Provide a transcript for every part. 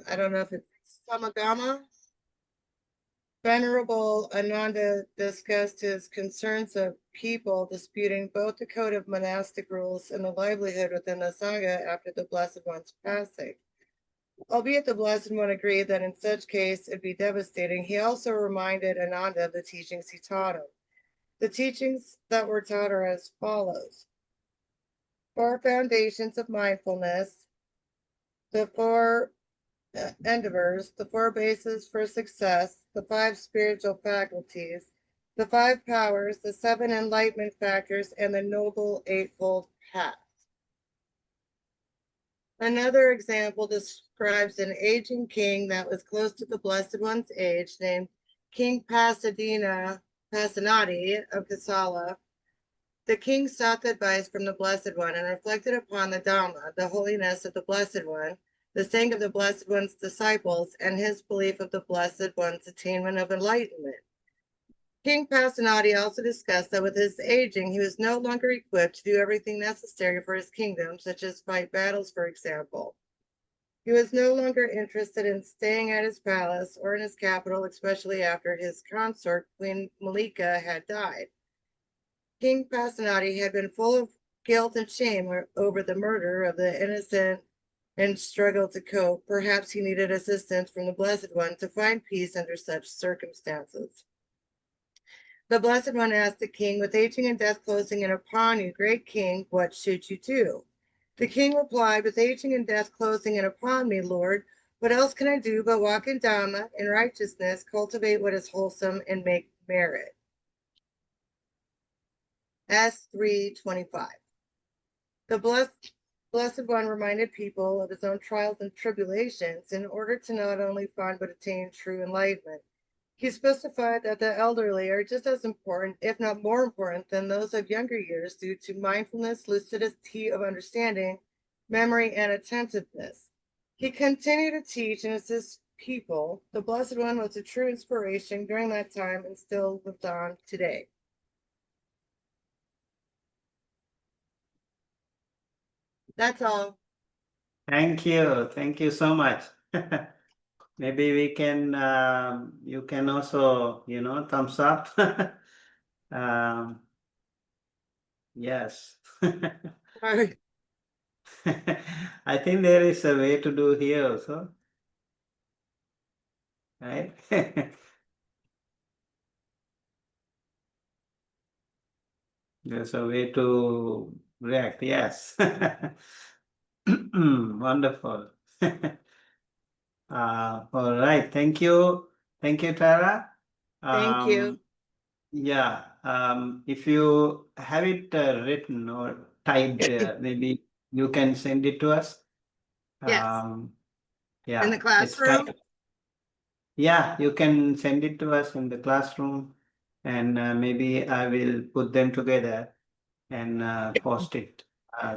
I don't know if it's Samagama. Venerable Ananda discussed his concerns of people disputing both the code of monastic rules and the livelihood within the Sangha after the Blessed One's passing. Albeit the Blessed One agreed that in such case it'd be devastating, he also reminded Ananda of the teachings he taught him. The teachings that were taught are as follows. 4 foundations of mindfulness, the 4 endeavors, the 4 bases for success, the 5 spiritual faculties, the 5 powers, the 7 enlightenment factors, and the Noble Eightfold Path. Another example describes an aging king that was close to the Blessed One's age, named King Pasadinati of Kasala. The king sought advice from the Blessed One and reflected upon the Dhamma, the holiness of the Blessed One, the saying of the Blessed One's disciples, and his belief of the Blessed One's attainment of enlightenment. King Pasanati also discussed that with his aging, he was no longer equipped to do everything necessary for his kingdom, such as fight battles, for example. He was no longer interested in staying at his palace or in his capital, especially after his consort, Queen Malika, had died. King Pasanati had been full of guilt and shame over the murder of the innocent and struggled to cope. Perhaps he needed assistance from the Blessed One to find peace under such circumstances. The Blessed One asked the king, with aging and death closing in upon you, great king, what should you do? The king replied, with aging and death closing in upon me, Lord, what else can I do but walk in Dhamma, in righteousness, cultivate what is wholesome, and make merit? S325. The Blessed One reminded people of his own trials and tribulations in order to not only find but attain true enlightenment. He specified that the elderly are just as important, if not more important, than those of younger years due to mindfulness, lucidity of understanding, memory, and attentiveness. He continued to teach and assist people. The Blessed One was a true inspiration during that time and still lived on today. That's all. Thank you so much. Maybe we can, you can also, thumbs up. Yes. Sorry. I think there is a way to do here also, right? There's a way to react, yes. Wonderful. All right, thank you. Thank you, Tara. Thank you. Yeah, if you have it written or typed, maybe you can send it to us. Yes. Yeah, In the it's classroom? typed. Yeah, you can send it to us in the classroom, and maybe I will put them together and post it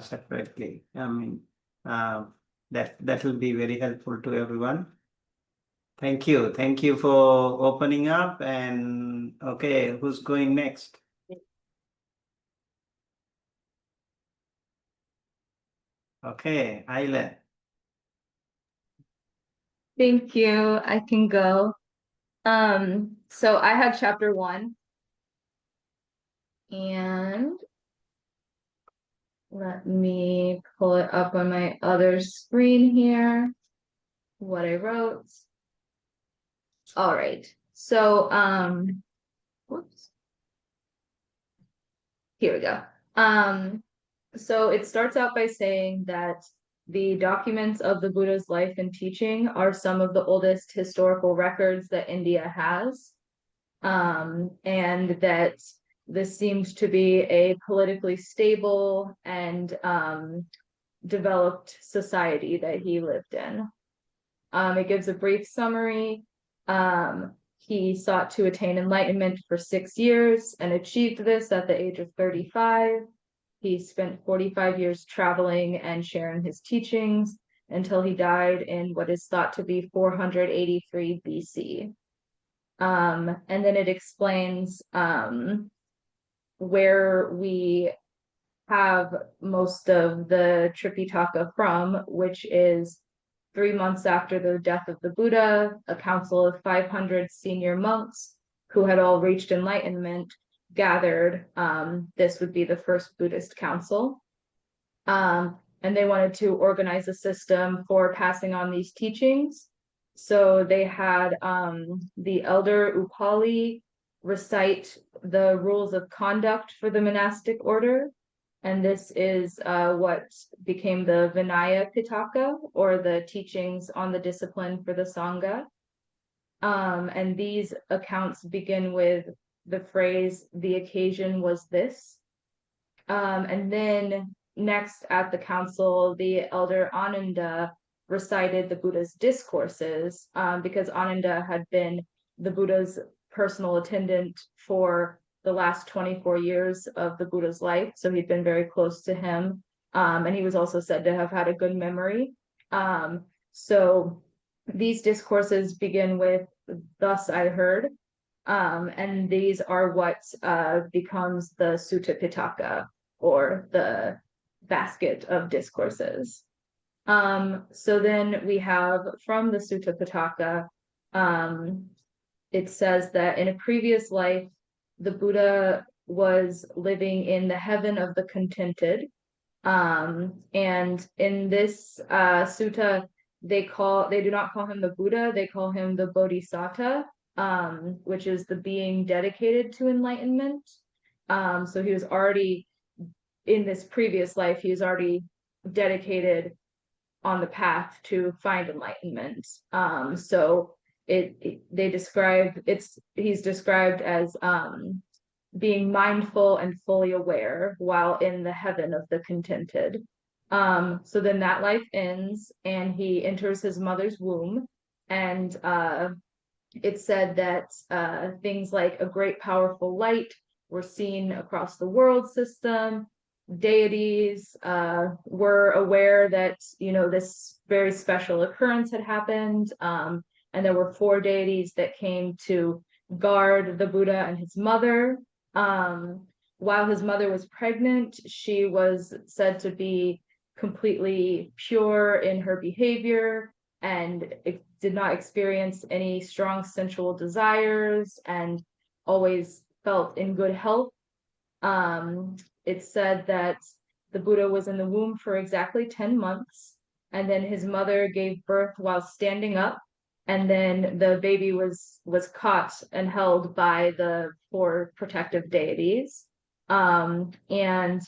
separately. I mean, that will be very helpful to everyone. Thank you. Thank you for opening up. And okay, who's going next? Okay, Ayla. Thank you. I can go. So I have chapter 1. And let me pull it up on my other screen here, what I wrote. All right. So, whoops. Here we go. So it starts out by saying that the documents of the Buddha's life and teaching are some of the oldest historical records that India has. And that this seems to be a politically stable and developed society that he lived in. It gives a brief summary. He sought to attain enlightenment for 6 years and achieved this at the age of 35. He spent 45 years traveling and sharing his teachings until he died in what is thought to be 483 BC. And then it explains where we have most of the Tripitaka from, which is 3 months after the death of the Buddha, a council of 500 senior monks who had all reached enlightenment gathered. This would be the first Buddhist council. And they wanted to organize a system for passing on these teachings. So they had the elder Upali recite the rules of conduct for the monastic order. And this is what became the Vinaya Pitaka, or the teachings on the discipline for the Sangha. And these accounts begin with the phrase, "the occasion was this." And then next at the council, the elder Ananda recited the Buddha's discourses, because Ananda had been the Buddha's personal attendant for the last 24 years of the Buddha's life. So he'd been very close to him. And he was also said to have had a good memory. So these discourses begin with, "Thus I heard." And these are what becomes the Sutta Pitaka, or the basket of discourses. So then we have from the Sutta Pitaka, it says that in a previous life, the Buddha was living in the heaven of the contented. And in this sutta, they do not call him the Buddha, they call him the Bodhisattva, which is the being dedicated to enlightenment. So he was already, in this previous life, he was already dedicated on the path to find enlightenment. So he's described as being mindful and fully aware while in the heaven of the contented. So then that life ends and he enters his mother's womb, and it said that things like a great powerful light were seen across the world system. Deities were aware that, this very special occurrence had happened. And there were 4 deities that came to guard the Buddha and his mother. While his mother was pregnant, she was said to be completely pure in her behavior and did not experience any strong sensual desires and always felt in good health. It said that the Buddha was in the womb for exactly 10 months, and then his mother gave birth while standing up, and then the baby was caught and held by the 4 protective deities. And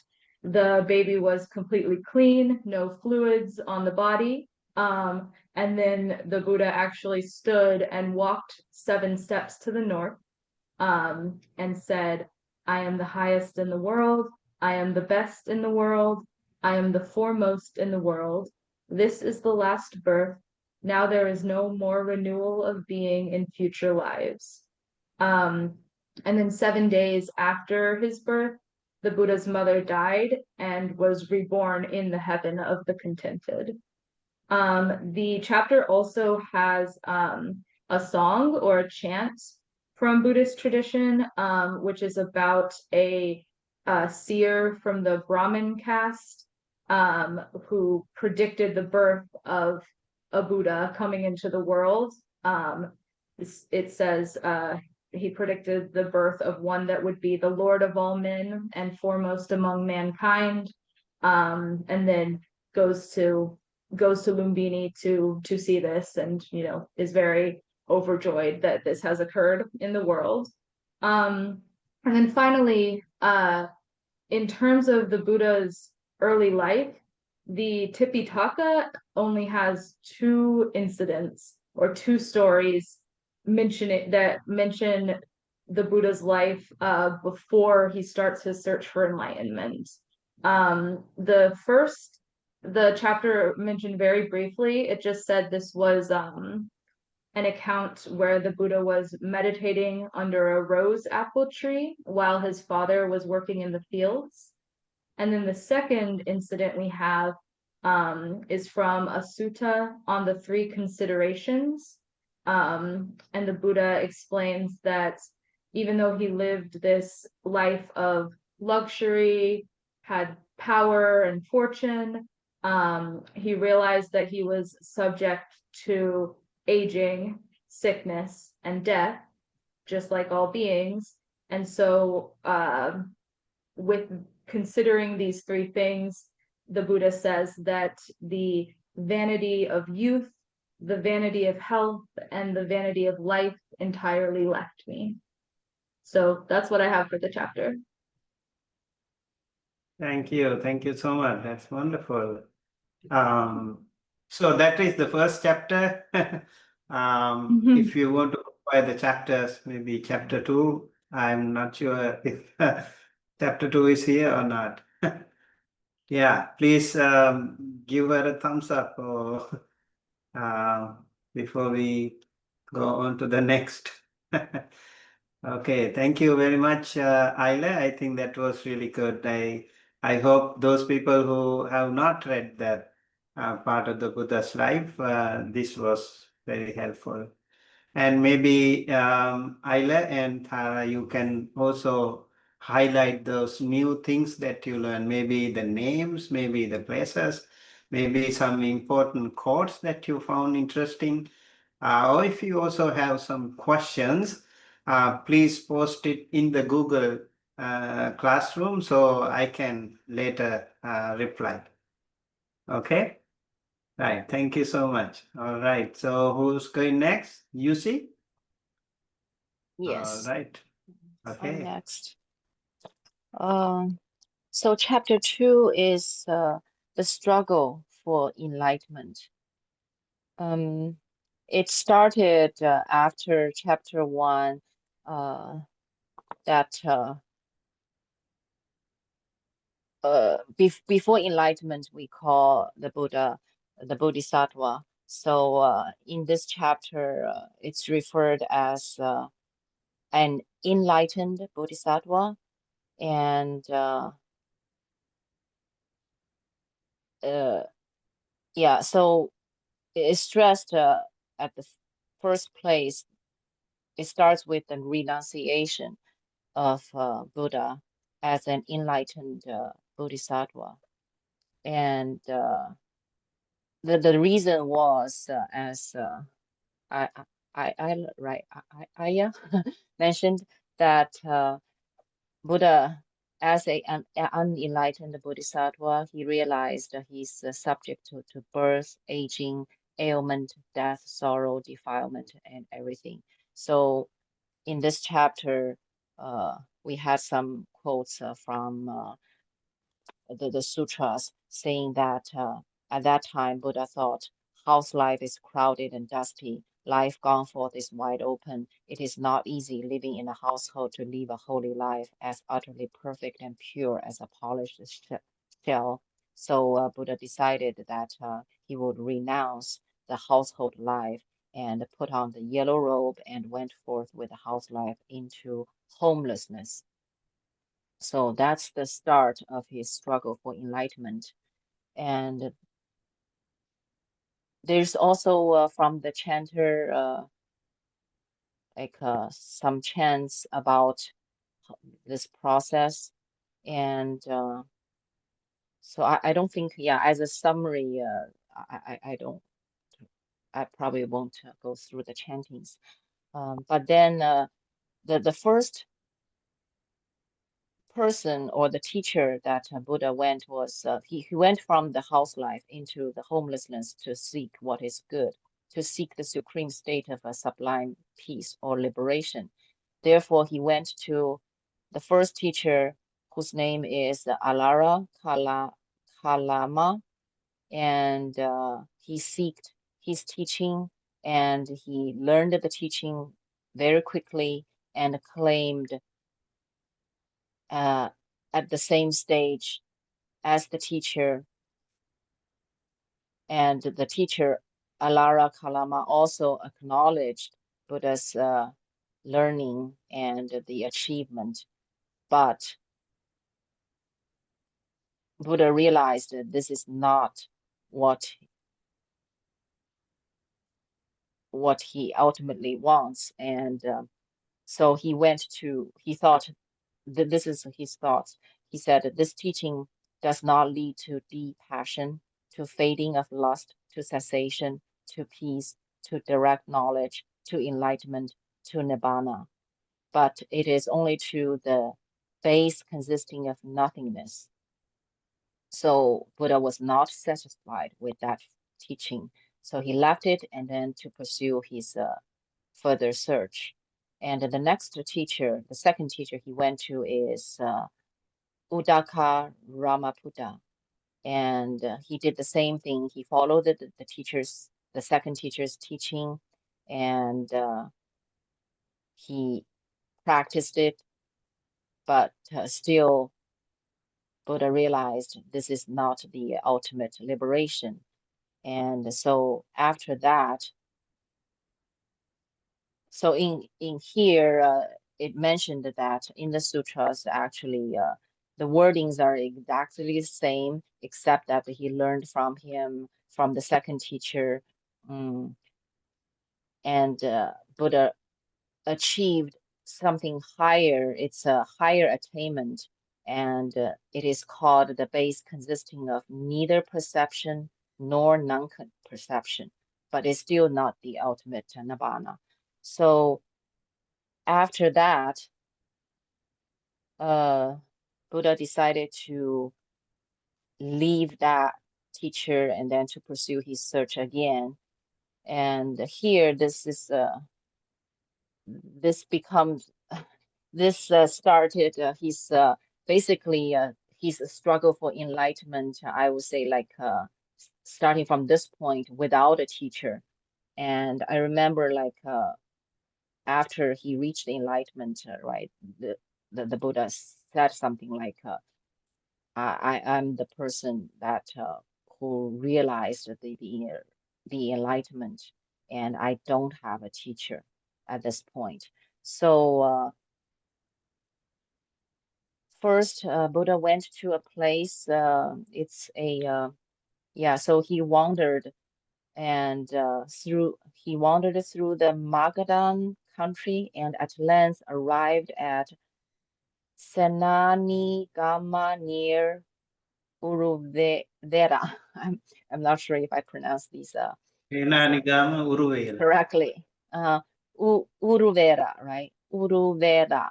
the baby was completely clean, no fluids on the body. And then the Buddha actually stood and walked 7 steps to the north, and said, "I am the highest in the world. I am the best in the world. I am the foremost in the world. This is the last birth. Now there is no more renewal of being in future lives." And then 7 days after his birth, the Buddha's mother died and was reborn in the heaven of the contented. The chapter also has a song or a chant from Buddhist tradition, which is about a seer from the Brahmin caste, who predicted the birth of a Buddha coming into the world. It says he predicted the birth of one that would be the Lord of all men and foremost among mankind, and then goes to Lumbini to see this, and is very overjoyed that this has occurred in the world. And then finally, in terms of the Buddha's early life, the Tipitaka only has 2 incidents or 2 stories that mention the Buddha's life before he starts his search for enlightenment. The chapter mentioned very briefly, it just said this was an account where the Buddha was meditating under a rose apple tree while his father was working in the fields. And then the second incident we have is from a sutta on the 3 considerations. And the Buddha explains that even though he lived this life of luxury, had power and fortune, he realized that he was subject to aging, sickness, and death, just like all beings. And so, with considering these three things, the Buddha says that the vanity of youth, the vanity of health, and the vanity of life entirely left me. So that's what I have for the chapter. Thank you. Thank you so much. That's wonderful. So that is the first chapter. If you want to buy the chapters, maybe chapter 2. I'm not sure if chapter 2 is here or not. Yeah, please give her a thumbs up or, before we go on to the next. Okay, thank you very much, Ayla. I think that was really good. I hope those people who have not read that part of the Buddha's life, this was very helpful. And maybe Ayla and Tara, you can also highlight those new things that you learn, maybe the names, maybe the places, maybe some important quotes that you found interesting. Or if you also have some questions, please post it in the Google Classroom so I can later reply. Okay? Right. Thank you so much. All right. So who's going next? Yusi? All Yes, right. I'm Okay. next. So chapter 2 is the struggle for enlightenment. It started after chapter 1, that before enlightenment we call the Buddha the Bodhisattva. So in this chapter, it's referred as an enlightened Bodhisattva, and yeah, so it's stressed at the first place. It starts with the renunciation of Buddha as an enlightened Bodhisattva, and the reason was as I right I mentioned that Buddha, as an unenlightened bodhisattva, he realized that he's subject to birth, aging, ailment, death, sorrow, defilement, and everything. So in this chapter, we had some quotes from the sutras saying that at that time, Buddha thought house life is crowded and dusty. Life gone forth is wide open. It is not easy living in a household to live a holy life as utterly perfect and pure as a polished shell. So Buddha decided that he would renounce the household life and put on the yellow robe and went forth with the house life into homelessness. So that's the start of his struggle for enlightenment. And there's also from the chanter some chants about this process. And so I don't think, yeah, as a summary, I probably won't go through the chantings. But then the first person or the teacher that Buddha went was he went from the house life into the homelessness to seek what is good, to seek the supreme state of a sublime peace or liberation. Therefore, he went to the first teacher, whose name is Alara Kalama, and he sought his teaching, and he learned the teaching very quickly and claimed at the same stage as the teacher. And the teacher, Alara Kalama, also acknowledged Buddha's learning and the achievement. But Buddha realized that this is not what he ultimately wants. And so he thought that this is his thoughts. He said that this teaching does not lead to deep passion, to fading of lust, to cessation, to peace, to direct knowledge, to enlightenment, to nibbana. But it is only to the base consisting of nothingness. So Buddha was not satisfied with that teaching. So he left it and then to pursue his further search. And the next teacher, the second teacher he went to is Udaka Ramaputa. And he did the same thing. He followed the second teacher's teaching, and he practiced it, but still Buddha realized this is not the ultimate liberation. And so after that, so in here, it mentioned that in the sutras, actually, the wordings are exactly the same, except that he learned from the second teacher, and Buddha achieved something higher. It's a higher attainment, and it is called the base consisting of neither perception nor non-perception, but it's still not the ultimate nibbana. So after that, Buddha decided to leave that teacher and then to pursue his search again. And here, this becomes this started his basically his struggle for enlightenment. I would say like starting from this point without a teacher. And I remember like after he reached enlightenment, right, the Buddha said something like, I'm the person that who realized the enlightenment, and I don't have a teacher at this point. So first, Buddha went to a place. It's a yeah. So he wandered and he wandered through the Magadhan country, and at length arrived at Senani Gama near Uruvera. I'm not sure if I pronounce these Enanigama Uruvela. correctly. Uruvera, right? Uruvera.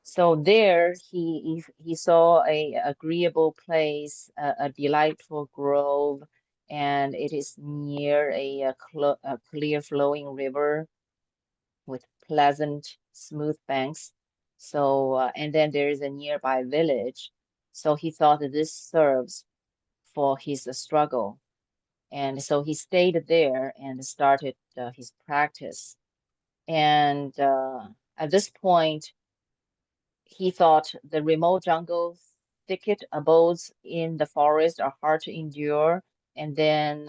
So there he saw a agreeable place, a delightful grove, and it is near a clear flowing river with pleasant, smooth banks. So, and then there is a nearby village. So he thought that this serves for his struggle. And so he stayed there and started his practice. And at this point, he thought the remote jungle thicket abodes in the forest are hard to endure. And then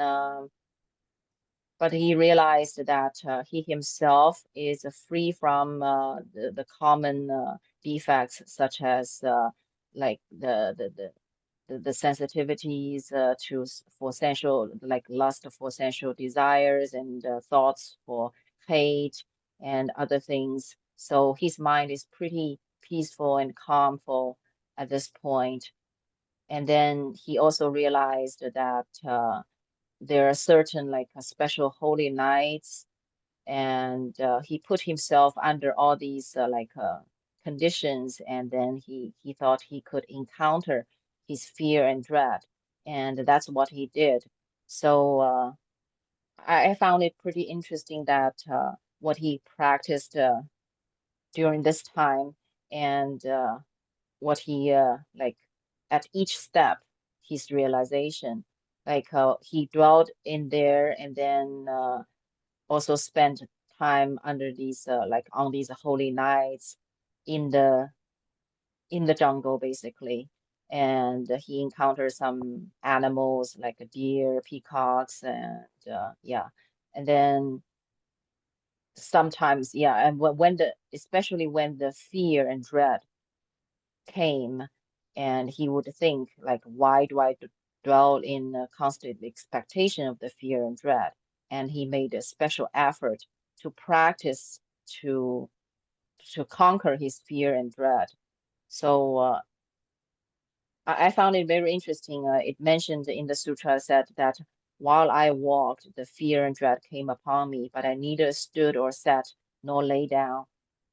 but he realized that he himself is free from the common defects such as like the sensitivities for sensual, like lust for sensual desires and thoughts for hate and other things. So his mind is pretty peaceful and calmful at this point. And then he also realized that there are certain like special holy nights, and he put himself under all these conditions, and then he thought he could encounter his fear and dread, and that's what he did. So I found it pretty interesting that what he practiced during this time, and what he like at each step, his realization, like he dwelled in there, and then also spent time under these like on these holy nights in the jungle basically. And he encountered some animals like a deer, peacocks, and yeah. And then sometimes, yeah, and when especially when the fear and dread came, and he would think like, why do I dwell in a constant expectation of the fear and dread? And he made a special effort to practice to conquer his fear and dread. So I found it very interesting. It mentioned in the sutra said that while I walked, the fear and dread came upon me, but I neither stood or sat nor lay down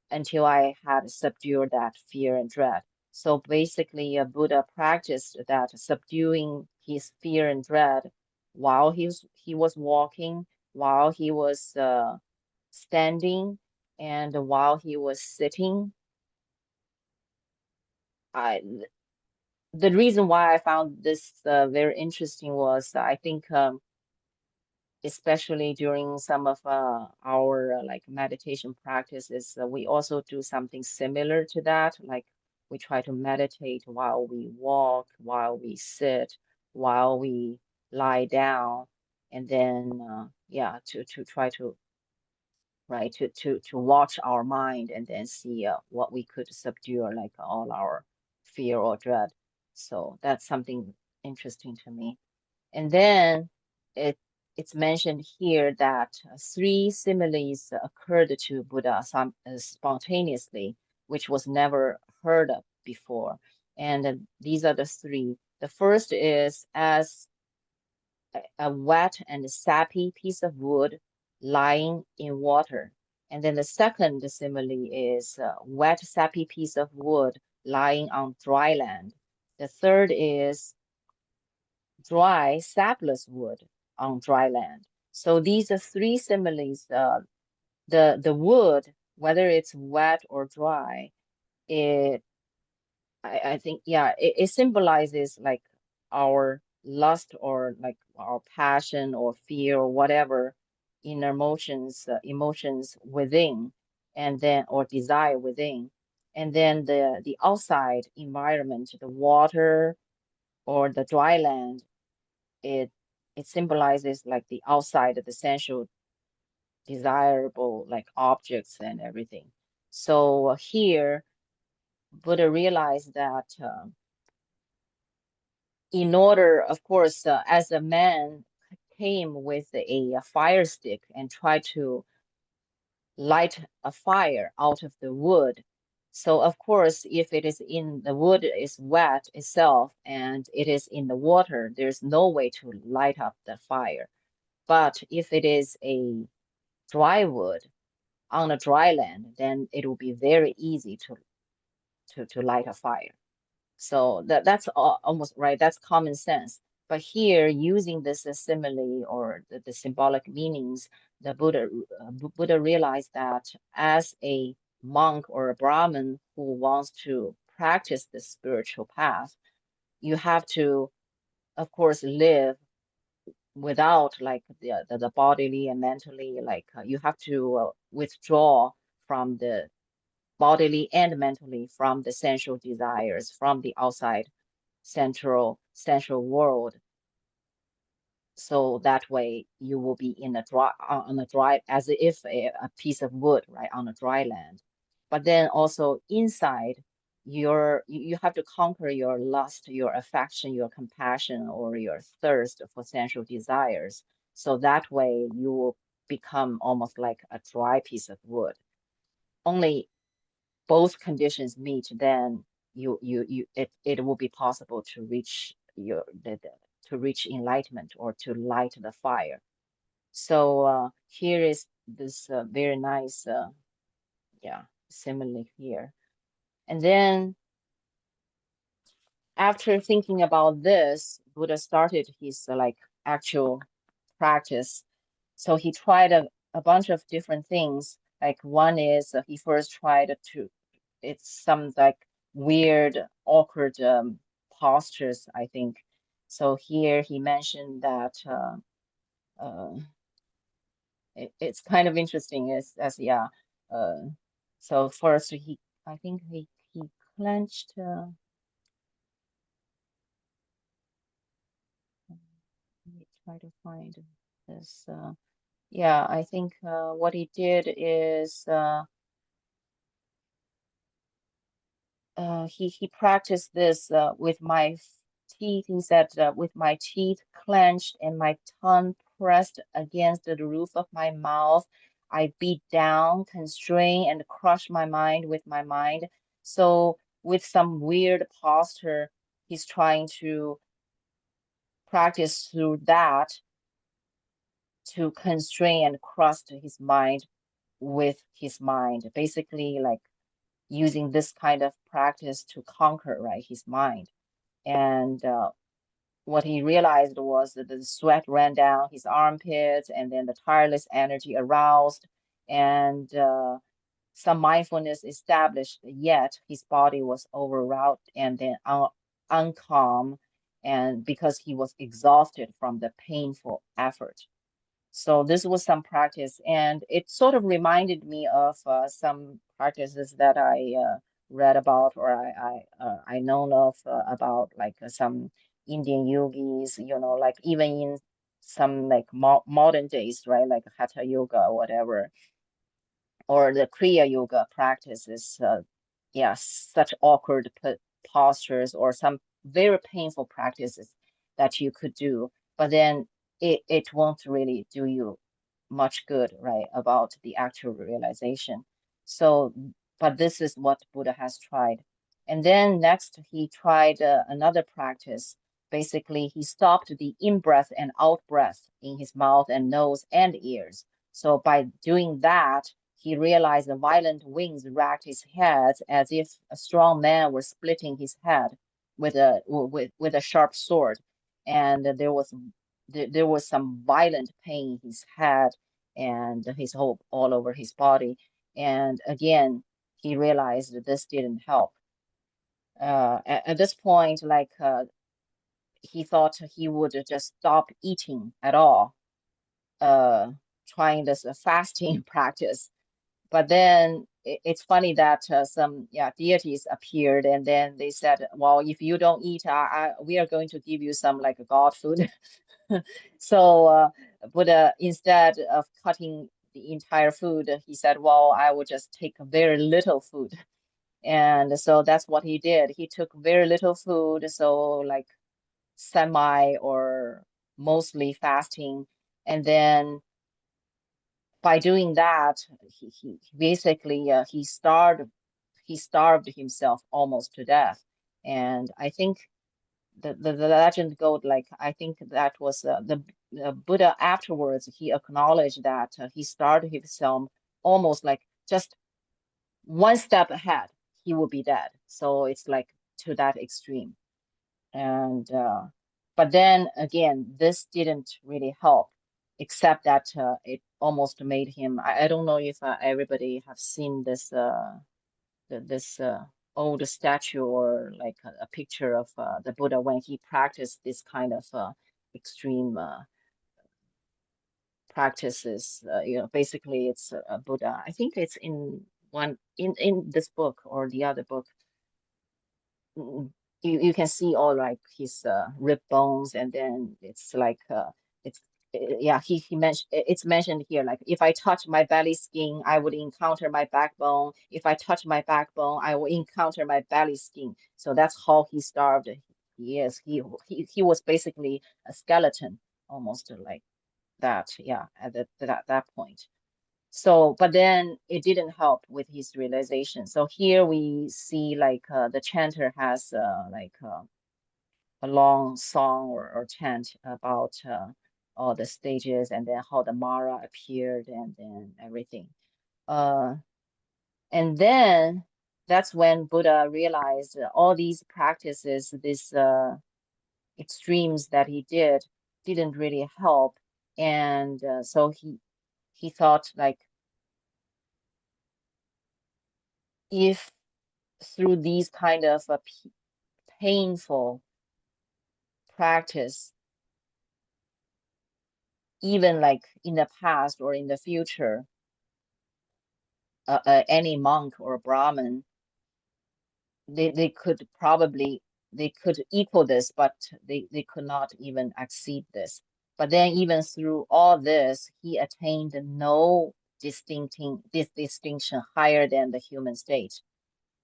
until I had subdued that fear and dread. So basically, Buddha practiced that subduing his fear and dread while he was walking, while he was standing, and while he was sitting. I the reason why I found this very interesting was I think especially during some of our like meditation practices, we also do something similar to that. Like we try to meditate while we walk, while we sit, while we lie down, and then yeah, to try to right to watch our mind and then see what we could subdue, like all our fear or dread. So that's something interesting to me. And then it it's mentioned here that three similes occurred to Buddha spontaneously, which was never heard of before. And these are the three. The first is as a wet and sappy piece of wood lying in water. And then the second simile is a wet, sappy piece of wood lying on dry land. The third is dry, sapless wood on dry land. So these are three similes. The wood, whether it's wet or dry, it I think yeah, it symbolizes like our lust or like our passion or fear or whatever inner emotions within, and then or desire within, and then the outside environment, the water or the dry land, it it symbolizes like the outside of the sensual desirable like objects and everything. So here Buddha realized that in order, of course, as a man came with a fire stick and tried to light a fire out of the wood. So of course, if it is in the wood is wet itself and it is in the water, there's no way to light up the fire. But if it is a dry wood on a dry land, then it will be very easy to light a fire. So that's almost right. That's common sense. But here, using this simile or the symbolic meanings, the Buddha realized that as a monk or a Brahmin who wants to practice the spiritual path, you have to, of course, live without like the bodily and mentally, like you have to withdraw from the bodily and mentally from the sensual desires, from the outside central world. So that way you will be in a dry on a dry as if a piece of wood, right, on a dry land. But then also inside you have to conquer your lust, your affection, your compassion, or your thirst for sensual desires. So that way you will become almost like a dry piece of wood. Only both conditions meet, then it will be possible to reach to reach enlightenment or to light the fire. So here is this very nice yeah simile here. And then after thinking about this, Buddha started his like actual practice. So he tried a bunch of different things. Like one is he first tried to it's some like weird, awkward postures, I think. So here he mentioned that uh, it's kind of interesting as yeah. Uh, so first I think he clenched. Let me try to find this. Yeah, I think what he did is he practiced this with my teeth. He said, with my teeth clenched and my tongue pressed against the roof of my mouth, I beat down, constrain, and crush my mind with my mind. So with some weird posture, he's trying to practice through that to constrain and cross his mind with his mind, basically like using this kind of practice to conquer, right, his mind. And what he realized was that the sweat ran down his armpits, and then the tireless energy aroused, and some mindfulness established, yet his body was overwrought and then uncalm, and because he was exhausted from the painful effort. So this was some practice, and it sort of reminded me of some practices that I read about, or I know of about, like some Indian yogis, like even in some like modern days, right, like Hatha yoga or whatever, or the Kriya yoga practices. Yeah, such awkward postures or some very painful practices that you could do, but then it won't really do you much good, right, about the actual realization. So, but this is what Buddha has tried. And then next, he tried another practice. Basically, he stopped the in-breath and out-breath in his mouth and nose and ears. So by doing that, he realized the violent winds racked his head as if a strong man were splitting his head with a sharp sword, and there was some violent pain in his head and his whole all over his body. And again, he realized that this didn't help. At this point, like he thought he would just stop eating at all, trying this fasting practice. But then it's funny that some deities appeared, and then they said, well, if you don't eat, we are going to give you some like god food. So Buddha, instead of cutting the entire food, he said, well, I will just take very little food. And so that's what he did. He took very little food, so like semi or mostly fasting. And then by doing that, he basically he starved himself almost to death. And I think the legend goes like, I think that was the Buddha afterwards, he acknowledged that he started himself almost like just one step ahead, he would be dead. So it's like to that extreme. And but then again, this didn't really help, except that it almost made him. I don't know if everybody have seen this this old statue or like a picture of the Buddha when he practiced this kind of extreme practices. Basically, it's a Buddha. I think it's in one in this book or the other book. You can see all like his rib bones, and then it's like it's yeah, he mentioned, it's mentioned here, like if I touch my belly skin, I would encounter my backbone. If I touch my backbone, I will encounter my belly skin. So that's how he starved. Yes, he was basically a skeleton, almost like that. Yeah, at that point. So, but then it didn't help with his realization. So here we see like the chanter has like a long song or chant about all the stages, and then how the Mara appeared, and then everything. And then that's when Buddha realized all these practices, these extremes that he didn't really help. And so he thought like, if through these kind of painful practice, even like in the past or in the future, any monk or Brahmin, they could probably, they could equal this, but they could not even exceed this. But then even through all this, he attained no distinction higher than the human state.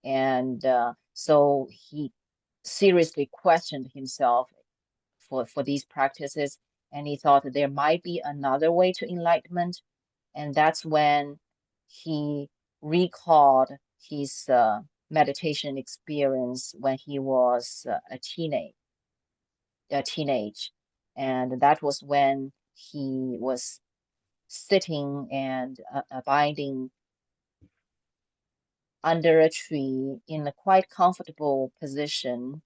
And so he seriously questioned himself for these practices, and he thought that there might be another way to enlightenment. And that's when he recalled his meditation experience when he was a teenage, and that was when he was sitting and abiding under a tree in a quite comfortable position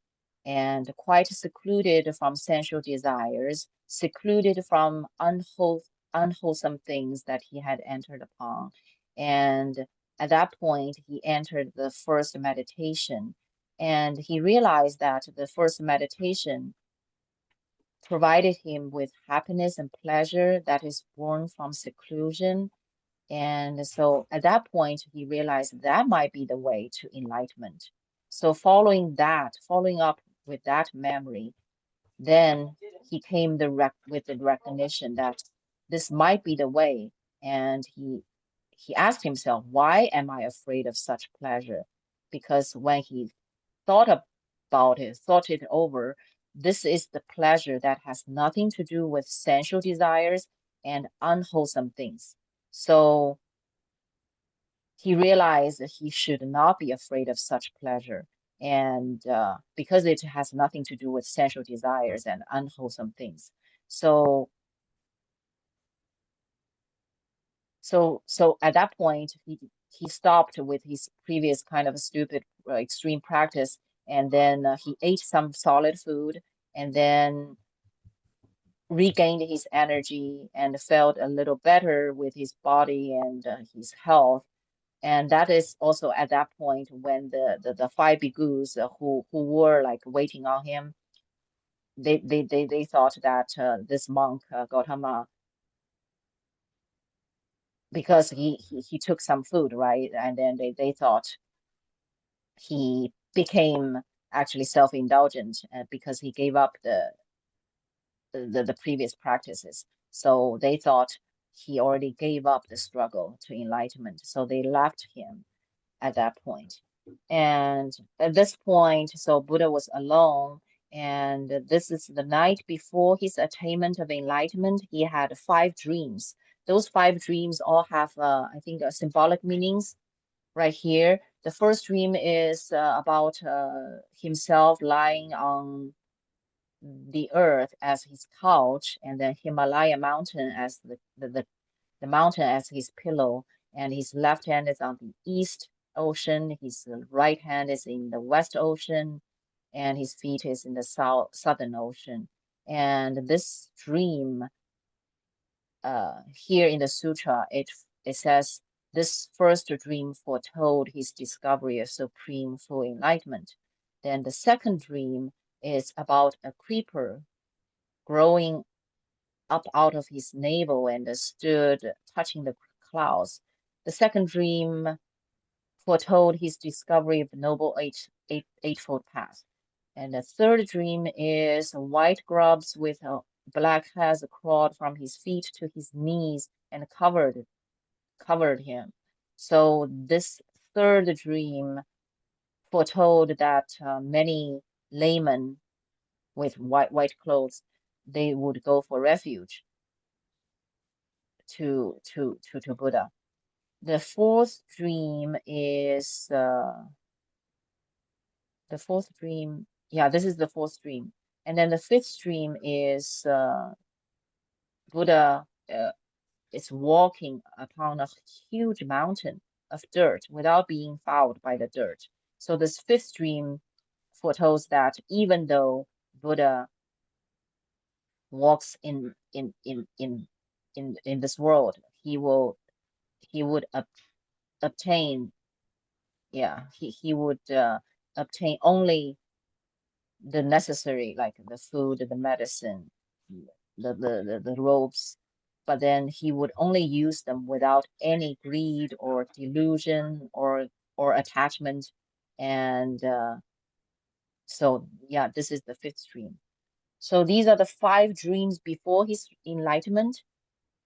and quite secluded from sensual desires, secluded from unwholesome things that he had entered upon. And at that point, he entered the first meditation, and he realized that the first meditation provided him with happiness and pleasure that is born from seclusion. And so at that point, he realized that might be the way to enlightenment. So following up with that memory, then he came with the recognition that this might be the way. And he asked himself, why am I afraid of such pleasure? Because when he thought about it, thought it over, this is the pleasure that has nothing to do with sensual desires and unwholesome things. So he realized that he should not be afraid of such pleasure. And because it has nothing to do with sensual desires and unwholesome things. So at that point, he stopped with his previous kind of stupid extreme practice, and then he ate some solid food, and then regained his energy and felt a little better with his body and his health. And that is also at that point when the five bhikkhus who were like waiting on him, they thought that this monk Gautama, because he took some food, right? And then they thought he became actually self-indulgent because he gave up the previous practices. So they thought he already gave up the struggle to enlightenment. So they left him at that point. And at this point, so Buddha was alone, and this is the night before his attainment of enlightenment. He had 5 dreams. Those 5 dreams all have, I think, symbolic meanings right here. The first dream is about himself lying on the earth as his couch, and then Himalaya mountain as the mountain as his pillow, and his left hand is on the east ocean, his right hand is in the west ocean, and his feet is in the southern ocean. And this dream, here in the sutra, it says this first dream foretold his discovery of supreme full enlightenment. Then the second dream is about a creeper growing up out of his navel and stood touching the clouds. The second dream foretold his discovery of the noble eightfold path. And the third dream is white grubs with black hairs crawled from his feet to his knees and covered him. So this third dream foretold that many laymen with white clothes, they would go for refuge to Buddha. The fourth dream is the fourth dream. Yeah, this is the fourth dream. And then the fifth dream is Buddha is walking upon a huge mountain of dirt without being fouled by the dirt. So this fifth dream foretells that even though Buddha walks in this world, he would obtain, yeah, he would obtain only the necessary, like the food, the medicine, the robes, but then he would only use them without any greed or delusion or attachment. And so yeah, this is the fifth dream. So these are the 5 dreams before his enlightenment.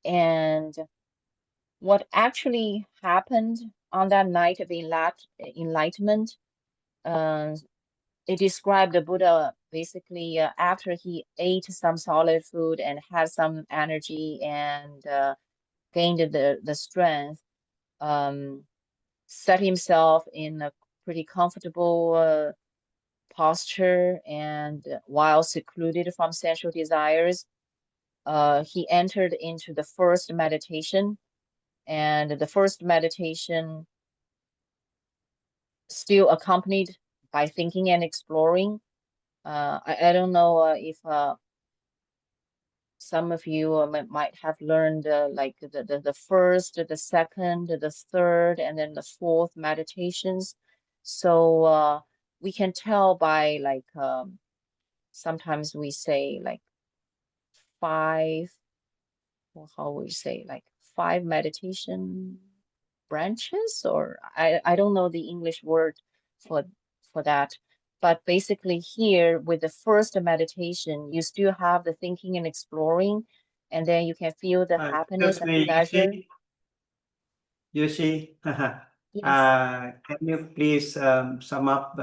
And what actually happened on that night of enlightenment, it described the Buddha basically after he ate some solid food and had some energy and gained the strength, set himself in a pretty comfortable posture, and while secluded from sensual desires, he entered into the first meditation. And the first meditation still accompanied by thinking and exploring. I don't know if some of you might have learned like the first, the second, the third, and then the fourth meditations. So we can tell by like sometimes we say like five, or how we say like five meditation branches, or I don't know the English word for that. But basically here with the first meditation, you still have the thinking and exploring, and then you can feel the happiness Excuse and me, pleasure. you see, Yes. can you please sum up?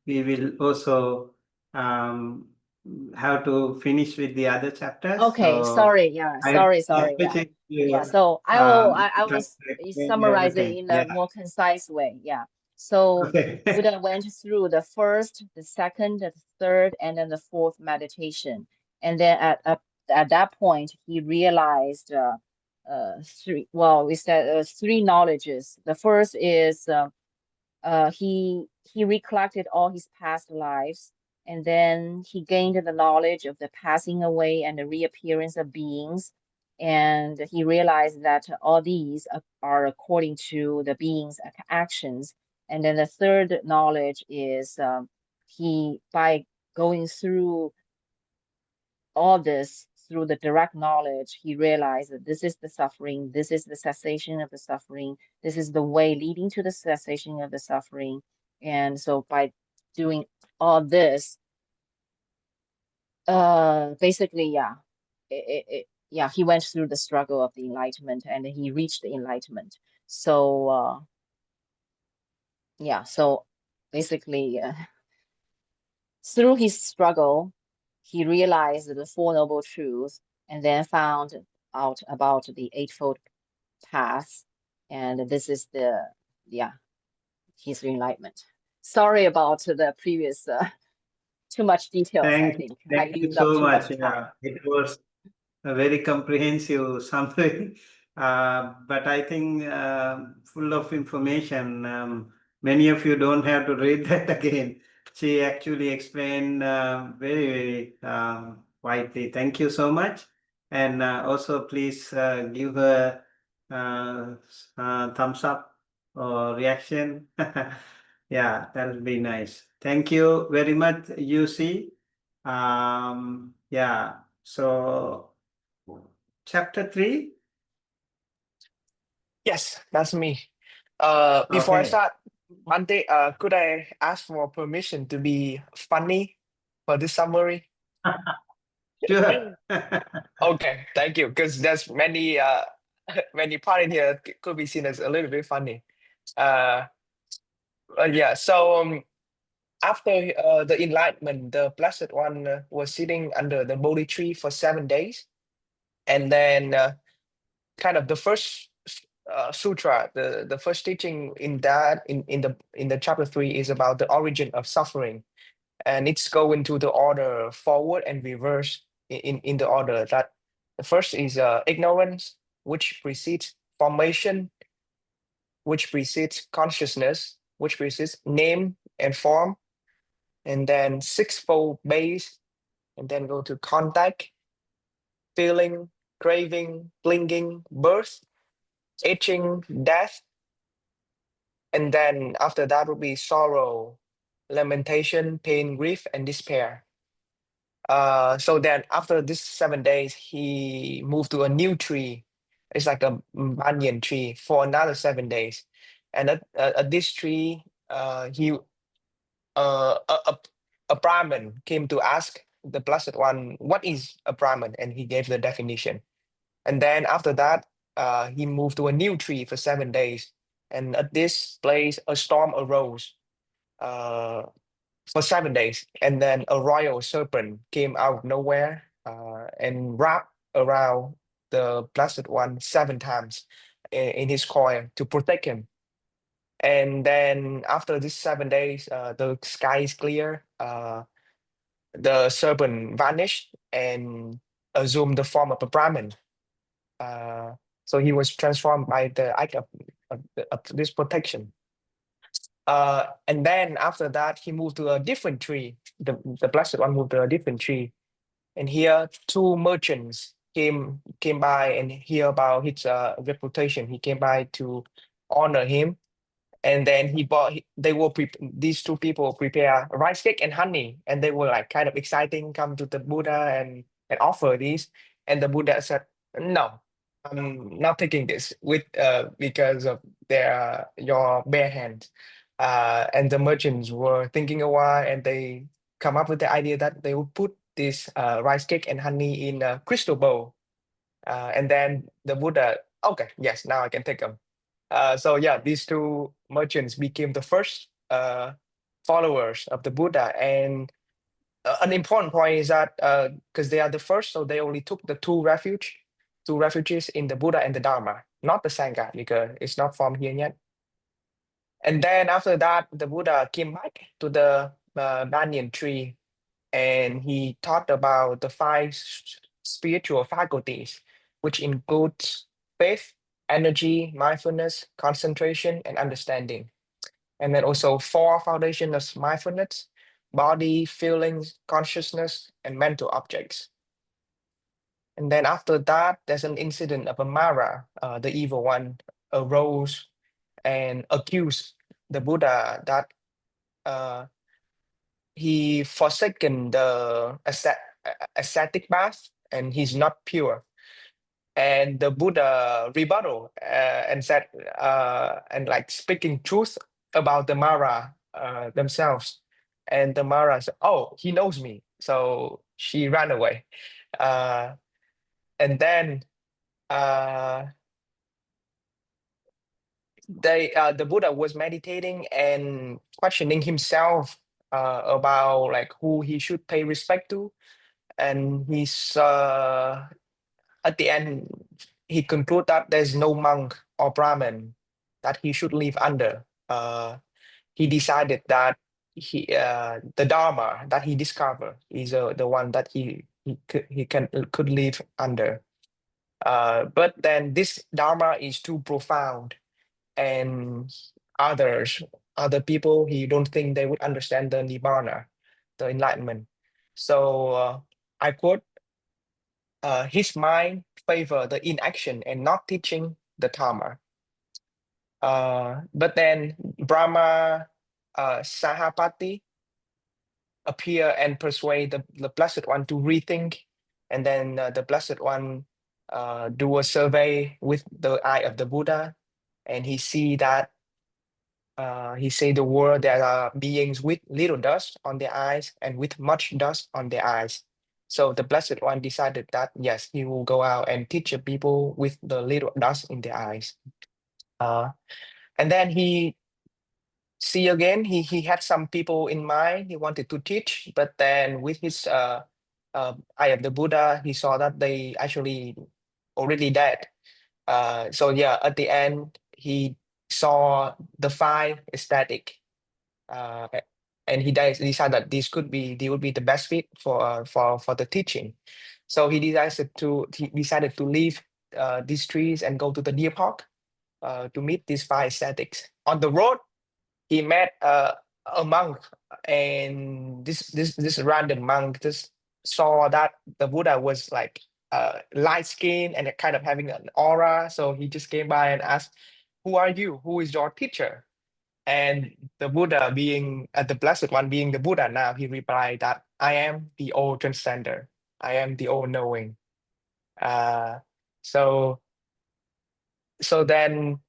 We will also have to finish with the other chapters. Okay, So sorry, yeah, I sorry, yeah. appreciate Yeah, you so I will explain summarize it everything. in a Yeah. more concise way. Yeah. So Okay. Buddha went through the first, the second, the third, and then the fourth meditation. And then at that point, he realized three, well, we said three knowledges. The first is he recollected all his past lives, and then he gained the knowledge of the passing away and the reappearance of beings, and he realized that all these are according to the beings' actions. And then the third knowledge is he, by going through all this through the direct knowledge, he realized that this is the suffering, this is the cessation of the suffering, this is the way leading to the cessation of the suffering. And so by doing all this, basically, yeah, yeah, he went through the struggle of the enlightenment and he reached the enlightenment. So, yeah, so basically, through his struggle, he realized the Four Noble Truths and then found out about the Eightfold Path. And this is yeah, his enlightenment. Sorry about the previous, too much details, I think. I Thank you used up so too much. much time. Yeah, it was a very comprehensive summary, but I think full of information. Many of you don't have to read that again. She actually explained very, very widely. Thank you so much. And also, please give her thumbs up or reaction. Yeah, that'll be nice. Thank you very much, UC. Yeah, so chapter 3. Yes, that's me. Before I Okay. start, Monday, could I ask for permission to be funny for this summary? Sure. Okay, thank you. Because there's many many part in here could be seen as a little bit funny. Uh, yeah. So after the enlightenment, the Blessed One was sitting under the Bodhi tree for 7 days, and then kind of the first sutra, the first teaching in that in the chapter 3 is about the origin of suffering, and it's going to the order forward and reverse in the order that the first is ignorance, which precedes formation, which precedes consciousness, which precedes name and form, and then sixfold base, and then go to contact, feeling, craving, clinging, birth, aging, death, and then after that would be sorrow, lamentation, pain, grief, and despair. So then after this 7 days, he moved to a new tree. It's like a banyan tree for another 7 days. And at this tree, a Brahmin came to ask the Blessed One, what is a Brahmin? And he gave the definition. And then after that, he moved to a new tree for 7 days. And at this place, a storm arose for 7 days. And then a royal serpent came out of nowhere and wrapped around the Blessed One 7 times in his coil to protect him. And then after these 7 days, the sky is clear. The serpent vanished and assumed the form of a Brahmin. So he was transformed by the act of this protection. And then after that, he moved to a different tree. The Blessed One moved to a different tree. And here, two merchants came by and hear about his reputation. He came by to honor him, and then these two people prepare rice cake and honey, and they were like kind of exciting, come to the Buddha and offer these. And the Buddha said, no, I'm not taking this with because of your bare hands. And the merchants were thinking a while, and they come up with the idea that they would put this rice cake and honey in a crystal bowl. And then the Buddha, okay, yes, now I can take them. So yeah, these two merchants became the first followers of the Buddha. And an important point is that because they are the first, so they only took the two refuges in the Buddha and the Dharma, not the Sangha, because it's not formed here yet. And then after that, the Buddha came back to the banyan tree, and he taught about the five spiritual faculties, which includes faith, energy, mindfulness, concentration, and understanding. And then also four foundations of mindfulness: body, feelings, consciousness, and mental objects. And then after that, there's an incident of a Mara, the evil one, arose and accused the Buddha that he forsaken the ascetic path and he's not pure. And the Buddha rebuttal and said, and like speaking truth about the Mara themselves. And the Mara said, oh, he knows me. So she ran away. And then uh, the Buddha was meditating and questioning himself about like who he should pay respect to. And he's at the end, he concluded that there's no monk or Brahmin that he should live under. He decided that the Dharma that he discovered is the one that he could live under. But then this Dharma is too profound, and other people, he don't think they would understand the Nibbana, the enlightenment. So I quote, his mind favor the inaction and not teaching the Dharma. But then Brahma Sahapati appear and persuade the Blessed One to rethink. And then the Blessed One do a survey with the eye of the Buddha, and he see that he say the world there are beings with little dust on their eyes and with much dust on their eyes. So the Blessed One decided that yes, he will go out and teach the people with the little dust in their eyes. And then he see again, he had some people in mind he wanted to teach, but then with his eye of the Buddha, he saw that they actually already dead. So yeah, at the end, he saw the five ecstatic, uh, and he decided that they would be the best fit for the teaching. So he decided to leave these trees and go to the deer park to meet these five ecstatics. On the road, he met a monk, and this random monk just saw that the Buddha was like light skinned and kind of having an aura. So he just came by and asked, "Who are you? Who is your teacher?" And the Buddha, being the Blessed One, being the Buddha now, he replied that I am the all transcender. I am the all knowing. Uh, so then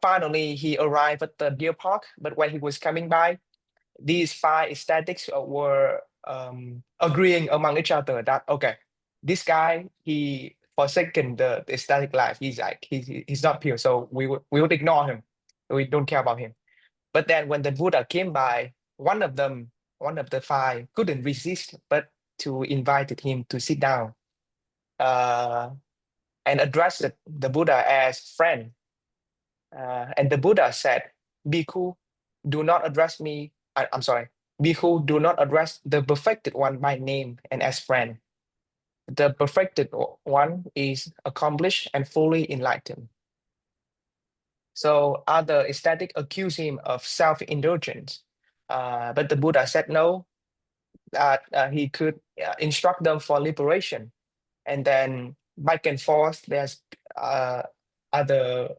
finally he arrived at the deer park. But when he was coming by, these five ecstatics were agreeing among each other that okay, this guy, he forsaken the ecstatic life. He's like he's not pure, so we would ignore him. We don't care about him. But then when the Buddha came by, one of the five couldn't resist but to invited him to sit down and addressed the Buddha as friend. And the Buddha said, Bhikkhu, do not address me. I'm sorry. Bhikkhu, do not address the perfected one by name and as friend. The perfected one is accomplished and fully enlightened. So other ecstatic accuse him of self-indulgence, but the Buddha said no, that he could instruct them for liberation. And then back and forth, there's other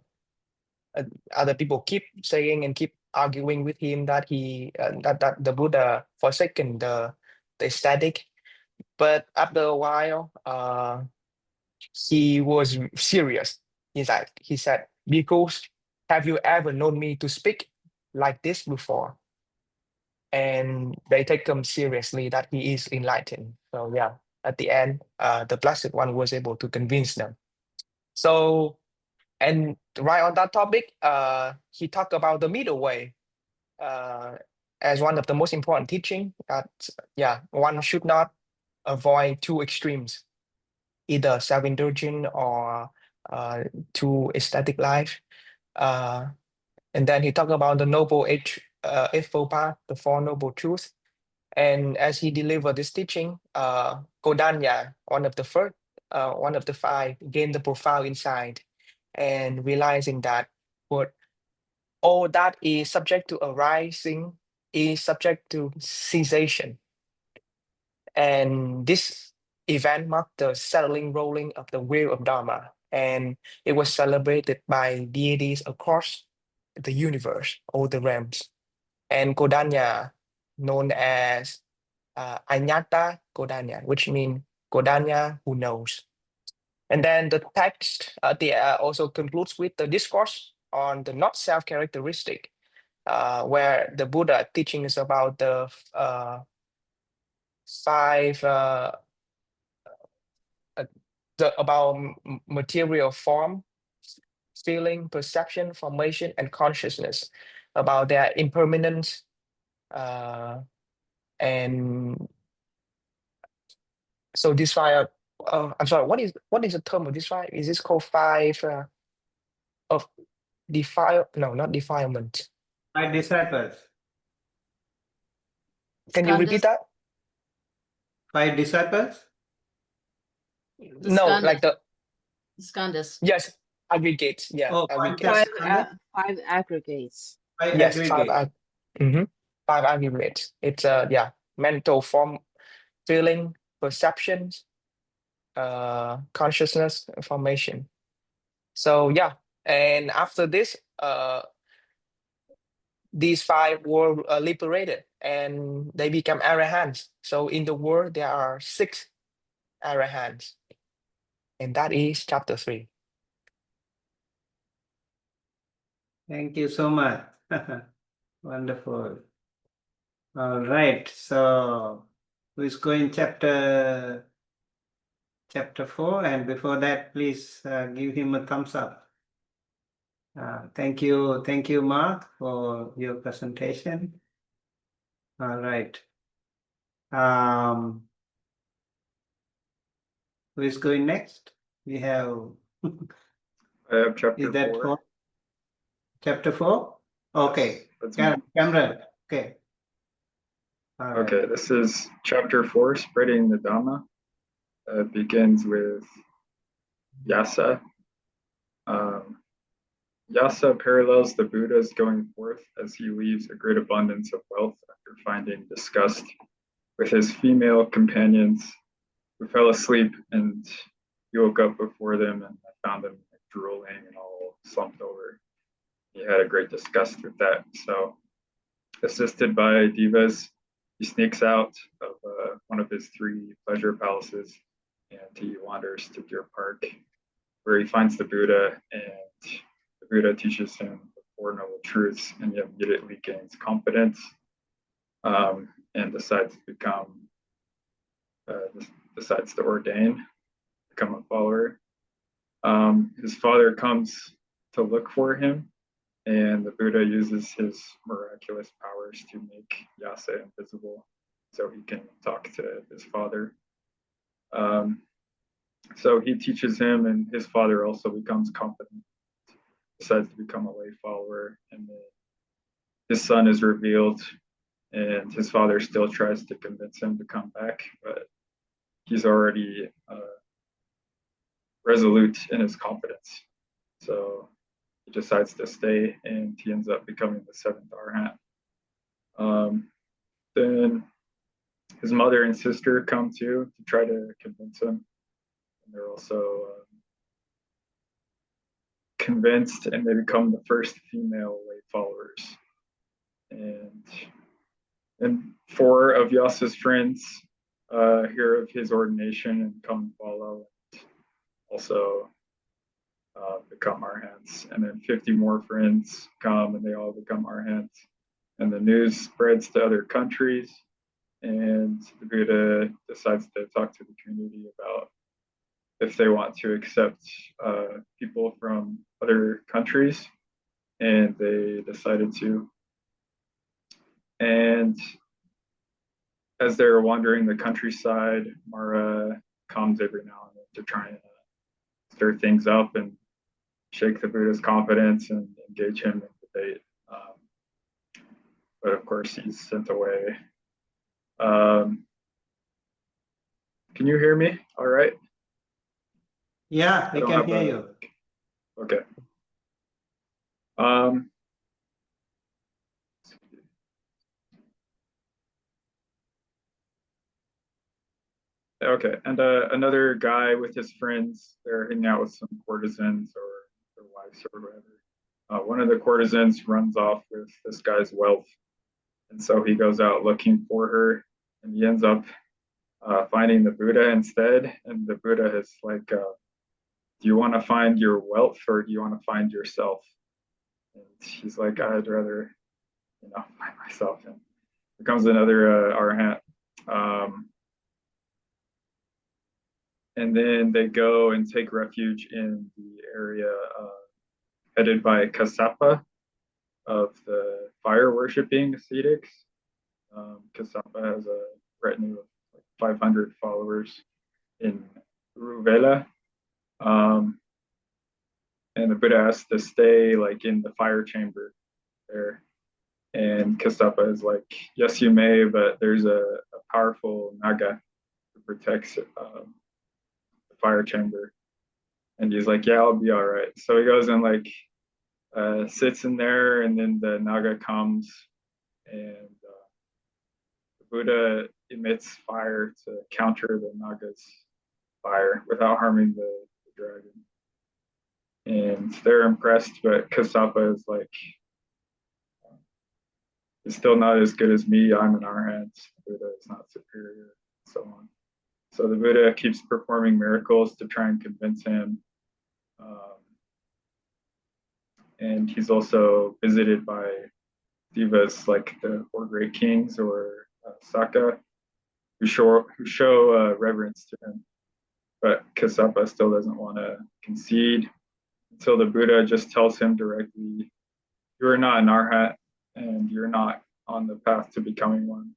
other people keep saying and keep arguing with him that that the Buddha forsaken the ecstatic. But after a while, he was serious. He said, "Because have you ever known me to speak like this before?" And they take him seriously that he is enlightened. So yeah, at the end, the Blessed One was able to convince them. So, and right on that topic, he talked about the middle way as one of the most important teaching that yeah, one should not avoid two extremes, either self-indulgent or too aesthetic life. And then he talked about the noble eightfold path, the Four Noble Truths. And as he delivered this teaching, Kodanya, one of the five, gained the profound insight and realizing that what all that is subject to arising is subject to cessation. And this event marked the settling rolling of the wheel of Dharma, and it was celebrated by deities across the universe, all the realms. And Kodanya, known as Anyata Kodanya, which means Kodanya who knows. And then the text also concludes with the discourse on the not self characteristic, where the Buddha teaching is about the five about material form, feeling, perception, formation, and consciousness, about their impermanence, and so this five. I'm sorry. What is the term of this five? Is this called five of defile? No, not defilement. My disciples. Can you repeat that? 5 disciples? No, like the Skandhas. yes, aggregates. Yeah, Oh, aggregates. Five aggregates. 5 Yes, aggregates. five aggregates. It's yeah, mental form, feeling, perceptions, consciousness, formation. So yeah, and after this, these five were liberated and they become arahants. So in the world there are 6 arahants, and that is chapter 3. Thank you so much. Wonderful. All right. So who is going chapter 4? And before that, please give him a thumbs up. Thank you, Mark, for your presentation. All right. Who is going next? We have. I have chapter Is that 4. for chapter 4? Okay. That's me. Cameron. Okay. All right. Okay, this is chapter 4, spreading the Dhamma. It begins with Yasa. Yasa parallels the Buddha's going forth as he leaves a great abundance of wealth after finding disgust with his female companions who fell asleep, and he woke up before them and I found them drooling and all slumped over. He had a great disgust with that. So, assisted by devas, he sneaks out of one of his 3 pleasure palaces and he wanders to Deer Park, where he finds the Buddha, and the Buddha teaches him the 4 Noble Truths, and he immediately gains confidence and decides to ordain, become a follower. His father comes to look for him, and the Buddha uses his miraculous powers to make Yasa invisible so he can talk to his father. So he teaches him, and his father also becomes confident, decides to become a lay follower, and his son is revealed, and his father still tries to convince him to come back, but he's already resolute in his confidence. So he decides to stay, and he ends up becoming the seventh Arhat. Then his mother and sister come too to try to convince him. And they're also convinced, and they become the first female lay followers. And four of Vyas's friends hear of his ordination and come follow, and also become Arhats. And then 50 more friends come, and they all become Arhats. And the news spreads to other countries, and the Buddha decides to talk to the community about if they want to accept people from other countries, and they decided to. And as they're wandering the countryside, Mara comes every now and then to try and stir things up and shake the Buddha's confidence and engage him in debate. But of course, he's sent away. Can you hear me? All right. Yeah, I we don't can have hear a- you. Okay. Okay, and another guy with his friends, they're hanging out with some courtesans or their wives or whatever. One of the courtesans runs off with this guy's wealth, and so he goes out looking for her, and he ends up finding the Buddha instead. And the Buddha is like, do you want to find your wealth, or do you want to find yourself? And he's like, I'd rather, find myself. And becomes another Arhat. And then they go and take refuge in the area headed by Kassapa of the fire worshipping ascetics. Kassapa has a retinue of like 500 followers in Uruvela. And the Buddha has to stay like in the fire chamber there. And Kassapa is like, yes, you may, but there's a powerful Naga who protects the fire chamber. And he's like, yeah, I'll be all right. So he goes and like sits in there, and then the Naga comes, and the Buddha emits fire to counter the Naga's fire without harming the dragon. And they're impressed, but Kassapa is like, it's still not as good as me. I'm an Arhat. The Buddha is not superior, and so on. So the Buddha keeps performing miracles to try and convince him. And he's also visited by devas like the four great kings or Saka, who show reverence to him. But Kassapa still doesn't want to concede until the Buddha just tells him directly, you are not an Arhat, and you're not on the path to becoming one.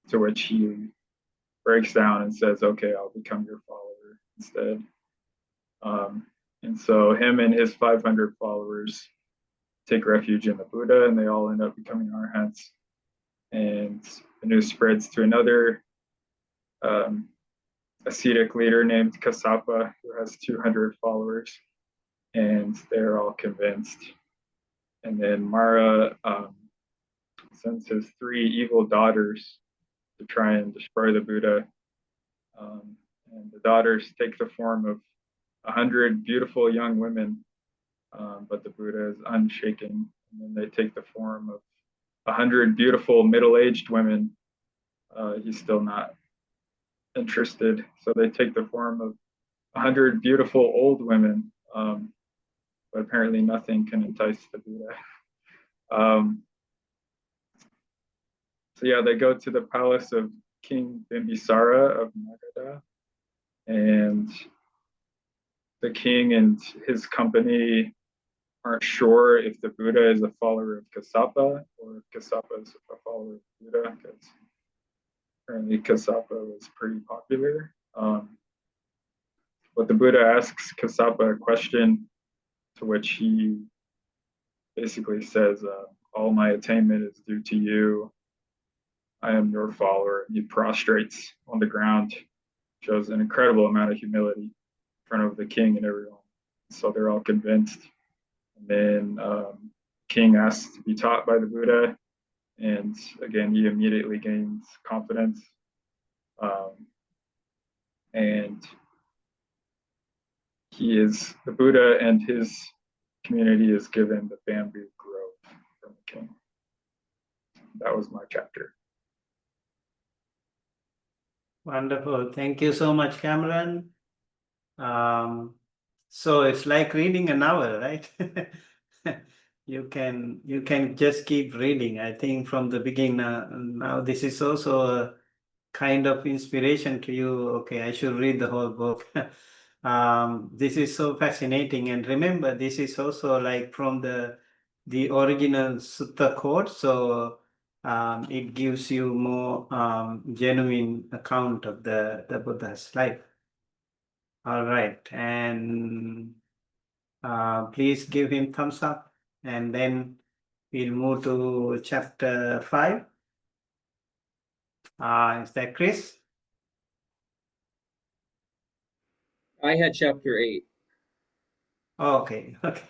To which he breaks down and says, okay, I'll become your follower instead. And so him and his 500 followers take refuge in the Buddha, and they all end up becoming Arhats. And the news spreads to another ascetic leader named Kassapa, who has 200 followers, and they're all convinced. And then Mara sends his 3 evil daughters to try and destroy the Buddha. And the daughters take the form of 100 beautiful young women, but the Buddha is unshaken. And then they take the form of 100 beautiful middle-aged women. He's still not interested. So they take the form of 100 beautiful old women, but apparently nothing can entice the Buddha. So yeah, they go to the palace of King Bimbisara of Magadha, and the king and his company aren't sure if the Buddha is a follower of Kassapa or if Kassapa is a follower of Buddha, because apparently Kassapa was pretty popular. But the Buddha asks Kassapa a question, to which he basically says, all my attainment is due to you. I am your follower. And he prostrates on the ground, shows an incredible amount of humility in front of the king and everyone. So they're all convinced. And then king asks to be taught by the Buddha. And again, he immediately gains confidence. And the Buddha and his community is given the bamboo grove from the king. That was my chapter. Wonderful. Thank you so much, Cameron. So it's like reading a novel, right? You can just keep reading. I think from the beginning now this is also a kind of inspiration to you. Okay, I should read the whole book. This is so fascinating. And remember, this is also like from the original Sutta code. So it gives you more genuine account of the Buddha's life. All right, and please give him thumbs up, and then we'll move to chapter 5. Is that Chris? I had chapter 8. Okay, okay.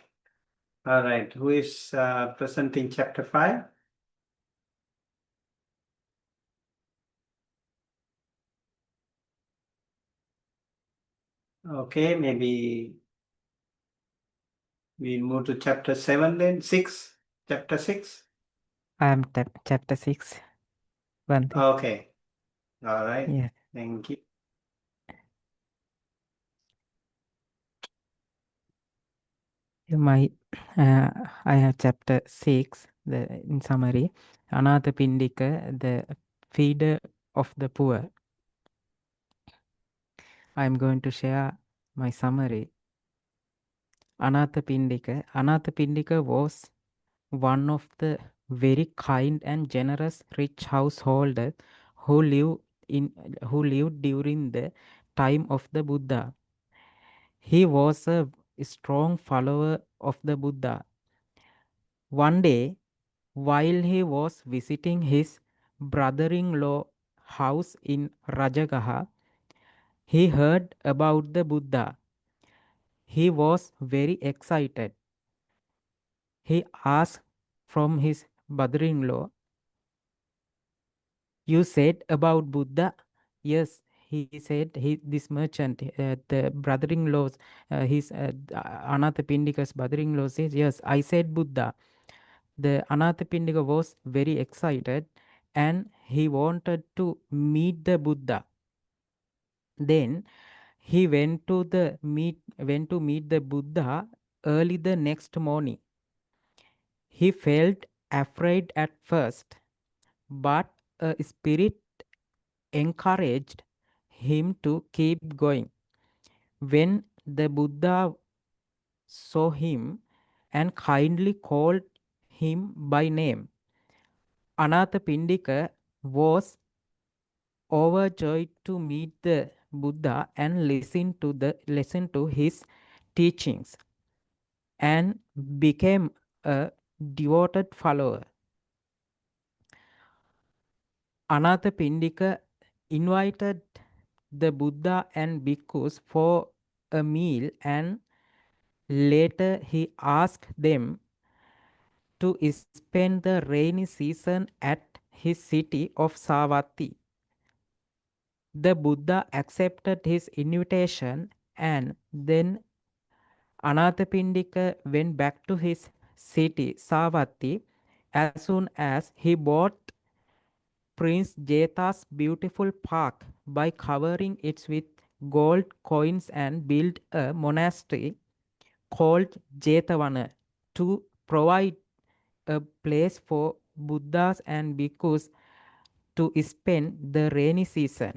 All right, who is presenting chapter 5? Okay, maybe we'll move to chapter 7 then, 6, chapter 6. I am chapter 6. One thing. Okay, all right, Yes. thank you. My I have chapter 6. In summary, Anathapindika, the feeder of the poor. I am going to share my summary. Anathapindika was one of the very kind and generous rich householder who lived during the time of the Buddha. He was a strong follower of the Buddha. One day, while he was visiting his brother-in-law house in Rajagaha, he heard about the Buddha. He was very excited. He asked from his brother-in-law, "You said about Buddha?" Yes, he said. This merchant, the brother-in-law's, Anathapindika's brother-in-law says, "Yes, I said Buddha." The Anathapindika was very excited and he wanted to meet the Buddha. Then he went to meet the Buddha early the next morning. He felt afraid at first, but a spirit encouraged him to keep going. When the Buddha saw him and kindly called him by name, Anathapindika was overjoyed to meet the Buddha and listen to his teachings and became a devoted follower. Anathapindika invited the Buddha and bhikkhus for a meal, and later he asked them to spend the rainy season at his city of Savatthi. The Buddha accepted his invitation, and then Anathapindika went back to his city, Savatthi, as soon as he bought Prince Jetha's beautiful park by covering it with gold coins and built a monastery called Jethavana to provide a place for Buddhas and bhikkhus to spend the rainy season.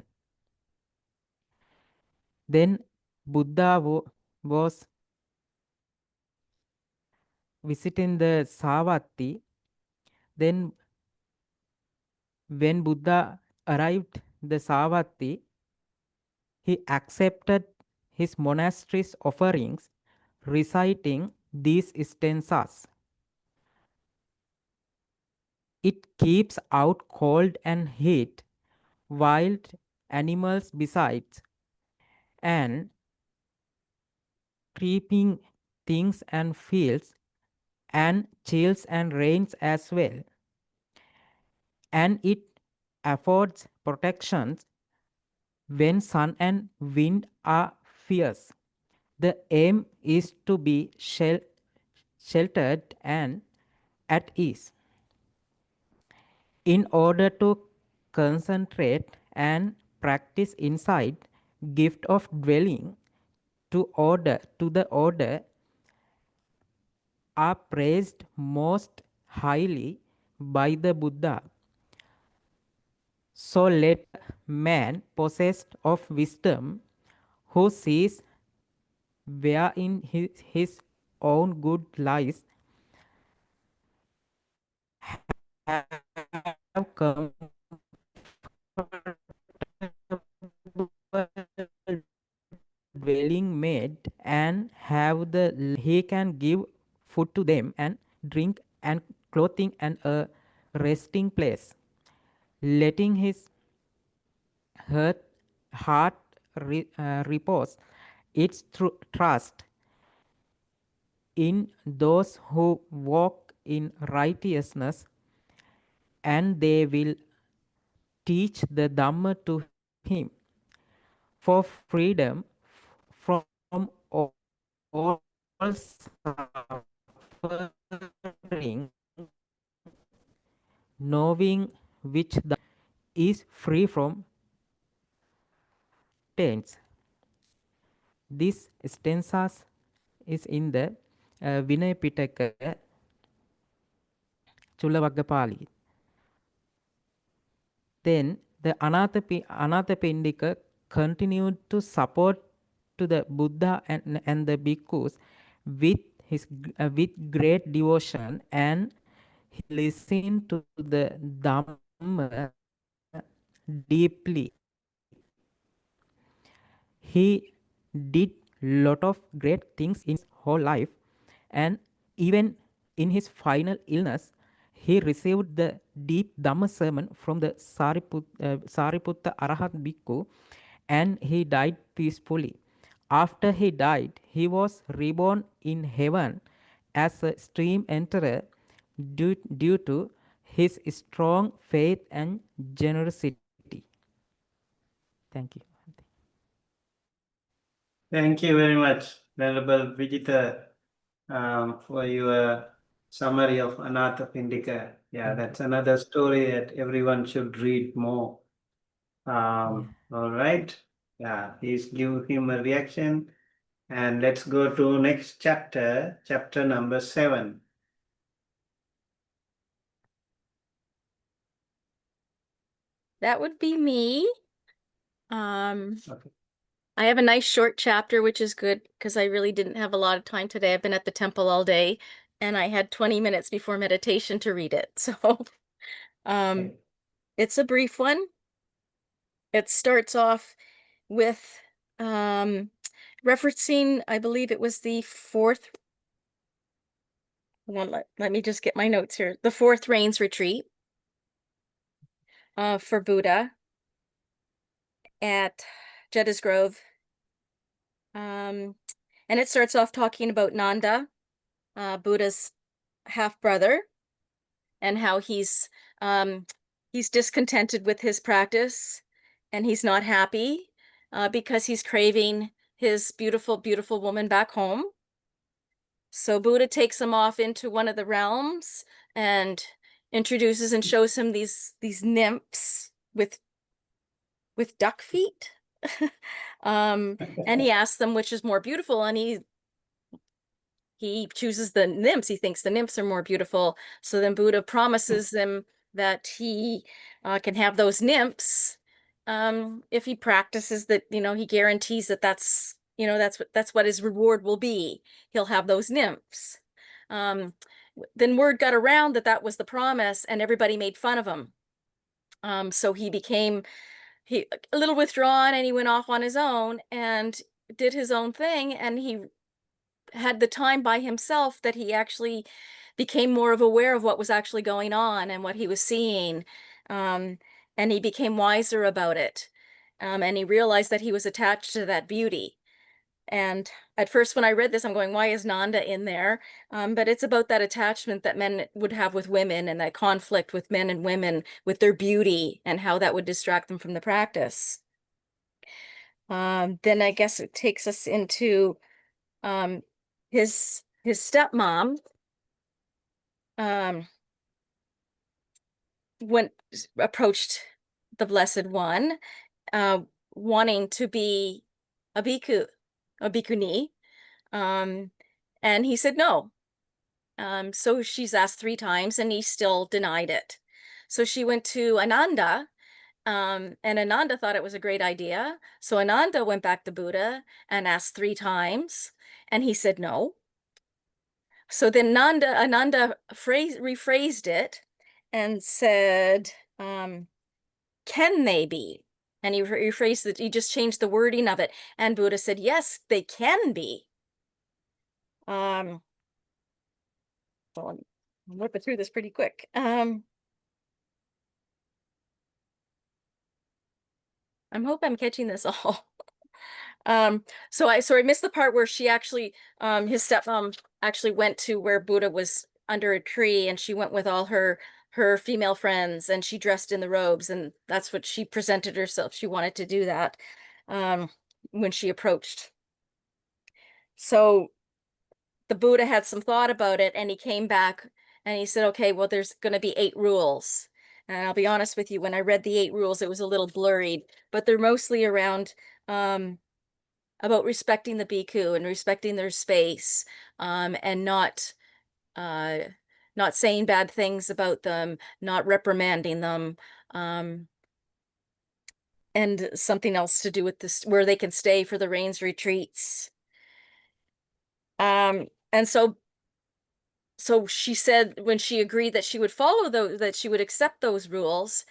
Then Buddha was visiting the Savatthi. Then when Buddha arrived the Savatthi, he accepted his monastery's offerings, reciting these stanzas. It keeps out cold and heat, wild animals besides, and creeping things and fields, and chills and rains as well. And it affords protections when sun and wind are fierce. The aim is to be sheltered and at ease. In order to concentrate and practice inside, gift of dwelling to the order are praised most highly by the Buddha. So let man possessed of wisdom, who sees wherein his own good lies, have comfortable dwelling made, and have the he can give food to them and drink and clothing and a resting place, letting his heart, repose its trust in those who walk in righteousness, and they will teach the Dhamma to him. For freedom from all suffering, knowing which the is free from taints. This stanzas is in the Vinaya Pitaka Chulavagapali. Then the Anathapindika continued to support to the Buddha and the bhikkhus with with great devotion, and he listened to the Dhamma deeply. He did lot of great things in his whole life, and even in his final illness, he received the deep Dhamma sermon from the Sariputta Arahat Bhikkhu, and he died peacefully. After he died, he was reborn in heaven as a stream enterer due to his strong faith and generosity. Thank you. Thank you very much, Venerable Vijita, for your summary of Anathapindika. Yeah, that's another story that everyone should read more. All right. Yeah, please give him a reaction. And let's go to next chapter, chapter number 7. That would be me. Okay. I have a nice short chapter, which is good because I really didn't have a lot of time today. I've been at the temple all day and I had 20 minutes before meditation to read it. So Okay. it's a brief one. It starts off with referencing, I believe it was the fourth one. Let me just get my notes here. The fourth rains retreat for Buddha at Jedda's Grove. And it starts off talking about Nanda, Buddha's half brother, and how he's discontented with his practice, and he's not happy because he's craving his beautiful, beautiful woman back home. So Buddha takes him off into one of the realms and introduces and shows him these nymphs with duck feet. And he asks them which is more beautiful, and he chooses the nymphs. He thinks the nymphs are more beautiful. So then Buddha promises them that he can have those nymphs if he practices that. He guarantees that that's what his reward will be. He'll have those nymphs. Then word got around that that was the promise, and everybody made fun of him. So he became a little withdrawn, and he went off on his own and did his own thing, and he had the time by himself that he actually became more of aware of what was actually going on and what he was seeing. And he became wiser about it. And he realized that he was attached to that beauty. And at first, when I read this, I'm going, why is Nanda in there? But it's about that attachment that men would have with women and that conflict with men and women with their beauty and how that would distract them from the practice. Then I guess it takes us into his stepmom approached the Blessed One, wanting to be a bhikkhu, a bhikkhuni, and he said no. So she's asked 3 times, and he still denied it. So she went to Ananda, and Ananda thought it was a great idea. So Ananda went back to Buddha and asked 3 times, and he said no. So then Ananda rephrased it and said, can they be? And he rephrased it, he just changed the wording of it. And Buddha said, yes, they can be. So I'm whipping through this pretty quick. I hope I'm catching this all. So I missed the part where she actually, his stepmom actually went to where Buddha was under a tree, and she went with all her female friends, and she dressed in the robes, and that's what she presented herself. She wanted to do that when she approached. So the Buddha had some thought about it, and he came back and he said, okay, well, there's going to be 8 rules. And I'll be honest with you, when I read the 8 rules, it was a little blurred, but they're mostly around about respecting the bhikkhu and respecting their space, and not saying bad things about them, not reprimanding them, and something else to do with this, where they can stay for the rains retreats. And so she said, when she agreed that she would follow those, that she would accept those rules,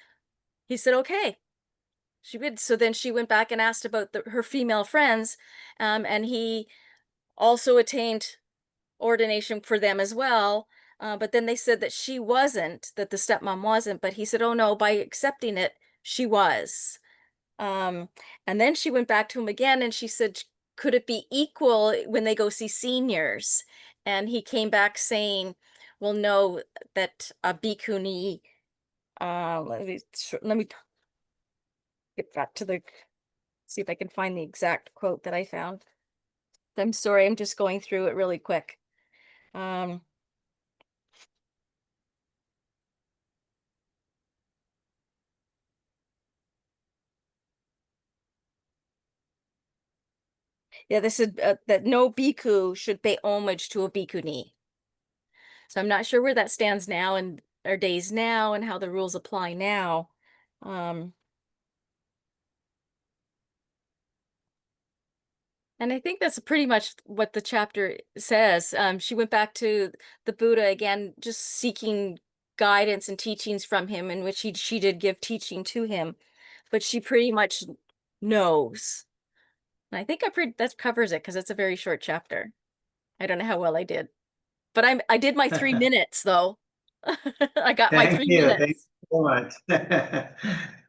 he said, okay. She would. So then she went back and asked about her female friends, and he also attained ordination for them as well. But then they said that she wasn't, that the stepmom wasn't, but he said, oh no, by accepting it, she was. And then she went back to him again and she said, could it be equal when they go see seniors? And he came back saying, well, no, that a bhikkhuni, let me get back to see if I can find the exact quote that I found. I'm sorry, I'm just going through it really quick. Yeah, this is that no bhikkhu should pay homage to a bhikkhuni. So I'm not sure where that stands now in our days now and how the rules apply now. And I think that's pretty much what the chapter says. She went back to the Buddha again, just seeking guidance and teachings from him, in which she did give teaching to him, but she pretty much knows. And I think that covers it because it's a very short chapter. I don't know how well I did, but I did my 3 minutes though. I got my 3 Thank you. Thank you minutes. so much.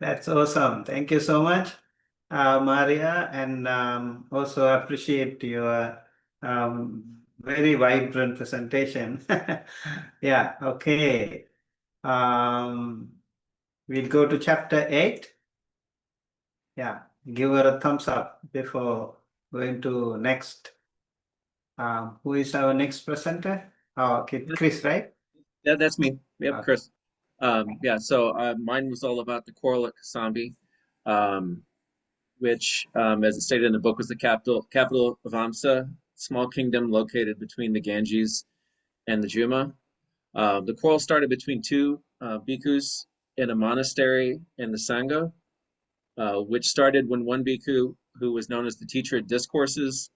That's awesome. Thank you so much, Maria, and also appreciate your very vibrant presentation. Yeah, okay. We'll go to chapter 8. Yeah, give her a thumbs up before going to next. Who is our next presenter? Oh, okay, Chris, right? Yeah, that's me. Yep, Okay. Chris. Yeah, so mine was all about the quarrel at Kasambi, which, as it stated in the book, was the capital of Amsa, small kingdom located between the Ganges and the Juma. The quarrel started between 2 bhikkhus in a monastery in the Sangha, which started when one bhikkhu, who was known as the teacher of discourses,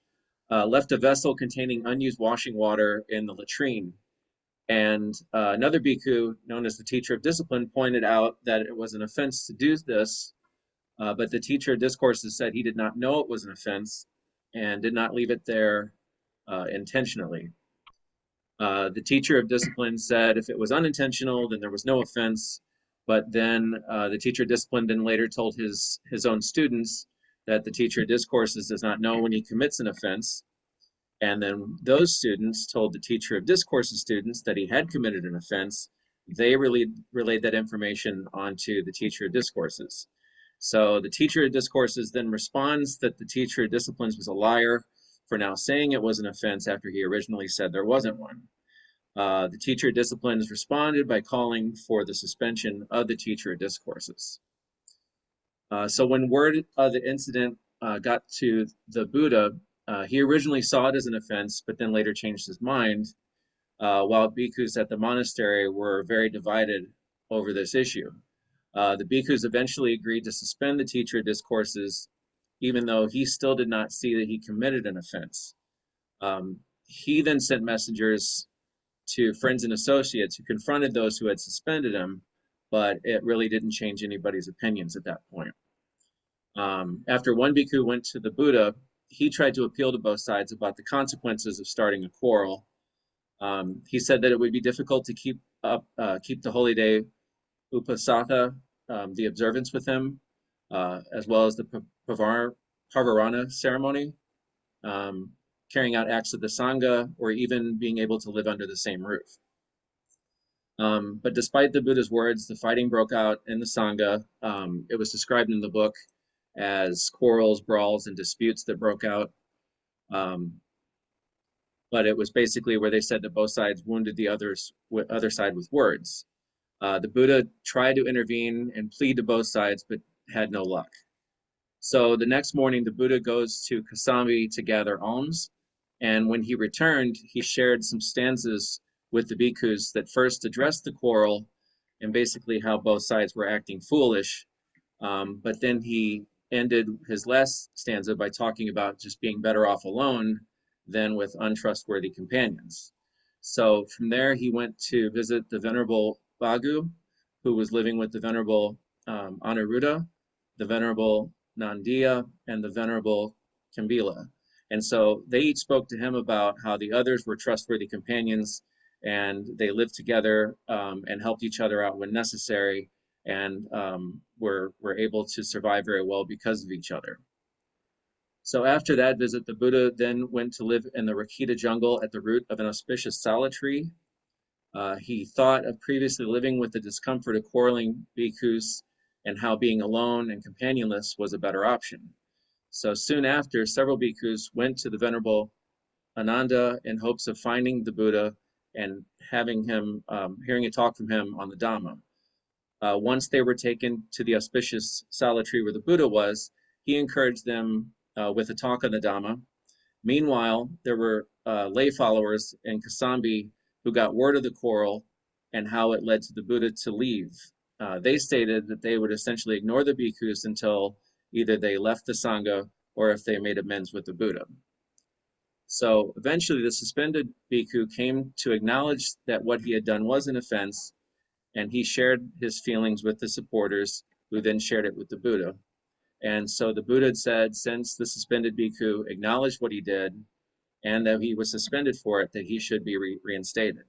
left a vessel containing unused washing water in the latrine. And another bhikkhu, known as the teacher of discipline, pointed out that it was an offense to do this, but the teacher of discourses said he did not know it was an offense and did not leave it there intentionally. The teacher of discipline said if it was unintentional, then there was no offense. But then the teacher of discipline then later told his own students that the teacher of discourses does not know when he commits an offense. And then those students told the teacher of discourses students that he had committed an offense. They relayed that information onto the teacher of discourses. So the teacher of discourses then responds that the teacher of disciplines was a liar for now saying it was an offense after he originally said there wasn't one. The teacher of disciplines responded by calling for the suspension of the teacher of discourses. So when word of the incident got to the Buddha, he originally saw it as an offense, but then later changed his mind, while bhikkhus at the monastery were very divided over this issue. The bhikkhus eventually agreed to suspend the teacher of discourses, even though he still did not see that he committed an offense. He then sent messengers to friends and associates who confronted those who had suspended him, but it really didn't change anybody's opinions at that point. After one bhikkhu went to the Buddha, he tried to appeal to both sides about the consequences of starting a quarrel. He said that it would be difficult to keep the holy day Upasaka, the observance with him, as well as the Parvarana ceremony, carrying out acts of the Sangha, or even being able to live under the same roof. But despite the Buddha's words, the fighting broke out in the Sangha. It was described in the book as quarrels, brawls, and disputes that broke out. But it was basically where they said that both sides wounded the other side with words. The Buddha tried to intervene and plead to both sides, but had no luck. So the next morning, the Buddha goes to Kasambi to gather alms. And when he returned, he shared some stanzas with the bhikkhus that first addressed the quarrel and basically how both sides were acting foolish. But then he ended his last stanza by talking about just being better off alone than with untrustworthy companions. So from there, he went to visit the Venerable Bhagu, who was living with the Venerable Anuruddha, the Venerable Nandiya, and the Venerable Kambila. And so they each spoke to him about how the others were trustworthy companions and they lived together and helped each other out when necessary, and were able to survive very well because of each other. So after that visit, the Buddha then went to live in the Rakita jungle at the root of an auspicious sala tree. He thought of previously living with the discomfort of quarreling bhikkhus and how being alone and companionless was a better option. So soon after, several bhikkhus went to the Venerable Ananda in hopes of finding the Buddha and having him, hearing a talk from him on the Dhamma. Once they were taken to the auspicious sala tree where the Buddha was, he encouraged them with a talk on the Dhamma. Meanwhile, there were lay followers in Kasambi who got word of the quarrel and how it led to the Buddha to leave. They stated that they would essentially ignore the bhikkhus until either they left the Sangha or if they made amends with the Buddha. So eventually the suspended bhikkhu came to acknowledge that what he had done was an offense, and he shared his feelings with the supporters, who then shared it with the Buddha. And so the Buddha said, since the suspended bhikkhu acknowledged what he did and that he was suspended for it, that he should be reinstated.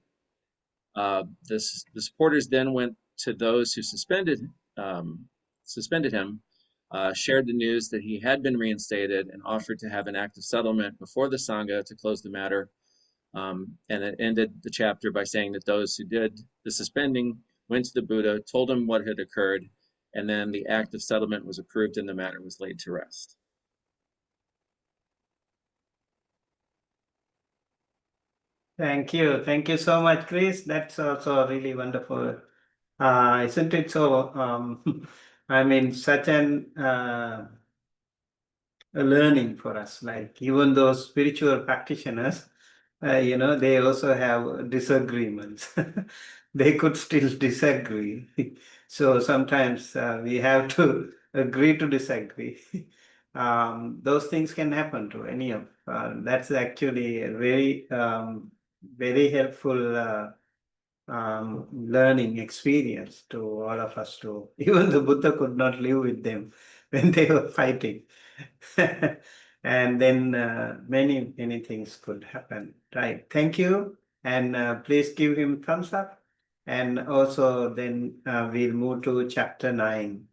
The supporters then went to those who suspended him, shared the news that he had been reinstated, and offered to have an act of settlement before the Sangha to close the matter. And it ended the chapter by saying that those who did the suspending went to the Buddha, told him what had occurred, and then the act of settlement was approved and the matter was laid to rest. Thank you. Thank you so much, Chris. That's also really wonderful. Isn't it so? I mean, such an a learning for us. Like even those spiritual practitioners, they also have disagreements. They could still disagree. So sometimes we have to agree to disagree. Those things can happen to any of. That's actually a very helpful learning experience to all of us too. Even the Buddha could not live with them when they were fighting. And then many things could happen. Right. Thank you. And please give him thumbs up. And also then we'll move to chapter 9.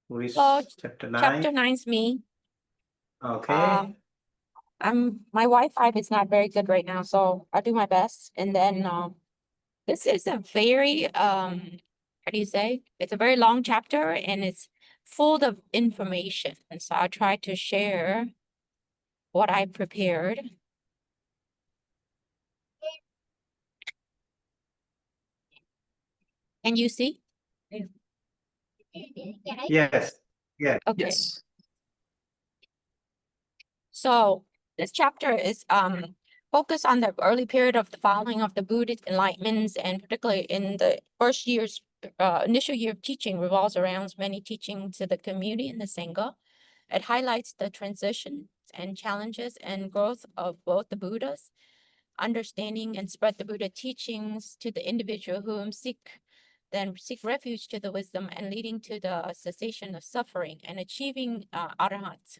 Who is chapter 9? Chapter 9's me. Okay. My Wi-Fi is not very good right now, so I'll do my best. And then this is a very how do you say? It's a very long chapter and it's full of information. And so I'll try to share what I prepared. Can you see? Yes. Yeah. Okay. Yes. So this chapter is focused on the early period of the following of the Buddhist enlightenments, and particularly in the first years, initial year of teaching revolves around many teachings to the community in the Sangha. It highlights the transitions and challenges and growth of both the Buddhas, understanding and spread the Buddha teachings to the individual whom seek refuge to the wisdom and leading to the cessation of suffering and achieving arahants.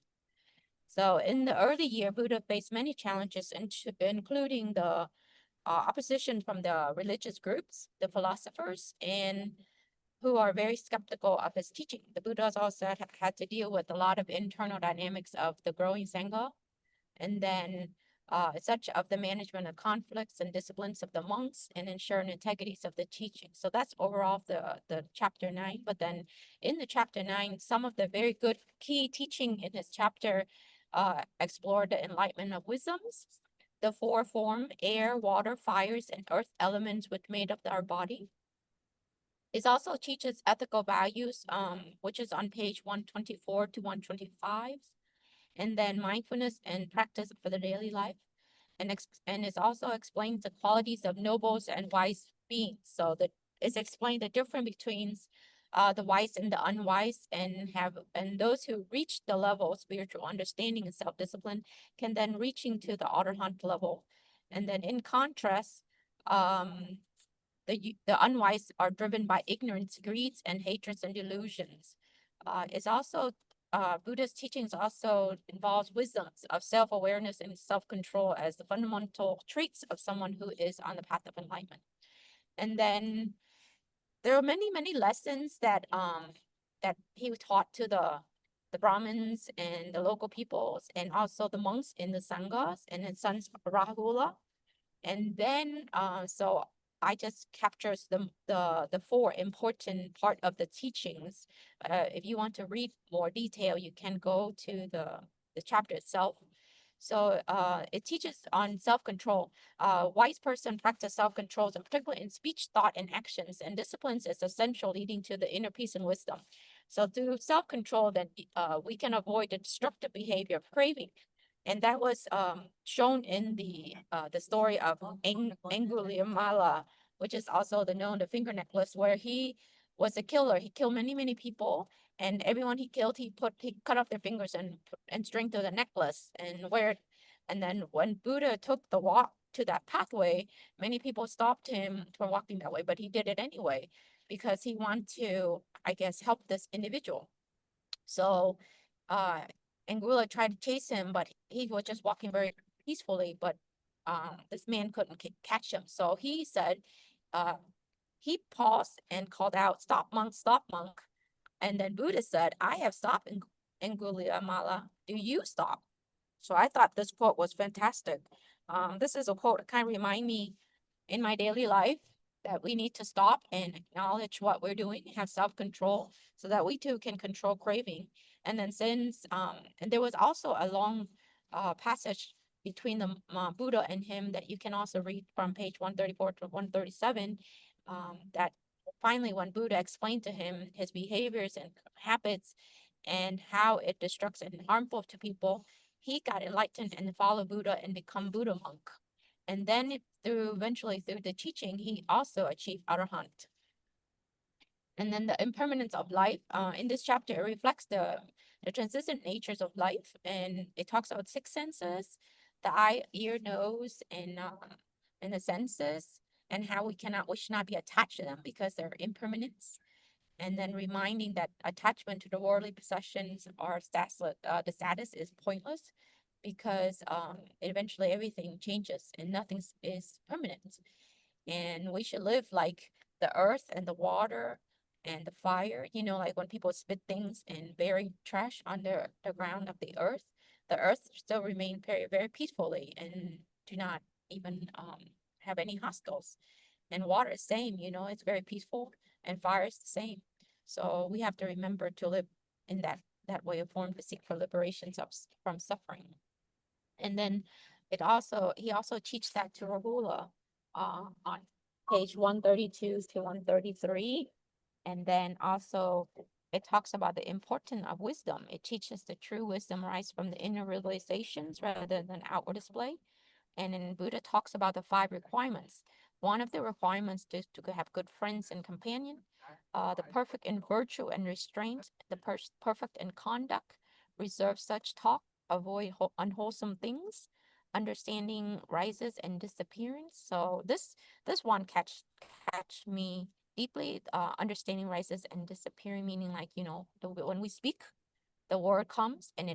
So in the early year, Buddha faced many challenges, including the opposition from the religious groups, the philosophers, and who are very skeptical of his teaching. The Buddhas also had to deal with a lot of internal dynamics of the growing Sangha, and then such of the management of conflicts and disciplines of the monks and ensuring integrities of the teaching. So that's overall the chapter 9. But then in the chapter 9, some of the very good key teaching in this chapter explore the enlightenment of wisdoms, the four form, air, water, fires, and earth elements which made up our body. It also teaches ethical values, which is on page 124 to 125. And then mindfulness and practice for the daily life. And it also explains the qualities of nobles and wise beings. So that it's explained the difference between the wise and the unwise, and those who reach the level of spiritual understanding and self-discipline can then reaching to the arahant level. And then in contrast, the unwise are driven by ignorance, greeds, and hatreds and delusions. It's also Buddhist teachings also involves wisdoms of self-awareness and self-control as the fundamental traits of someone who is on the path of enlightenment. And then there are many, many lessons that he taught to the Brahmins and the local peoples, and also the monks in the Sanghas and his sons Rahula. And then so I just captures the four important part of the teachings. If you want to read more detail, you can go to the chapter itself. So it teaches on self-control. Wise person practice self-control, and particularly in speech, thought, and actions, and disciplines is essential, leading to the inner peace and wisdom. So through self-control, then we can avoid the destructive behavior of craving. And that was shown in the story of Angulimala, which is also the finger necklace, where he was a killer. He killed many, many people, and everyone he killed, he cut off their fingers and string to the necklace and wear it. And then when Buddha took the walk to that pathway, many people stopped him from walking that way, but he did it anyway because he wanted to, I guess, help this individual. So Anguilla tried to chase him, but he was just walking very peacefully, but this man couldn't catch him. So he said, he paused and called out, "Stop, monk, stop, monk." And then Buddha said, "I have stopped, Angulimala. Do you stop?" So I thought this quote was fantastic. This is a quote that kind of remind me in my daily life that we need to stop and acknowledge what we're doing, have self-control, so that we too can control craving. And then since, and there was also a long passage between the Buddha and him that you can also read from page 134 to 137, that finally when Buddha explained to him his behaviors and habits and how it destructs and harmful to people, he got enlightened and followed Buddha and become Buddha monk. And then eventually through the teaching, he also achieved arahant. And then the impermanence of life. In this chapter, it reflects the transcendent natures of life, and it talks about six senses: the eye, ear, nose, and the senses, and how we should not be attached to them because they're impermanence. And then reminding that attachment to the worldly possessions or the status is pointless, because eventually everything changes and nothing is permanent. And we should live like the earth and the water and the fire. You know, like when people spit things and bury trash under the ground of the earth still remain very, very peacefully and do not even have any hostiles. And water is same, you know, it's very peaceful, and fire is the same. So we have to remember to live in that way of form, to seek for liberations from suffering. And then he also teaches that to Rahula on page 132 to 133. And then also it talks about the importance of wisdom. It teaches the true wisdom rise from the inner realizations rather than outward display. And then Buddha talks about the 5 requirements. One of the requirements is to have good friends and companion, the perfect in virtue and restraint, the perfect in conduct, reserve such talk, avoid unwholesome things, understanding rises and disappearance. So this one catch me deeply. Understanding rises and disappearing, meaning like, you know, when we speak, the word comes and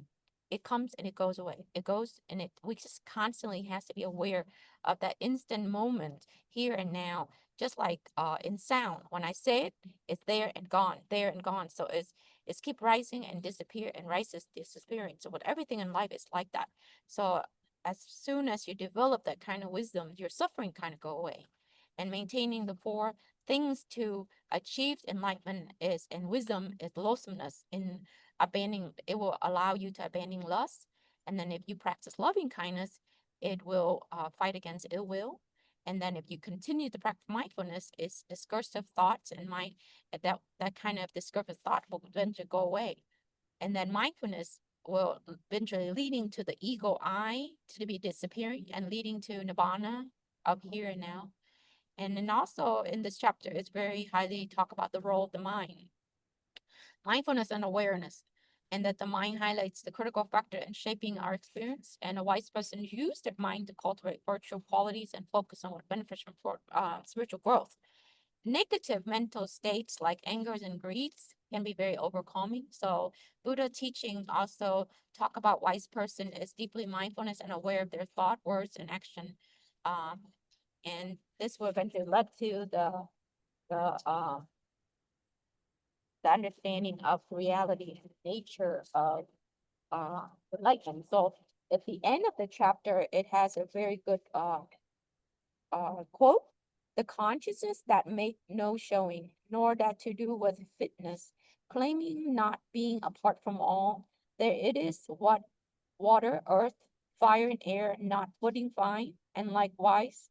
it comes and it goes away. It goes and we just constantly has to be aware of that instant moment here and now. Just like in sound, when I say it, it's there and gone, there and gone. So it's keep rising and disappear and rises, disappearing. So with everything in life, it's like that. So as soon as you develop that kind of wisdom, your suffering kind of go away. And maintaining the 4 things to achieve enlightenment is, and wisdom is loathsomeness. In abandoning, it will allow you to abandon lust. And then if you practice loving kindness, it will fight against ill will. And then if you continue to practice mindfulness, it's discursive thoughts and that kind of discursive thought will eventually go away. And then mindfulness will eventually leading to the ego I to be disappearing and leading to nibbana of here and now. And then also in this chapter, it's very highly talk about the role of the mind, mindfulness and awareness, and that the mind highlights the critical factor in shaping our experience. And a wise person uses their mind to cultivate virtual qualities and focus on what benefits from spiritual growth. Negative mental states like angers and greeds can be very overwhelming. So Buddha teaching also talk about wise person is deeply mindfulness and aware of their thought, words, and action. And this will eventually lead to the understanding of reality and nature of enlightenment. So at the end of the chapter, it has a very good quote: "The consciousness that make no showing, nor that to do with fitness, claiming not being apart from all, there it is what water, earth, fire, and air not putting fine, and likewise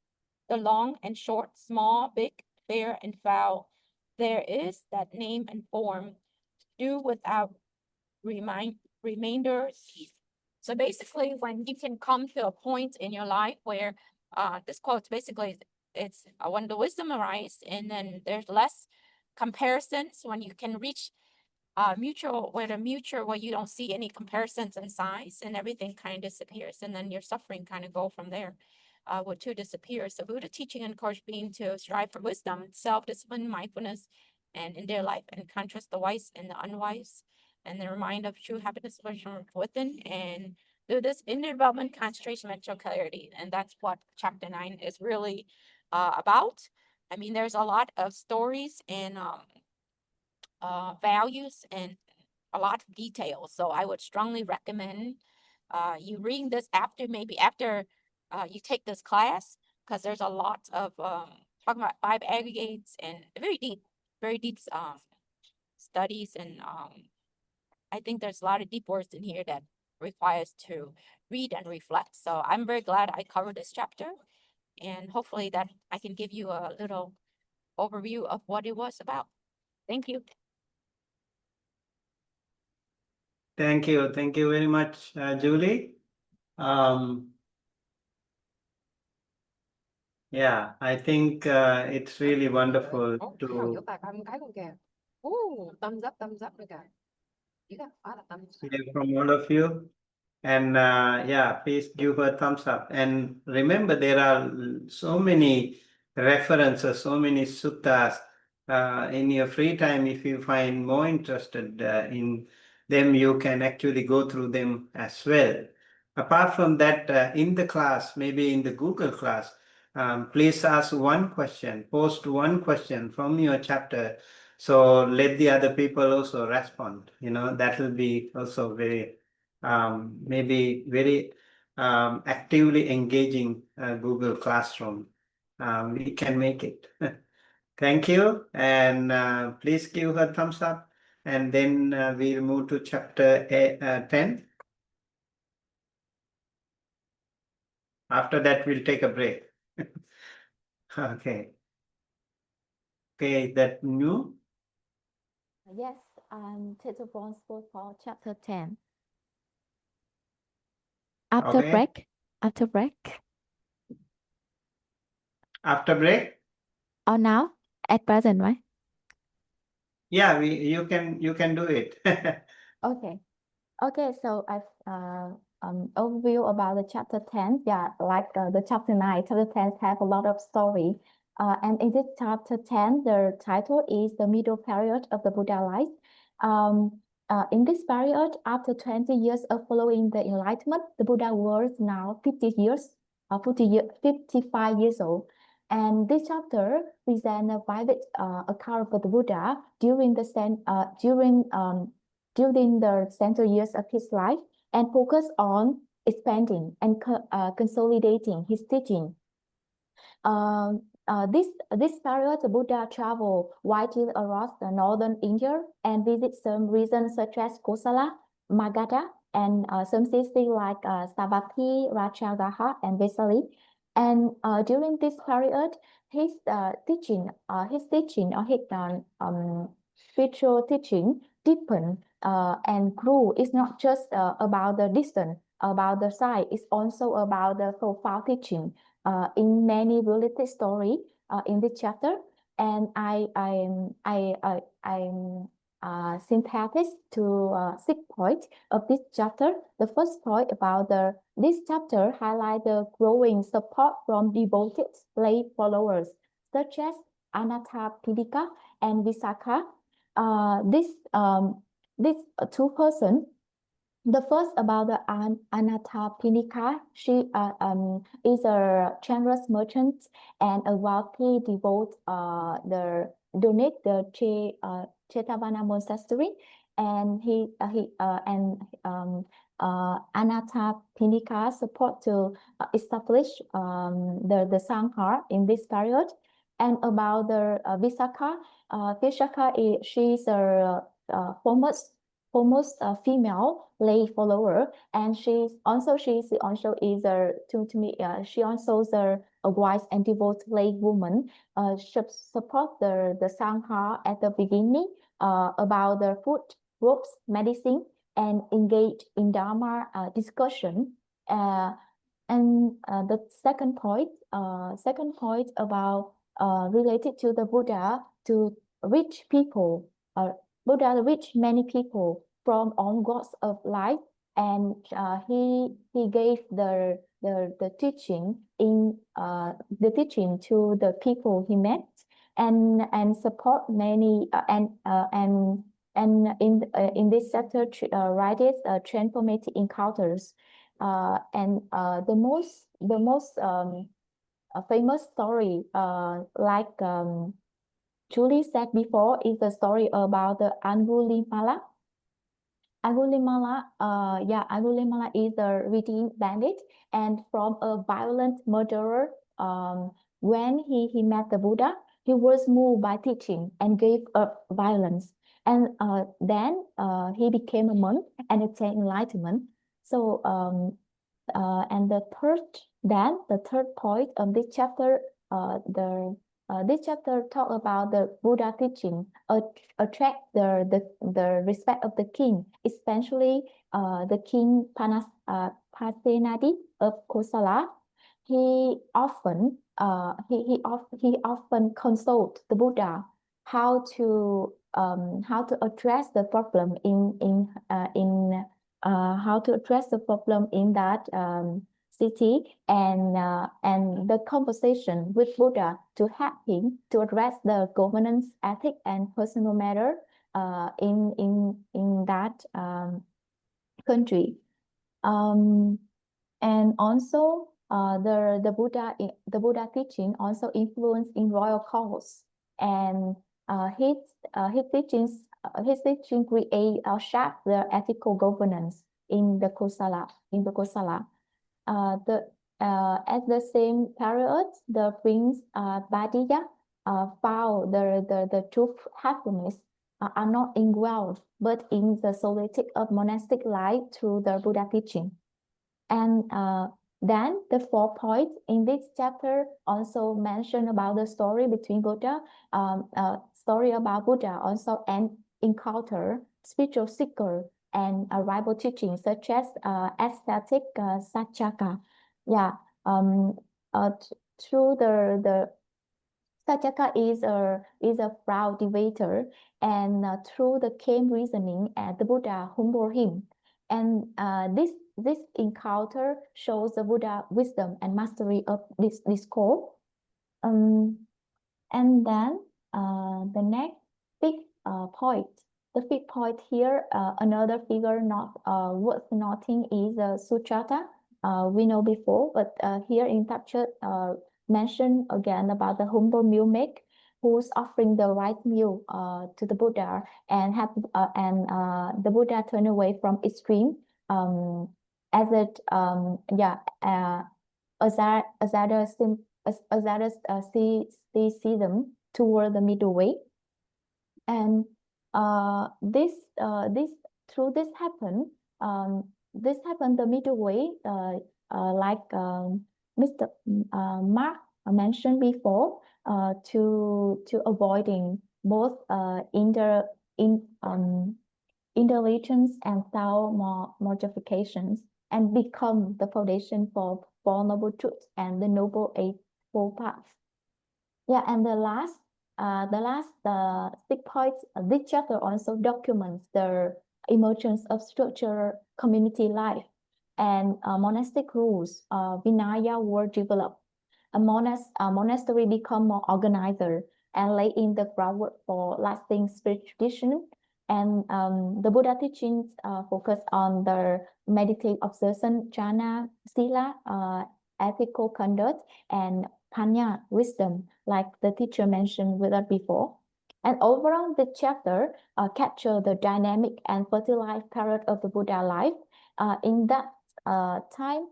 the long and short, small, big, fair, and foul, there is that name and form, do without remainder cease." So basically, when you can come to a point in your life where this quote basically it's when the wisdom arises, and then there's less comparisons, when you can reach mutual where you don't see any comparisons in size, and everything kind of disappears, and then your suffering kind of go from there. Would to disappear. So Buddha teaching encouraged being to strive for wisdom, self-discipline, mindfulness, and in their life, and contrast the wise and the unwise, and the remind of true happiness from within, and do this inner development, concentration, mental clarity. And that's what chapter 9 is really about. I mean, there's a lot of stories and values and a lot of details. So I would strongly recommend you reading this after you take this class, because there's a lot of talking about 5 aggregates and very deep studies, and I think there's a lot of deep words in here that requires to read and reflect. So I'm very glad I covered this chapter, and hopefully that I can give you a little overview of what it was about. Thank you. Thank you. Thank you very much, Julie. Yeah, I think it's really wonderful to Vỗ tay ba cái luôn kìa. Thumbs up nữa kìa. Chỉ là quá là thumbs up. hear from all of you. And yeah, please give her thumbs up. And remember, there are so many references, so many suttas. In your free time, if you find more interested in them, you can actually go through them as well. apart from that, in the class, maybe in the Google class, please ask one question, post one question from your chapter. So let the other people also respond. That will be also very, maybe very actively engaging Google Classroom. We can make it. Thank you. And please give her thumbs up. And then we'll move to chapter 10. After that, we'll take a break. Okay. Okay, that new? Yes, I'm responsible for chapter 10. After Okay. break, after break, After break? or now, at present, right? Yeah, you can do it. Okay. Okay, so I've overview about the chapter 10. Yeah, like the chapter 9, chapter 10 have a lot of story. And in this chapter 10, the title is the middle period of the Buddha life. In this period, after 20 years of following the enlightenment, the Buddha was now 50 years, 55 years old. And this chapter presents a vivid account of the Buddha during the central years of his life and focus on expanding and consolidating his teaching. This period, the Buddha traveled widely across the northern India and visit some regions such as Kosala, Magadha, and some cities like Savatthi, Rajagaha, and Vesali. And during this period, his teaching or his spiritual teaching deepened and grew. It's not just about the distance, about the size. It's also about the profound teaching in many related story in this chapter. And I'm synthesis to 6 points of this chapter. The first point about this chapter highlight the growing support from devoted lay followers such as Anathapindika and Visakha. This two persons. The first about the Anathapindika, she is a generous merchant and a wealthy devote donate the Chetavana monastery, and Anathapindika support to establish the Sangha in this period. And about the Visakha, she's a foremost female lay follower, and she also is she also is a wise and devout lay woman. Should support the Sangha at the beginning about the food groups, medicine, and engage in Dharma discussion. And the second point about related to the Buddha to reach people. Buddha reached many people from all walks of life, and he gave the teaching to the people he met, and support many and in this chapter writes transformative encounters, and the most famous story like Julie said before is the story about the Angulimala. Angulimala is a redeemed bandit and from a violent murderer. When he met the Buddha, he was moved by teaching and gave up violence. And then he became a monk and attained enlightenment. So and the third point of this chapter, this chapter talk about the Buddha teaching attract the respect of the king, especially the king Pasenadi of Kosala. He often consult the Buddha how to address the problem how to address the problem in that city, and the conversation with Buddha to help him to address the governance, ethic, and personal matter in that country. And also, the Buddha teaching also influenced in royal courts, and his teaching create shape the ethical governance in the Kosala. At the same period, the prince Badiya found the true happiness are not in wealth, but in the solitude of monastic life through the Buddha teaching. And then the 4 points in this chapter also mention about the story between Buddha, story about Buddha also and encounter spiritual seeker and rival teaching such as aesthetic Satyaka. Yeah, through the Satyaka is a proud debater, and through the calm reasoning, the Buddha humbled him. And this encounter shows the Buddha wisdom and mastery of this discourse. And then the next big point, the fifth point here, another figure not worth noting is Suchata. We know before, but here in chapter mention again about the humble meal make, who's offering the right meal to the Buddha, and the Buddha turned away from extreme, as it asceticism toward the middle way. And this through this happened the middle way, like Mr. Mark mentioned before, to avoiding both intelligence and self mortifications, and become the foundation for Four Noble Truths and the Noble Eightfold Path. Yeah, and the last 6 points, this chapter also documents the emergence of structured community life, and monastic rules, Vinaya were developed. A monastery become more organized and lay in the groundwork for lasting spiritual tradition. And the Buddha teachings focus on the meditative observation, jhana, sila, ethical conduct, and panya, wisdom, like the teacher mentioned with us before. And overall, the chapter capture the dynamic and fertilized period of the Buddha life. In that time,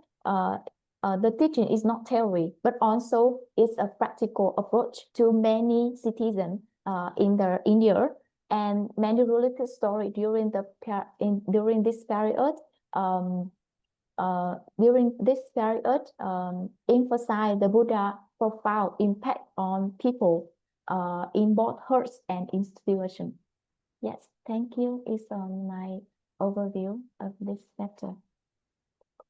the teaching is not theory, but also is a practical approach to many citizens in India, and many related story during this period. During this period, emphasize the Buddha profound impact on people in both hearts and institution. Yes, thank you. Is my overview of this chapter.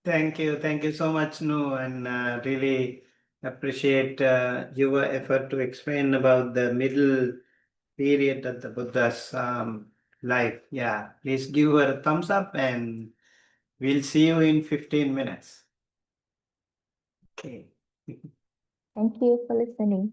Thank you so much, Nu, and really appreciate your effort to explain about the middle period of the Buddha's life. Yeah, please give her a thumbs up, and we'll see you in 15 minutes. Okay. Thank you for listening.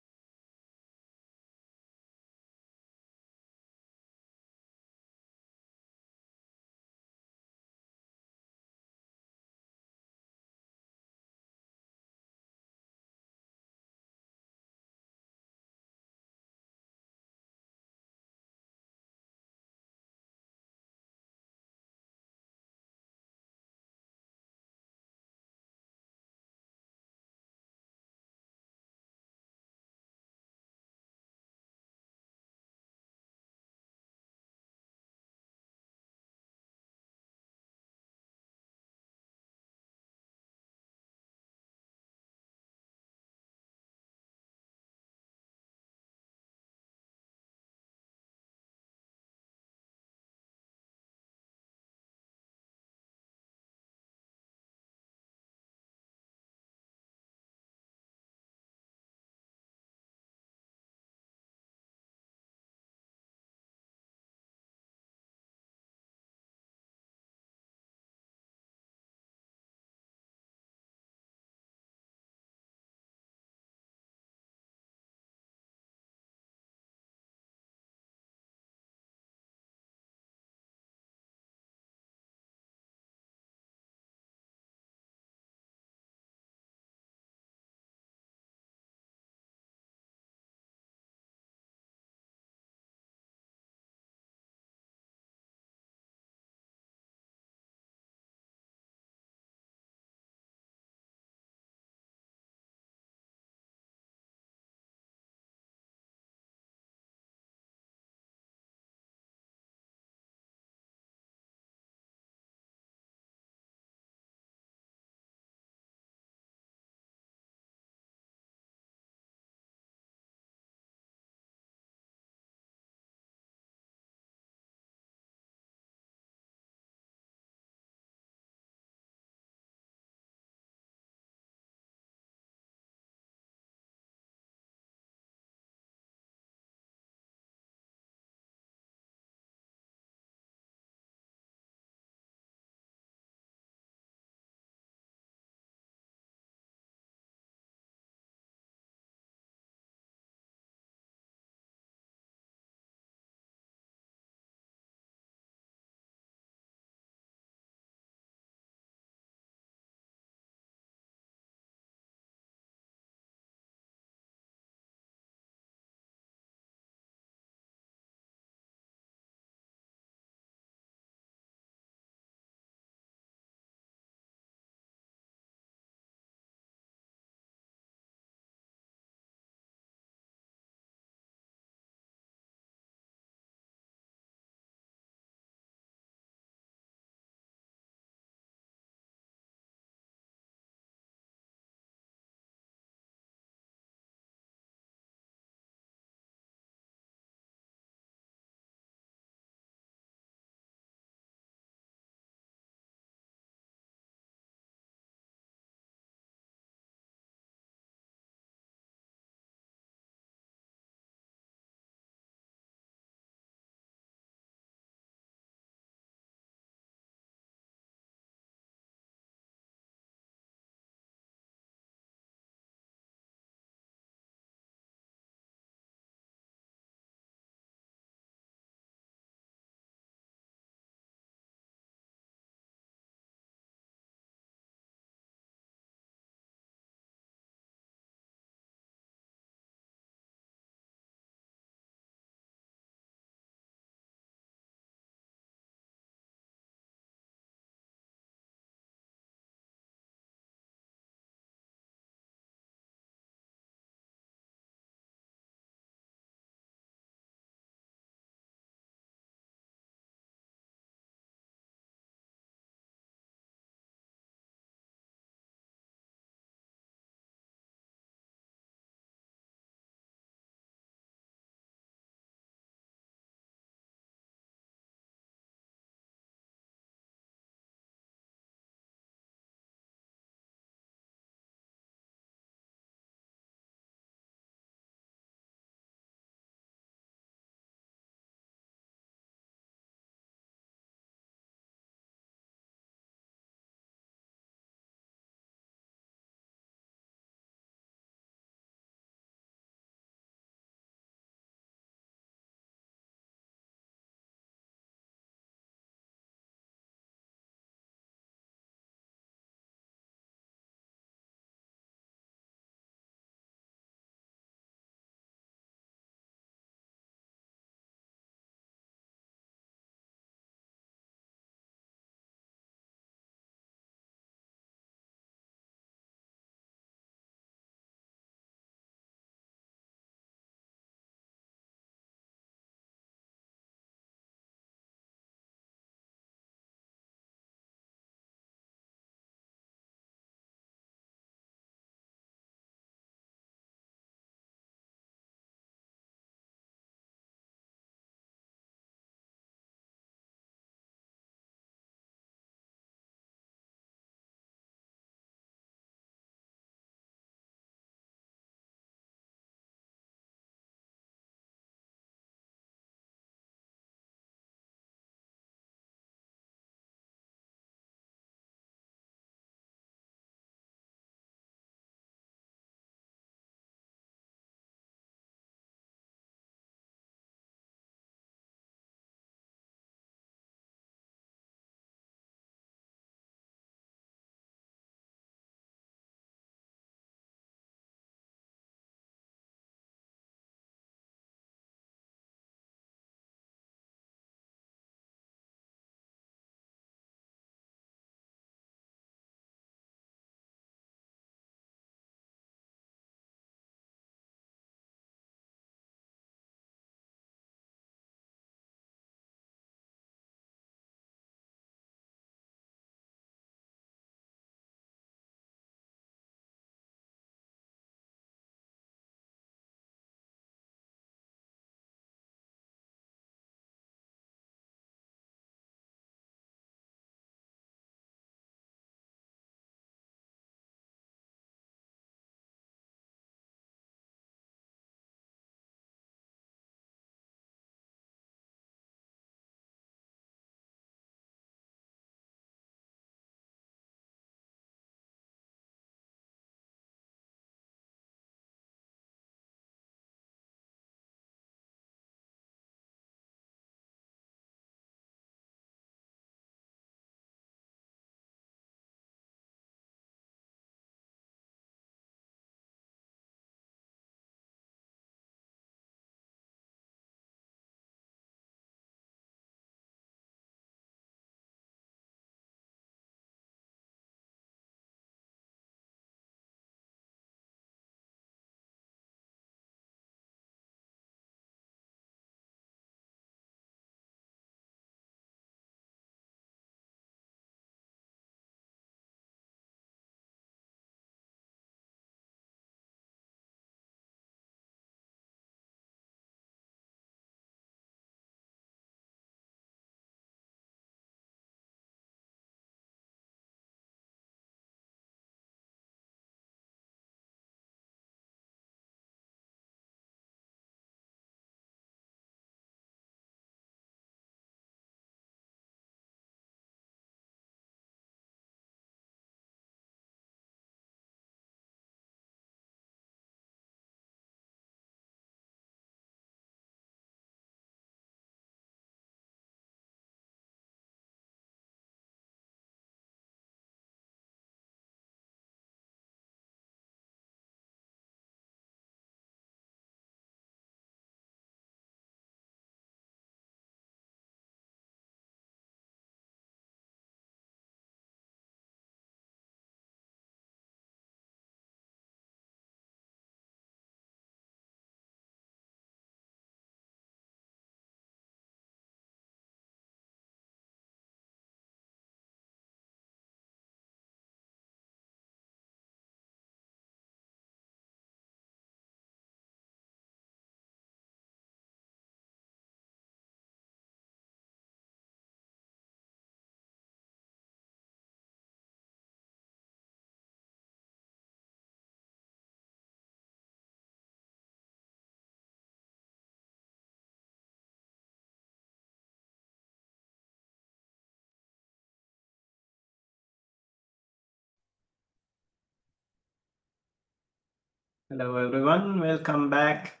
Hello, everyone. Welcome back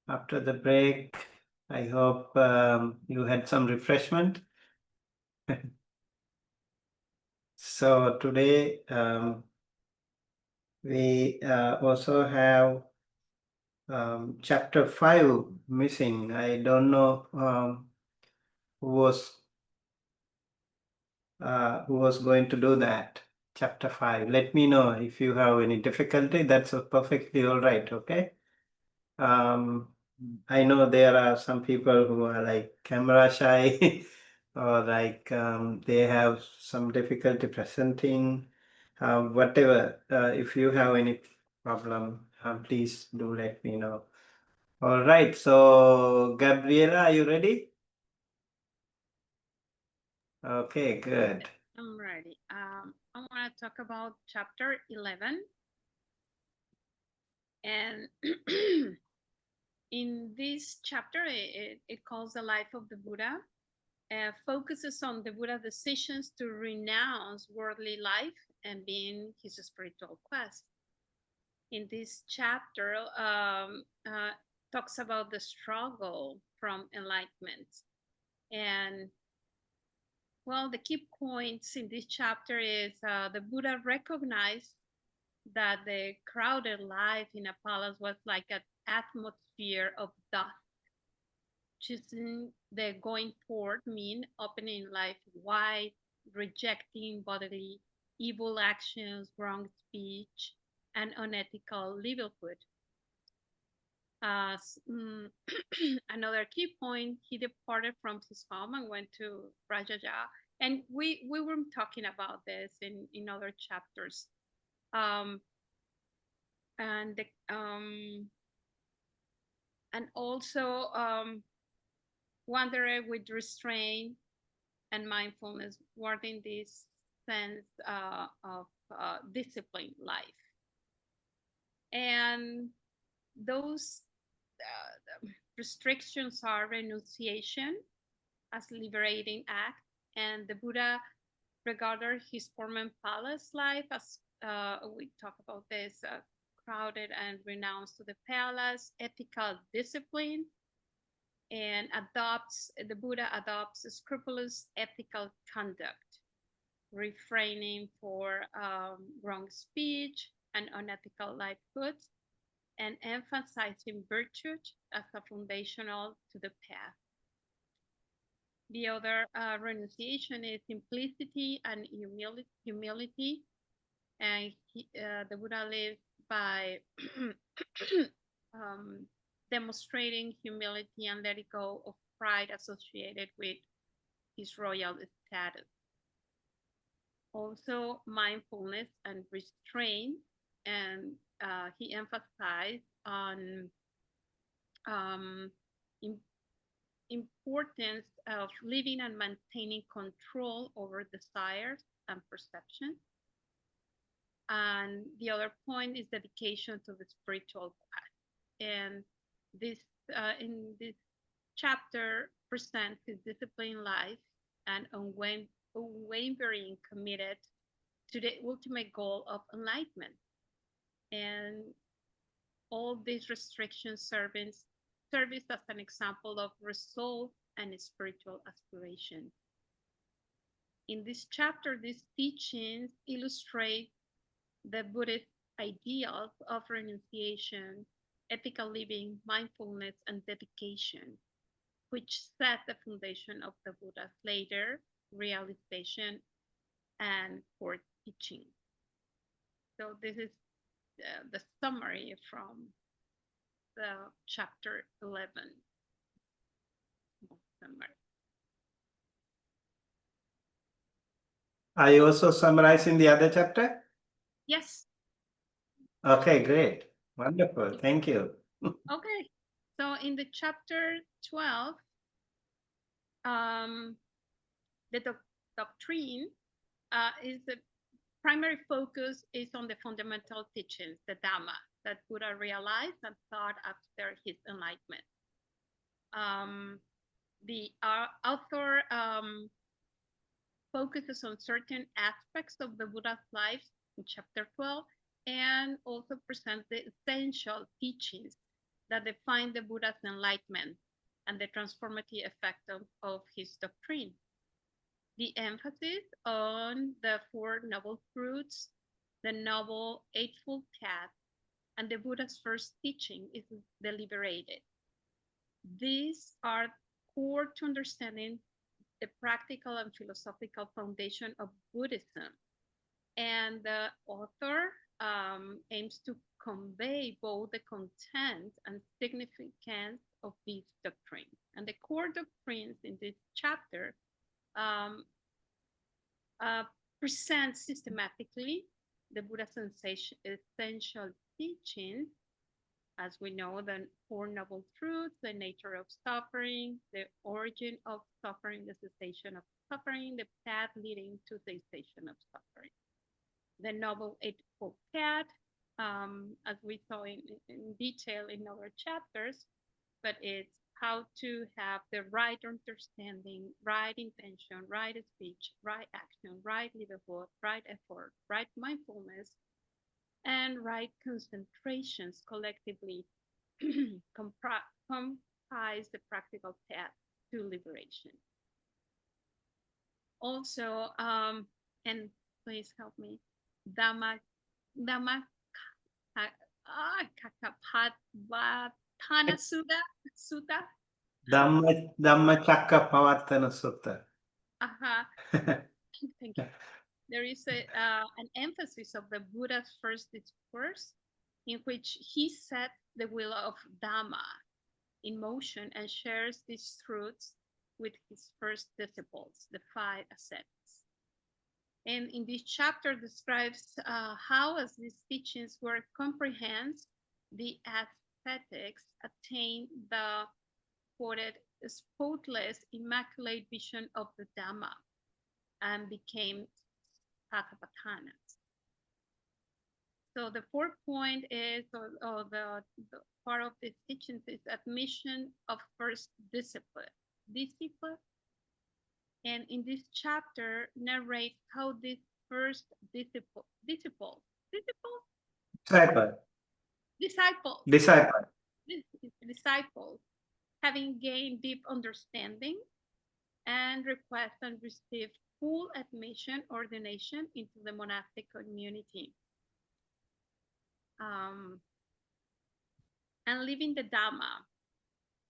after the break. I hope you had some refreshment. So today we also have chapter 5 missing. I don't know who was going to do that. Chapter 5. Let me know if you have any difficulty. That's perfectly all right. Okay. I know there are some people who are like camera shy or like they have some difficulty presenting. Whatever. If you have any problem, please do let me know. All right. So, Gabriela, are you ready? Okay, good. I'm ready. I want to talk about chapter 11. And in this chapter, it calls the life of the Buddha, focuses on the Buddha's decisions to renounce worldly life and being his spiritual quest. In this chapter, talks about the struggle from enlightenment. And well, the key points in this chapter is the Buddha recognized that the crowded life in a palace was like an atmosphere of dust. Choosing the going forth mean opening life wide, rejecting bodily evil actions, wrong speech, and unethical livelihood. Another key point, he departed from his home and went to Rajaja. And we were talking about this in other chapters. And also wandered with restraint and mindfulness, wording this sense of disciplined life. And those restrictions are renunciation as liberating act, and the Buddha regarded his former palace life as we talk about this crowded and renounced to the palace, ethical discipline, and the Buddha adopts scrupulous ethical conduct, refraining for wrong speech and unethical livelihood, and emphasizing virtue as a foundational to the path. The other renunciation is simplicity and humility. And the Buddha lived by demonstrating humility and letting go of pride associated with his royal status. Also, mindfulness and restraint, and he emphasized on importance of living and maintaining control over desires and perception. And the other point is dedication to the spiritual path. And this in this chapter presents his disciplined life and unwavering committed to the ultimate goal of enlightenment. And all these restrictions service as an example of resolve and spiritual aspiration. In this chapter, these teachings illustrate the Buddhist ideals of renunciation, ethical living, mindfulness, and dedication, which set the foundation of the Buddha's later realization and core teaching. So this is the summary from the chapter 11. Are you also summarizing the other chapter? Yes. Okay, great. Wonderful. Thank you. Okay. So in the chapter 12, the doctrine is the primary focus is on the fundamental teachings, the Dhamma, that Buddha realized and taught after his enlightenment. The author focuses on certain aspects of the Buddha's life in chapter 12 and also present the essential teachings that define the Buddha's enlightenment and the transformative effect of his doctrine. The emphasis on the Four Noble Truths, the Noble Eightfold Path, and the Buddha's first teaching is deliberated. These are core to understanding the practical and philosophical foundation of Buddhism. And the author aims to convey both the content and significance of this doctrine. And the core doctrines in this chapter present systematically the Buddha's essential teachings. As we know, the Four Noble Truths, the nature of suffering, the origin of suffering, the cessation of suffering, the path leading to cessation of suffering. The Noble Eightfold Path, as we saw in detail in our chapters, but it's how to have the right understanding, right intention, right speech, right action, right livelihood, right effort, right mindfulness, and right concentrations collectively comprise the practical path to liberation. Also, and please help me, Kakapavatthana Sutta. Dhammacakkappavattana Sutta. Thank you. There is an emphasis of the Buddha's first discourse in which he set the wheel of Dhamma in motion and shares these truths with his first disciples, the 5 ascetics. And in this chapter describes how, as these teachings were comprehended, the ascetics attained the quoted spotless, immaculate vision of the Dhamma and became Sakapathanas. So the 4th point is, or the part of the teachings is admission of first disciple. And in this chapter narrates how this first disciple, having gained deep understanding and request and receive full admission, ordination into the monastic community. And living the Dhamma.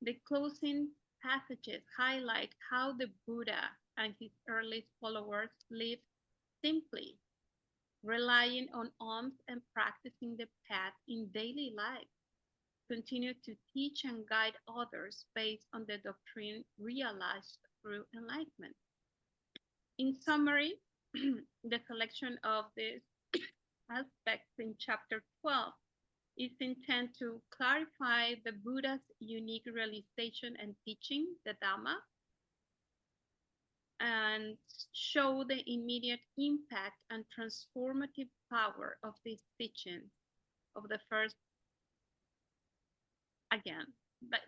The closing passages highlight how the Buddha and his early followers lived simply, relying on alms and practicing the path in daily life, continue to teach and guide others based on the doctrine realized through enlightenment. In summary, the selection of these aspects in chapter 12 is intended to clarify the Buddha's unique realization and teaching, the Dhamma, and show the immediate impact and transformative power of this teaching of the first,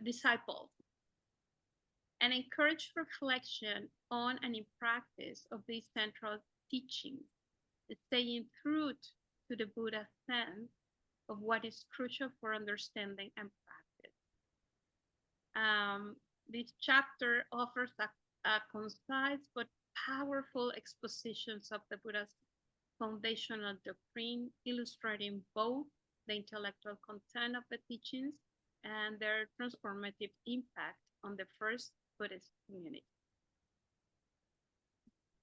disciples, and encourage reflection on and in practice of these central teachings, staying true to the Buddha's sense of what is crucial for understanding and practice. This chapter offers a concise but powerful expositions of the Buddha's foundational doctrine, illustrating both the intellectual content of the teachings and their transformative impact on the first Buddhist community.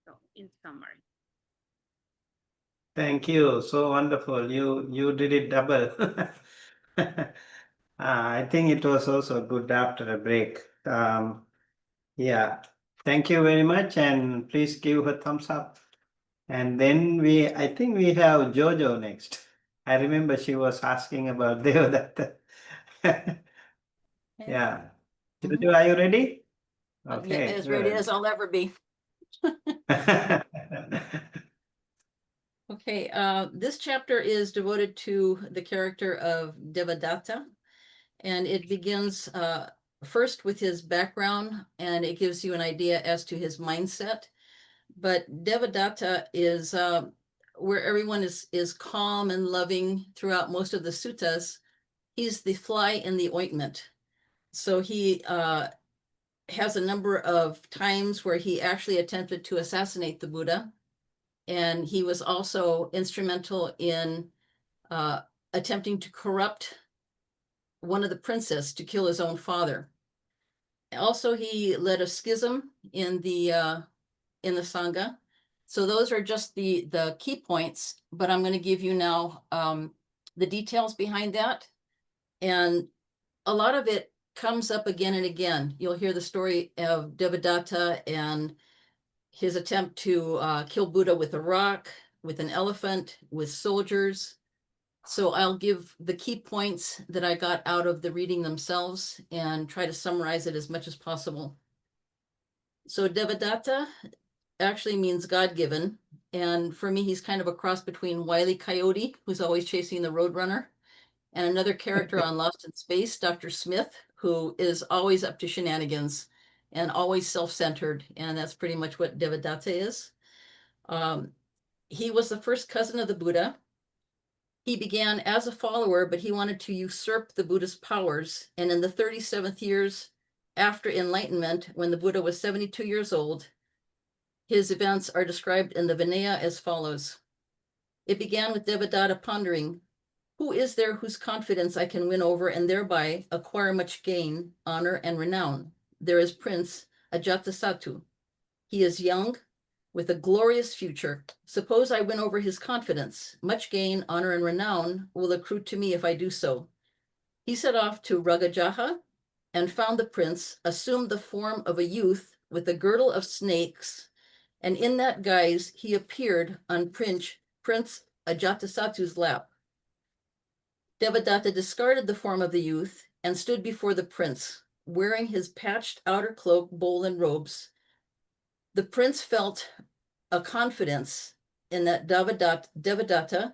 So, in summary. Thank you. So wonderful. You did it double. I think it was also good after a break. Yeah. Thank you very much. And please give a thumbs up. And then I think we have Jojo next. I remember she was asking about Devadatta. Yeah. Jojo, are you ready? Okay. As ready as I'll ever be. Okay, this chapter is devoted to the character of Devadatta, and it begins first with his background, and it gives you an idea as to his mindset. But Devadatta is where everyone is calm and loving throughout most of the suttas, he's the fly in the ointment. So he has a number of times where he actually attempted to assassinate the Buddha. And he was also instrumental in attempting to corrupt one of the princes to kill his own father. Also, he led a schism in the Sangha. So those are just the key points, but I'm going to give you now the details behind that. And a lot of it comes up again and again. You'll hear the story of Devadatta and his attempt to kill Buddha with a rock, with an elephant, with soldiers. So I'll give the key points that I got out of the reading themselves and try to summarize it as much as possible. So Devadatta actually means God-given. And for me, he's kind of a cross between Wile E. Coyote, who's always chasing the Roadrunner, and another character on Lost in Space, Dr. Smith, who is always up to shenanigans and always self-centered. And that's pretty much what Devadatta is. He was the first cousin of the Buddha. He began as a follower, but he wanted to usurp the Buddha's powers. And in the 37th years after enlightenment, when the Buddha was 72 years old, his events are described in the Vinaya as follows. It began with Devadatta pondering, who is there whose confidence I can win over and thereby acquire much gain, honor, and renown? There is Prince Ajatasattu. He is young, with a glorious future. Suppose I win over his confidence. Much gain, honor, and renown will accrue to me if I do so. He set off to Ragajaha and found the prince, assumed the form of a youth with a girdle of snakes, and in that guise he appeared on Prince Ajatasattu's lap. Devadatta discarded the form of the youth and stood before the prince, wearing his patched outer cloak, bowl, and robes. The prince felt a confidence in that Devadatta,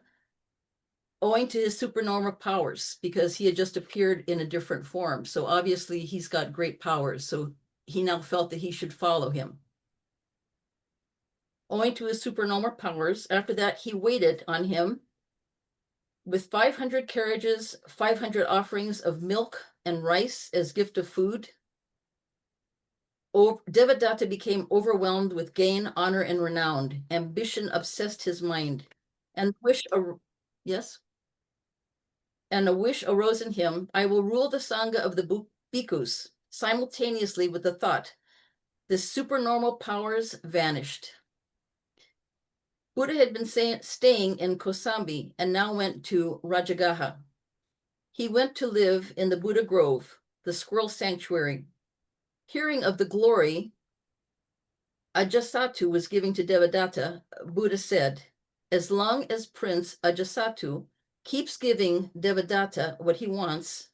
owing to his supernormal powers, because he had just appeared in a different form. So obviously he's got great powers. So he now felt that he should follow him. Owing to his supernormal powers, after that, he waited on him with 500 carriages, 500 offerings of milk and rice as gift of food. Devadatta became overwhelmed with gain, honor, and renown. Ambition obsessed his mind, and yes, and a wish arose in him: I will rule the Sangha of the bhikkhus. Simultaneously with the thought, the supernormal powers vanished. Buddha had been staying in Kosambi and now went to Rajagaha. He went to live in the Buddha Grove, the squirrel sanctuary. Hearing of the glory Ajatasattu was giving to Devadatta, Buddha said, as long as Prince Ajatasattu keeps giving Devadatta what he wants,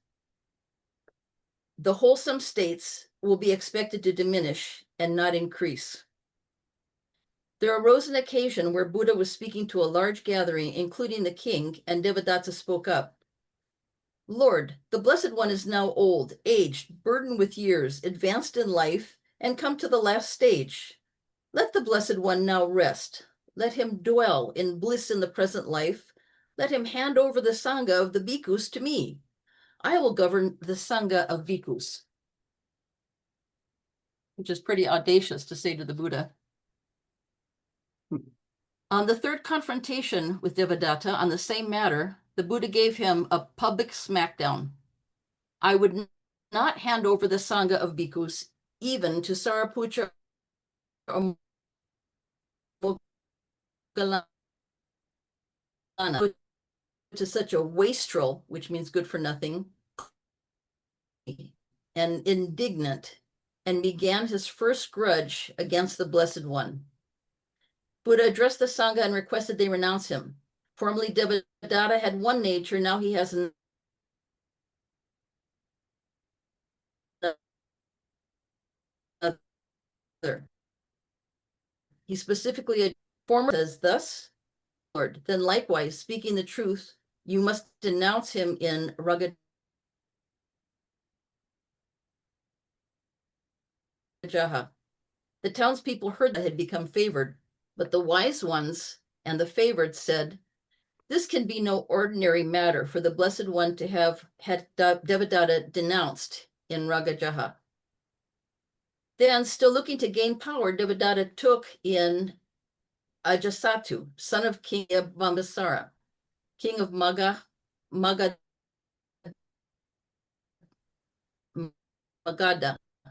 the wholesome states will be expected to diminish and not increase. There arose an occasion where Buddha was speaking to a large gathering, including the king, and Devadatta spoke up. Lord, the Blessed One is now old, aged, burdened with years, advanced in life, and come to the last stage. Let the Blessed One now rest. Let him dwell in bliss in the present life. Let him hand over the Sangha of the bhikkhus to me. I will govern the Sangha of bhikkhus. Which is pretty audacious to say to the Buddha. On the third confrontation with Devadatta on the same matter, the Buddha gave him a public smackdown. I would not hand over the Sangha of bhikkhus even to Sariputra or Moggallana, to such a wastrel, which means good for nothing, and indignant, and began his first grudge against the Blessed One. Buddha addressed the Sangha and requested they renounce him. Formerly, Devadatta had one nature, now he has another. He specifically says thus, Lord, then likewise, speaking the truth, you must denounce him in Ragajaha. The townspeople heard that had become favored, but the wise ones and the favorites said, "This can be no ordinary matter for the Blessed One to have had Devadatta denounced in Ragajaha." Then, still looking to gain power, Devadatta took in Ajasattu, son of King Bambasara, king of Magadha,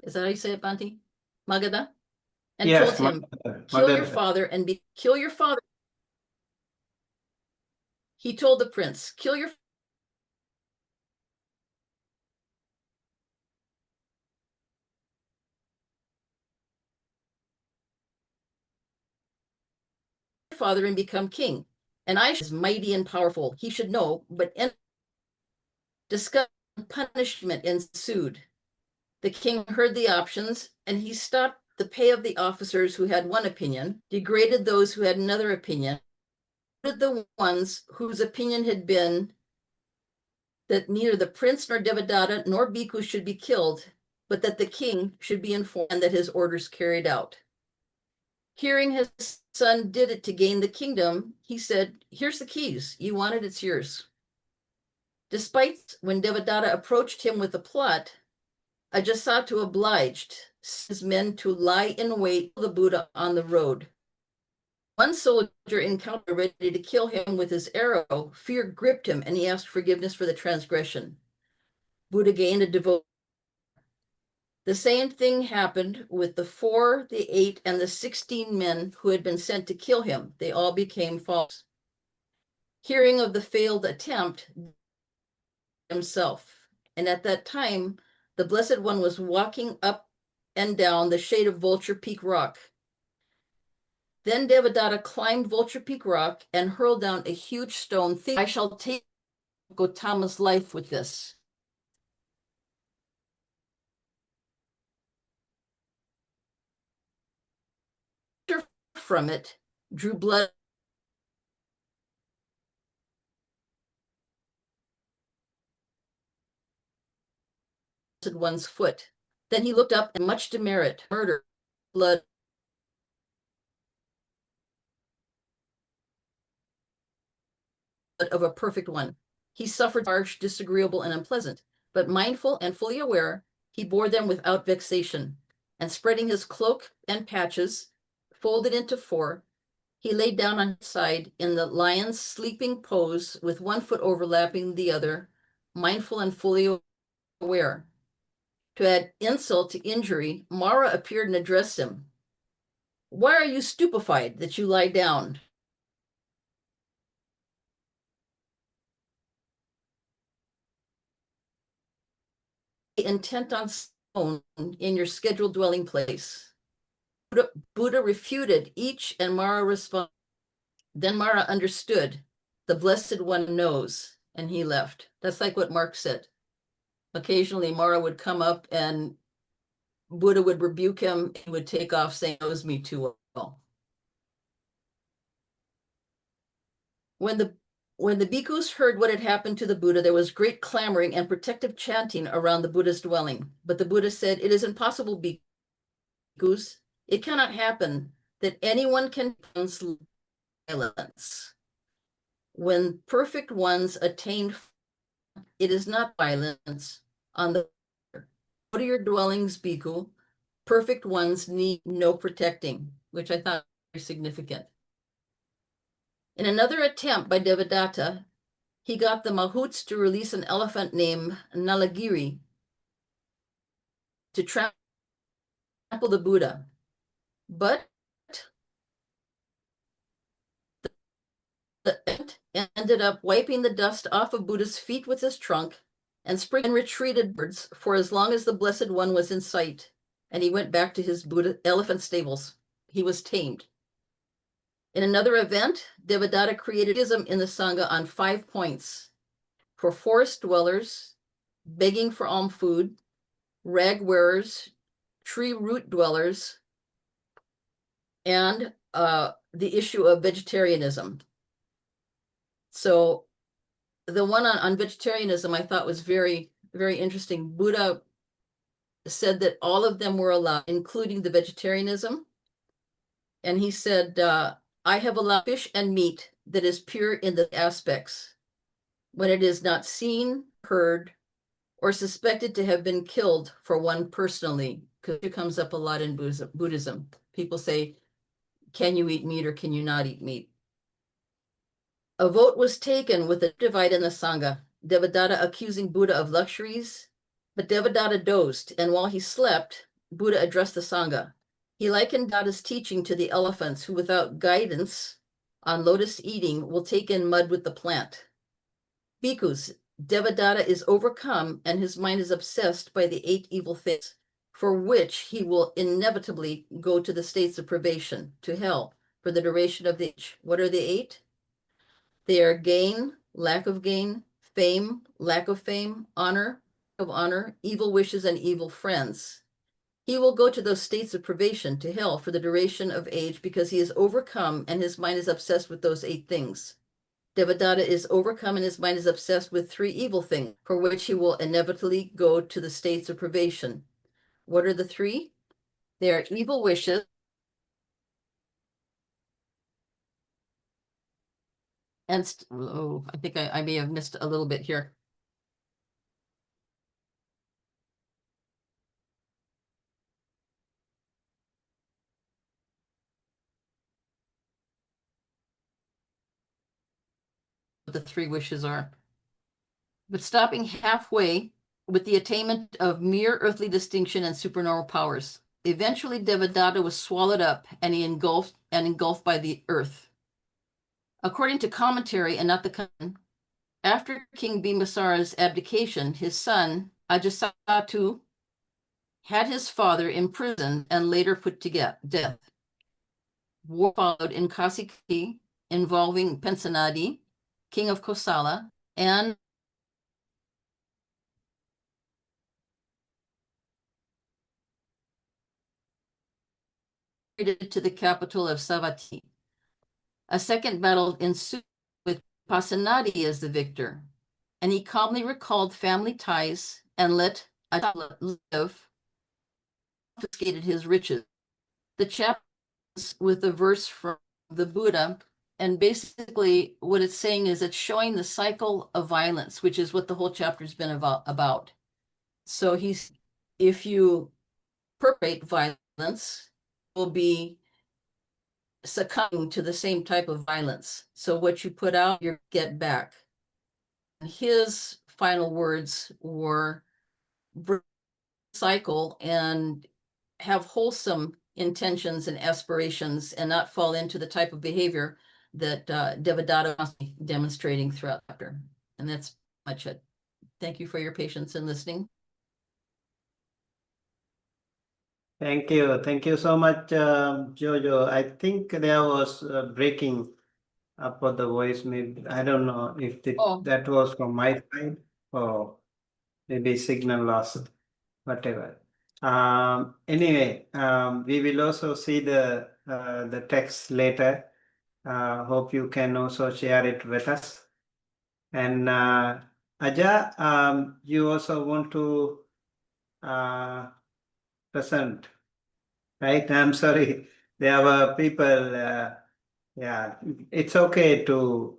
is that how you say it, Banti? Magadha? And Yes, told him, Magadha, kill your Magadha. father and kill your father. He told the prince, kill your father and become king. And I is mighty and powerful. He should know, but disgust and punishment ensued. The king heard the options, and he stopped the pay of the officers who had one opinion, degraded those who had another opinion, the ones whose opinion had been that neither the prince nor Devadatta nor Bhikkhu should be killed, but that the king should be informed and that his orders carried out. Hearing his son did it to gain the kingdom, he said, "Here's the keys. You want it, it's yours." Despite when Devadatta approached him with a plot, Ajasattu obliged his men to lie in wait for the Buddha on the road. One soldier encountered ready to kill him with his arrow. Fear gripped him, and he asked forgiveness for the transgression. Buddha gained a devotion. The same thing happened with the 4, the 8, and the 16 men who had been sent to kill him. They all became false. Hearing of the failed attempt himself, and at that time, the Blessed One was walking up and down the shade of Vulture Peak Rock. Then Devadatta climbed Vulture Peak Rock and hurled down a huge stone, thinking, "I shall take Gautama's life with this." From it, drew blood one's foot. Then he looked up and much demerit, murder, blood of a perfect one. He suffered harsh, disagreeable, and unpleasant, but mindful and fully aware, he bore them without vexation, and spreading his cloak and patches, folded into 4, he lay down on his side in the lion's sleeping pose with one foot overlapping the other, mindful and fully aware. To add insult to injury, Mara appeared and addressed him. "Why are you stupefied that you lie down?" Intent on stone in your scheduled dwelling place. Buddha refuted each, and Mara responded. Then Mara understood. The Blessed One knows, and he left. That's like what Mark said. Occasionally, Mara would come up and Buddha would rebuke him. He would take off saying, "Knows me too well." When the bhikkhus heard what had happened to the Buddha, there was great clamoring and protective chanting around the Buddha's dwelling. But the Buddha said, "It is impossible, bhikkhus. It cannot happen that anyone can violence. When perfect ones attain, it is not violence on the go to your dwellings, bhikkhu. Perfect ones need no protecting," which I thought was significant. In another attempt by Devadatta, he got the mahouts to release an elephant named Nalagiri to trample the Buddha. But the elephant ended up wiping the dust off of Buddha's feet with his trunk and retreated birds for as long as the Blessed One was in sight. And he went back to his Buddha elephant stables. He was tamed. In another event, Devadatta created ism in the Sangha on 5 points: for forest dwellers, begging for alms food, rag wearers, tree root dwellers, and the issue of vegetarianism. So the one on vegetarianism I thought was very, very interesting. Buddha said that all of them were allowed, including the vegetarianism. And he said, I have allowed fish and meat that is pure in the aspects, when it is not seen, heard, or suspected to have been killed for one personally, because it comes up a lot in Buddhism. People say, can you eat meat or can you not eat meat? A vote was taken with a divide in the Sangha, Devadatta accusing Buddha of luxuries, but Devadatta dozed, and while he slept, Buddha addressed the Sangha. He likened Datta's teaching to the elephants who, without guidance on lotus eating, will take in mud with the plant. Bhikkhus, Devadatta is overcome and his mind is obsessed by the 8 evil things, for which he will inevitably go to the states of privation, to hell, for the duration of the age. What are the 8? They are gain, lack of gain, fame, lack of fame, honor, of honor, evil wishes, and evil friends. He will go to those states of privation, to hell, for the duration of age, because he is overcome and his mind is obsessed with those 8 things. Devadatta is overcome and his mind is obsessed with 3 evil things, for which he will inevitably go to the states of privation. What are the 3? They are evil wishes, and I think I may have missed a little bit here. The 3 wishes are, but stopping halfway with the attainment of mere earthly distinction and supernormal powers. Eventually, Devadatta was swallowed up and he engulfed by the earth. According to commentary and not the canon, after King Bimbisara's abdication, his son Ajatasattu had his father imprisoned and later put to death. War followed in Kasiki involving Pensanadi, king of Kosala, and to the capital of Savatthi. A second battle ensued with Pasenadi as the victor, and he calmly recalled family ties and let Atala live, confiscated his riches. The chapter ends with a verse from the Buddha, and basically what it's saying is it's showing the cycle of violence, which is what the whole chapter's been about. So if you perpetrate violence, will be succumbing to the same type of violence. So what you put out, you get back. His final words were cycle and have wholesome intentions and aspirations and not fall into the type of behavior that Devadatta was demonstrating throughout the chapter. And that's much it. Thank you for your patience and listening. Thank you. Thank you so much, Jojo. I think there was breaking up of the voice. Maybe I don't know if that was from my side or maybe signal loss, whatever. Anyway, we will also see the text later. Hope you can also share it with us. And Aja, you also want to present, right? I'm sorry. There were people, yeah, it's okay to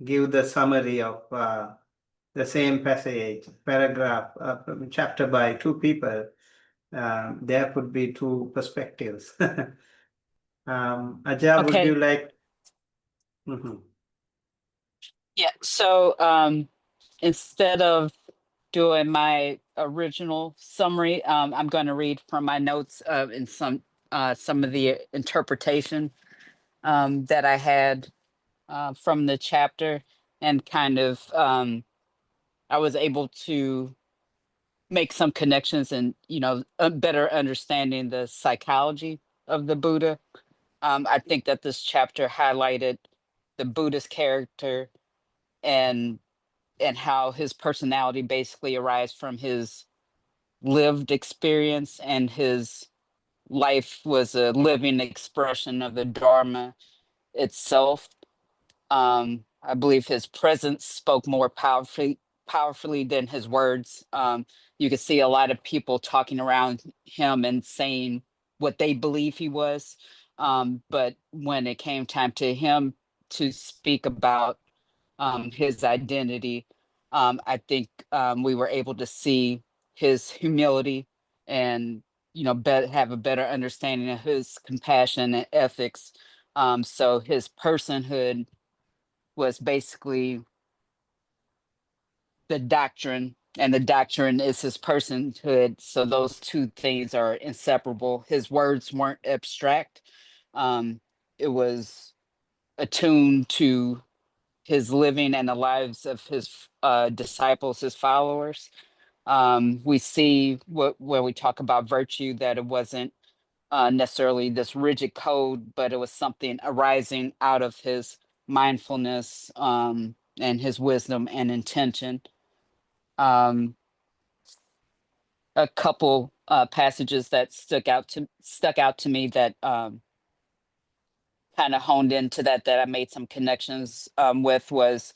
give the summary of the same passage, paragraph, chapter by 2 people. There could be 2 perspectives. Aja, would you like? Yeah, so instead of doing my original summary, I'm going to read from my notes in some of the interpretation that I had from the chapter, and kind of I was able to make some connections and better understanding the psychology of the Buddha. I think that this chapter highlighted the Buddhist character and how his personality basically arises from his lived experience, and his life was a living expression of the Dharma itself. I believe his presence spoke more powerfully than his words. You could see a lot of people talking around him and saying what they believe he was. But when it came time to him to speak about his identity, I think we were able to see his humility and have a better understanding of his compassion and ethics. So his personhood was basically the doctrine, and the doctrine is his personhood. So those two things are inseparable. His words weren't abstract. It was attuned to his living and the lives of his disciples, his followers. We see when we talk about virtue that it wasn't necessarily this rigid code, but it was something arising out of his mindfulness and his wisdom and intention. A couple passages that stuck out to me that kind of honed into that I made some connections with was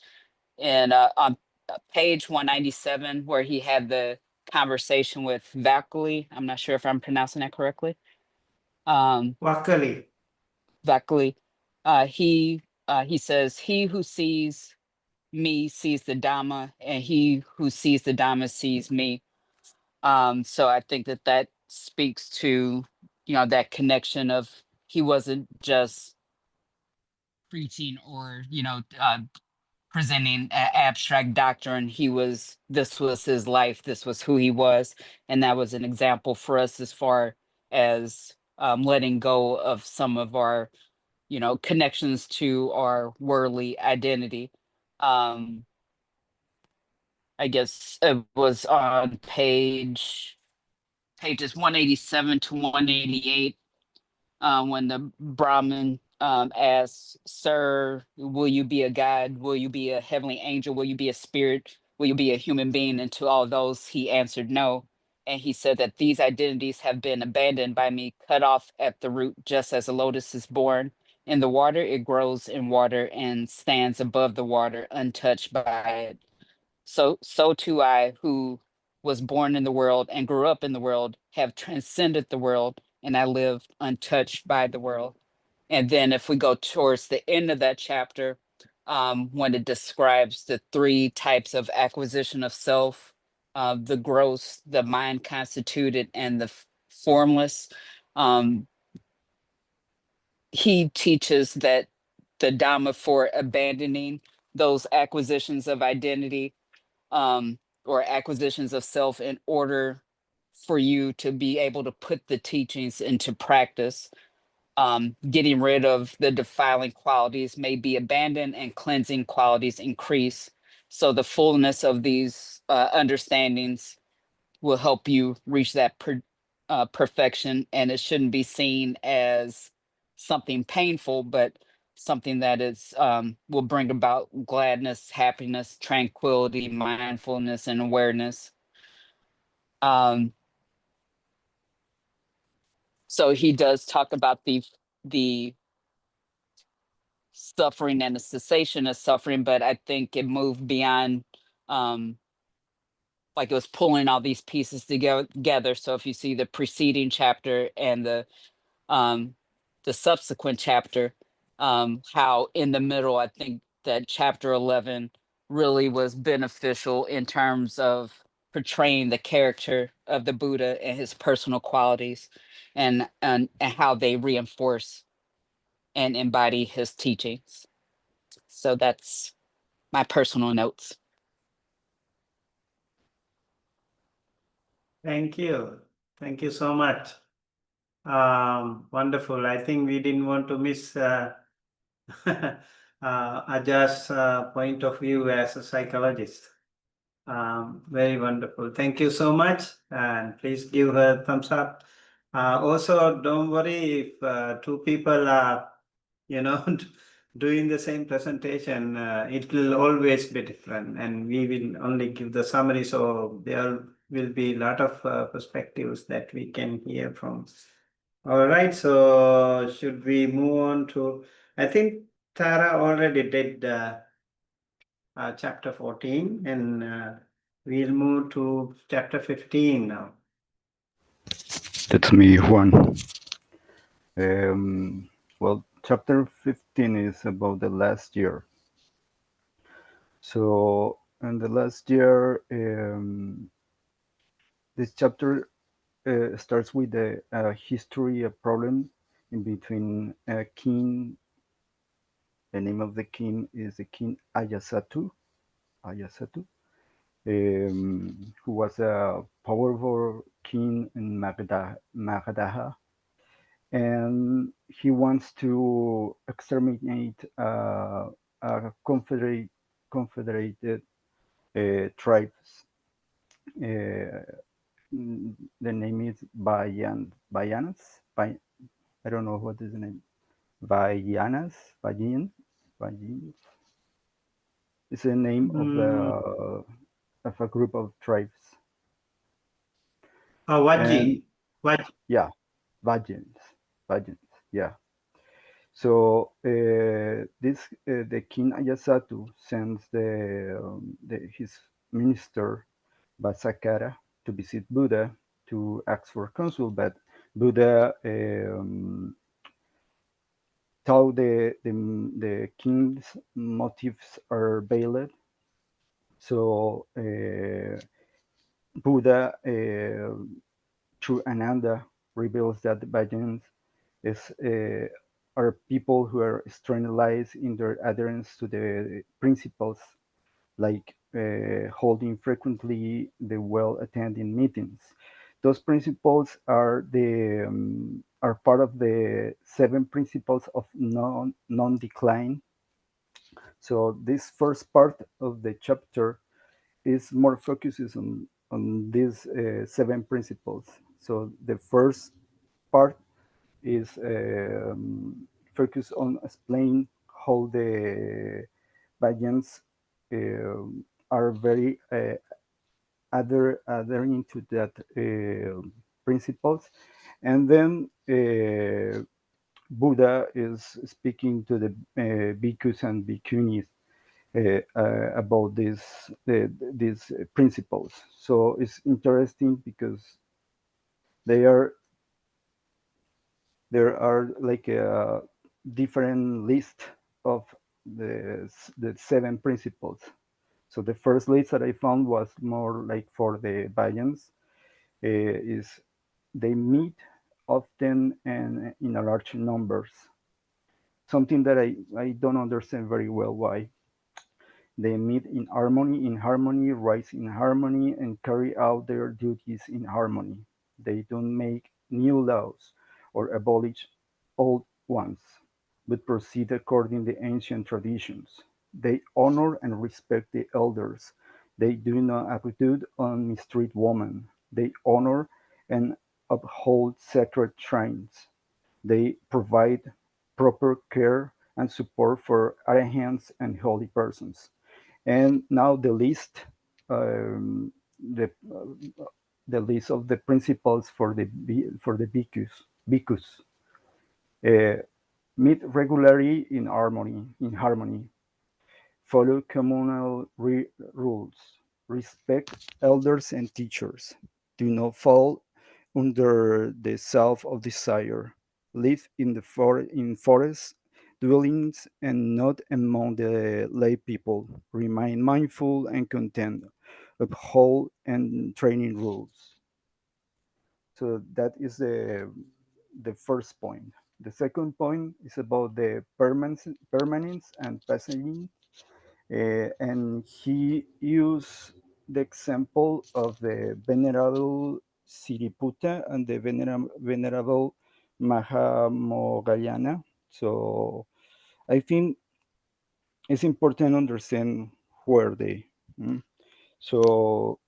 in on page 197, where he had the conversation with Vakuli. I'm not sure if I'm pronouncing that correctly. Wakali. Vakuli. He says, "He who sees me sees the Dhamma, and he who sees the Dhamma sees me." So I think that speaks to that connection of he wasn't just preaching or presenting abstract doctrine. This was his life, this was who he was, and that was an example for us as far as letting go of some of our connections to our worldly identity. I guess it was on pages 187 to 188, when the Brahmin asks, "Sir, will you be a god? Will you be a heavenly angel? Will you be a spirit? Will you be a human being?" And to all those, he answered no. And he said that these identities have been abandoned by me, cut off at the root, just as a lotus is born in the water, it grows in water and stands above the water, untouched by it. So too I, who was born in the world and grew up in the world, have transcended the world, and I live untouched by the world. And then if we go towards the end of that chapter, when it describes the three types of acquisition of self, the gross, the mind constituted, and the formless, he teaches that the Dhamma for abandoning those acquisitions of identity, or acquisitions of self, in order for you to be able to put the teachings into practice. Getting rid of the defiling qualities may be abandoned and cleansing qualities increase. So the fullness of these understandings will help you reach that perfection, and it shouldn't be seen as something painful, but something that is will bring about gladness, happiness, tranquility, mindfulness, and awareness. So he does talk about the suffering and the cessation of suffering, but I think it moved beyond, like it was pulling all these pieces together. So if you see the preceding chapter and the subsequent chapter, how in the middle, I think that chapter 11 really was beneficial in terms of portraying the character of the Buddha and his personal qualities, and how they reinforce and embody his teachings. So that's my personal notes. Thank you. Thank you so much. Wonderful. I think we didn't want to miss Aja's point of view as a psychologist. Very wonderful. Thank you so much. And please give her a thumbs up. Also, don't worry if two people are, doing the same presentation. It will always be different, and we will only give the summary. So there will be a lot of perspectives that we can hear from. All right. So should we move on to? I think Tara already did chapter 14, and we'll move to chapter 15 now. That's me, Juan. Well, chapter 15 is about the last year. So, in the last year, this chapter starts with a history, a problem in between a king. The name of the king is the king Ayasatu, who was a powerful king in Magadha, and he wants to exterminate a confederated tribes. The name is Bayanas. I don't know what is the name. Bayanas, Bayin. It's the name of a group of tribes. Vaji. Yeah, Bajins, yeah. So the king Ayasatu sends his minister Basakara to visit Buddha to ask for counsel, but Buddha thought the king's motives are veiled. So Buddha, through Ananda, reveals that the Bhajans are people who are strenuous in their adherence to the principles, like holding frequently the well-attended meetings. Those principles are part of the 7 principles of non-decline. So this first part of the chapter is more focuses on these 7 principles. So the first part is focused on explaining how the Bayans are very adhering to that principles, and then Buddha is speaking to the bhikkhus and bhikkhunis about these principles. So it's interesting because they are there are like a different list of the 7 principles. So the first list that I found was more like for the Bayans, is they meet often and in a large numbers. Something that I don't understand very well why. They meet in harmony, rise in harmony, and carry out their duties in harmony. They don't make new laws or abolish old ones, but proceed according to ancient traditions. They honor and respect the elders. They do not abduct or mistreat women. They honor and uphold sacred shrines. They provide proper care and support for arahants and holy persons. And now the list, the the list of the principles for the bhikkhus. Meet regularly in harmony, follow communal rules, respect elders and teachers, do not fall under the self of desire, live in forest dwellings and not among the lay people, remain mindful and content, uphold and training rules. So that is the first point. The second point is about the permanence and passing, and he used the example of the Venerable Siriputa and the Venerable Mahamogayana. So I think it's important to understand who are they. So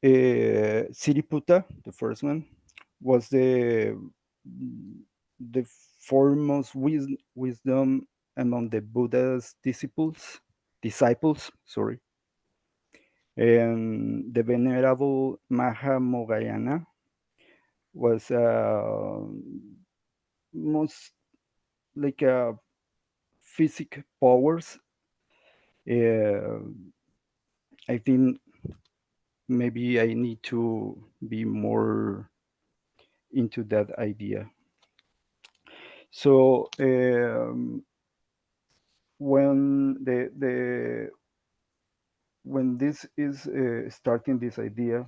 Siriputa, the first one, was the foremost wisdom among the Buddha's disciples, sorry. And the Venerable Mahamogayana was most like a physic powers. I think maybe I need to be more into that idea. So when when this is starting this idea,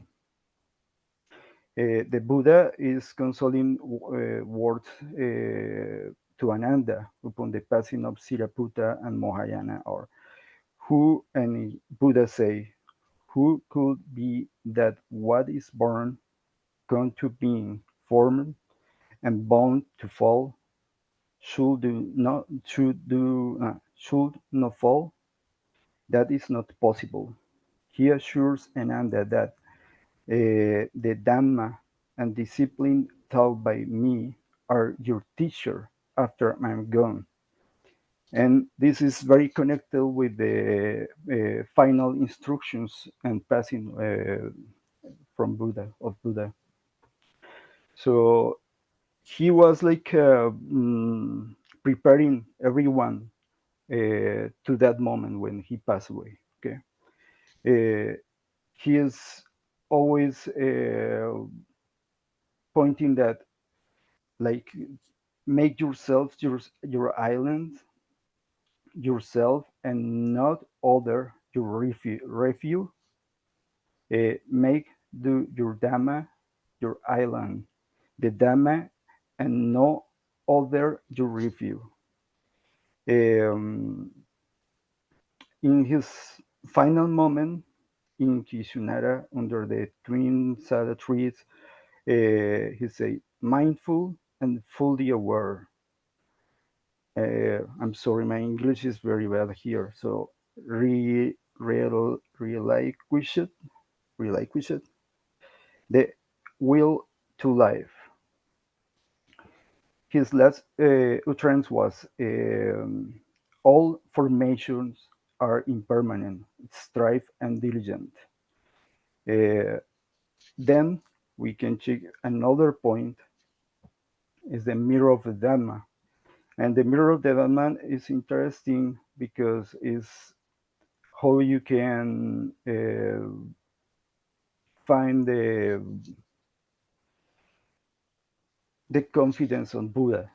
the Buddha is consoling words to Ananda upon the passing of Siraputa and Mahayana, or who, and Buddha say, who could be that what is born, come to being, formed, and bound to fall, should not fall? That is not possible. He assures Ananda that the Dhamma and discipline taught by me are your teacher after I'm gone. And this is very connected with the final instructions and passing from Buddha, of Buddha. So he was like preparing everyone to that moment when he passed away. Okay, he is always pointing that, like, make yourself your island, yourself, and not other your refuge. Make your Dhamma your island, the Dhamma, and no other your refuge. In his final moment in Kishunara, under the twin sada trees, he said, mindful and fully aware. I'm sorry, my English is very bad here. So, relinquish the will to life. His last utterance was, all formations are impermanent, strive and diligent. Then we can check another point, is the mirror of the Dhamma. And the mirror of the Dhamma is interesting because it's how you can find the confidence on Buddha,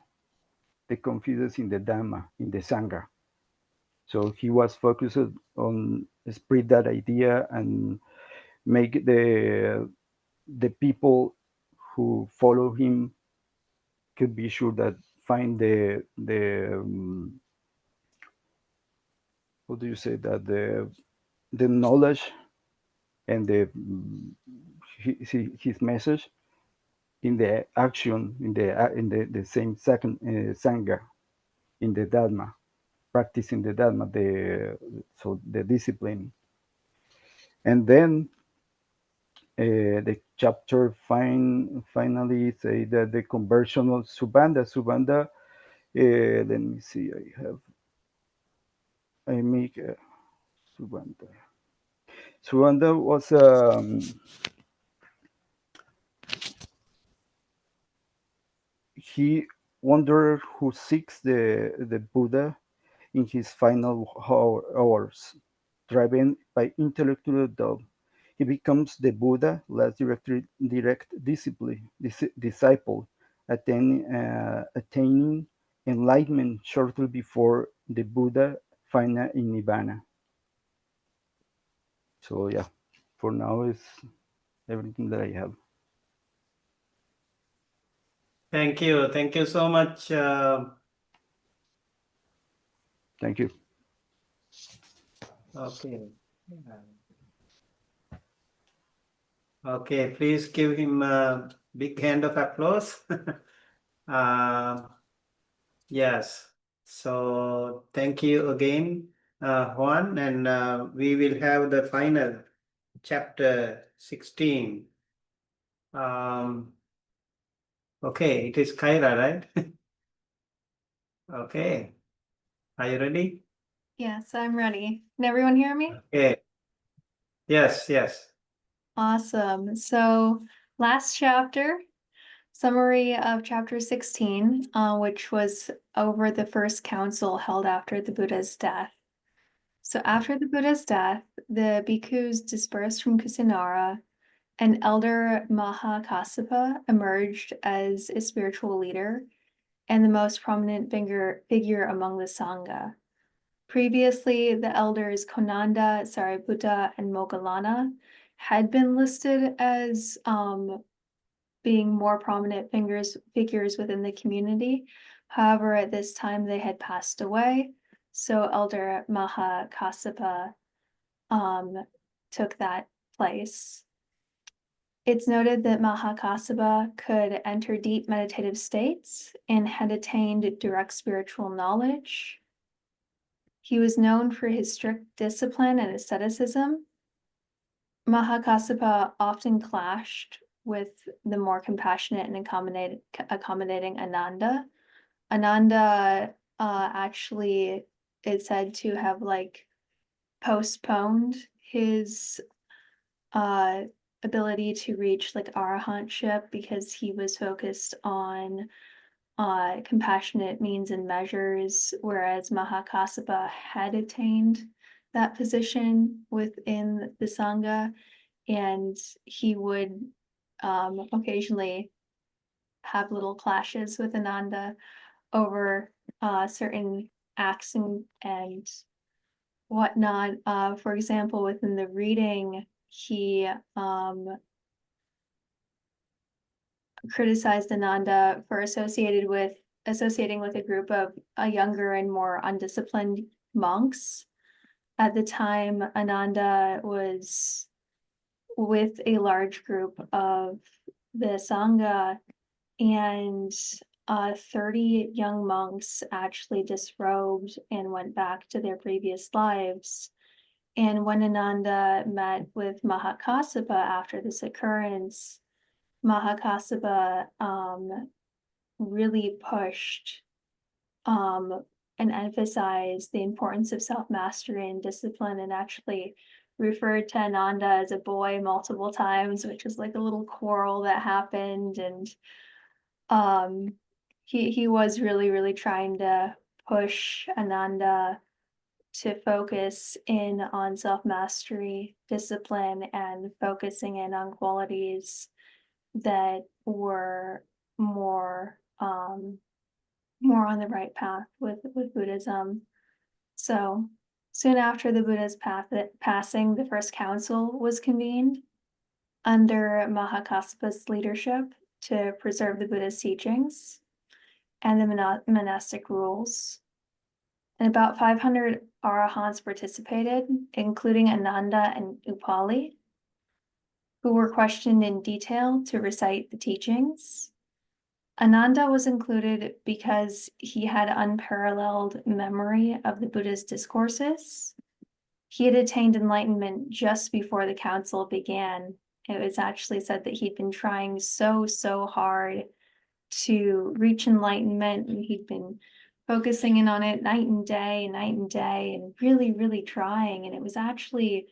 the confidence in the Dhamma, in the Sangha. So he was focused on spread that idea and make the people who follow him could be sure that find how do you say that, the knowledge and his message in the action, in the same second sangha, in the Dharma, practicing the Dharma, so the discipline. And then the chapter finally say that the conversion of Subhanda, let me see, I make Subhanda. Subhanda was he wanderer who seeks the Buddha in his final hours, driven by intellectual doubt. He becomes the Buddha, last direct disciple, attaining enlightenment shortly before the Buddha final in Nibbana. So yeah, for now is everything that I have. Thank you. Thank you so much. Thank you. Okay. Okay, please give him a big hand of applause. Yes. So thank you again, Juan, and we will have the final chapter 16. Okay, it is Kyra, right? Okay. Are you ready? Yes, I'm ready. Can everyone hear me? Okay. Yes, yes. Awesome. So last chapter, summary of chapter 16, which was over the first council held after the Buddha's death. So after the Buddha's death, the bhikkhus dispersed from Kusinara An elder Mahakassapa emerged as a spiritual leader and the most prominent figure among the Sangha. Previously, the elders Konanda, Sariputta, and Moggallana had been listed as being more prominent figures within the community. However, at this time they had passed away, so Elder Mahakassapa took that place. It's noted that Mahakassapa could enter deep meditative states and had attained direct spiritual knowledge. He was known for his strict discipline and asceticism. Mahakassapa often clashed with the more compassionate and accommodating Ananda. Ananda actually is said to have like postponed his ability to reach like arahantship because he was focused on compassionate means and measures, whereas Mahakassapa had attained that position within the Sangha, and he would occasionally have little clashes with Ananda over certain acts and whatnot. For example, within the reading, he criticized Ananda for associating with a group of younger and more undisciplined monks. At the time, Ananda was with a large group of the Sangha, and 30 young monks actually disrobed and went back to their previous lives. And when Ananda met with Mahakassapa after this occurrence, Mahakassapa really pushed and emphasized the importance of self-mastery and discipline, and actually referred to Ananda as a boy multiple times, which was like a little quarrel that happened. And he was really trying to push Ananda to focus in on self-mastery, discipline, and focusing in on qualities that were more on the right path with Buddhism. So soon after the Buddha's passing, the first council was convened under Mahakassapa's leadership to preserve the Buddha's teachings and the monastic rules. And about 500 arahants participated, including Ananda and Upali, who were questioned in detail to recite the teachings. Ananda was included because he had unparalleled memory of the Buddha's discourses. He had attained enlightenment just before the council began. It was actually said that he'd been trying so hard to reach enlightenment, and he'd been focusing in on it night and day, and really trying. And it was actually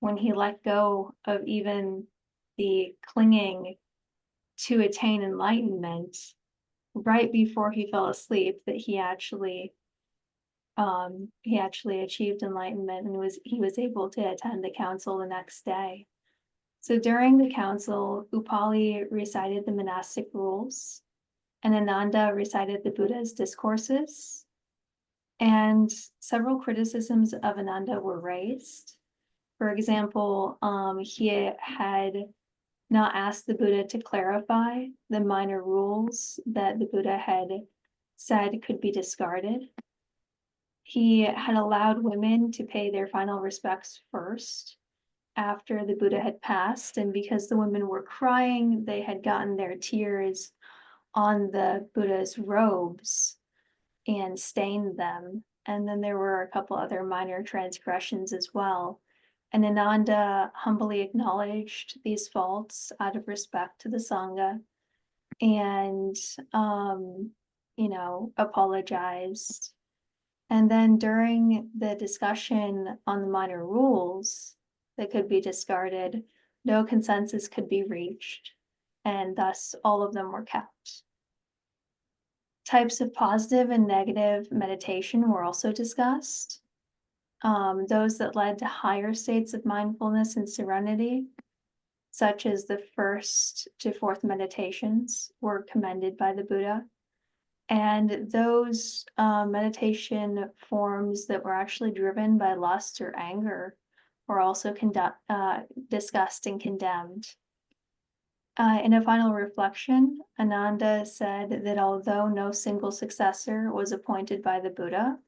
when he let go of even the clinging to attain enlightenment, right before he fell asleep, that he actually achieved enlightenment, and he was able to attend the council the next day. So during the council, Upali recited the monastic rules, and Ananda recited the Buddha's discourses, and several criticisms of Ananda were raised. For example, he had not asked the Buddha to clarify the minor rules that the Buddha had said could be discarded. He had allowed women to pay their final respects first after the Buddha had passed, and because the women were crying, they had gotten their tears on the Buddha's robes and stained them. And then there were a couple other minor transgressions as well. And Ananda humbly acknowledged these faults out of respect to the Sangha, and apologized. And then during the discussion on the minor rules that could be discarded, no consensus could be reached, and thus all of them were kept. Types of positive and negative meditation were also discussed. Those that led to higher states of mindfulness and serenity, such as the first to fourth meditations, were commended by the Buddha. And those meditation forms that were actually driven by lust or anger were also discussed and condemned. In a final reflection, Ananda said that although no single successor was appointed by the Buddha,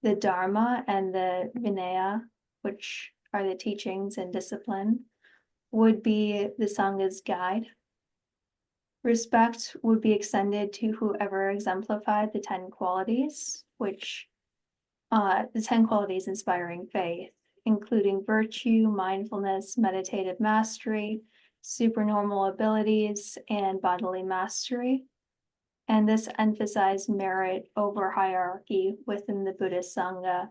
the Dharma and the Vinaya, which are the teachings and discipline, would be the Sangha's guide. Respect would be extended to whoever exemplified the 10 qualities, the 10 qualities inspiring faith, including virtue, mindfulness, meditative mastery, supernormal abilities, and bodily mastery. And this emphasized merit over hierarchy within the Buddhist Sangha.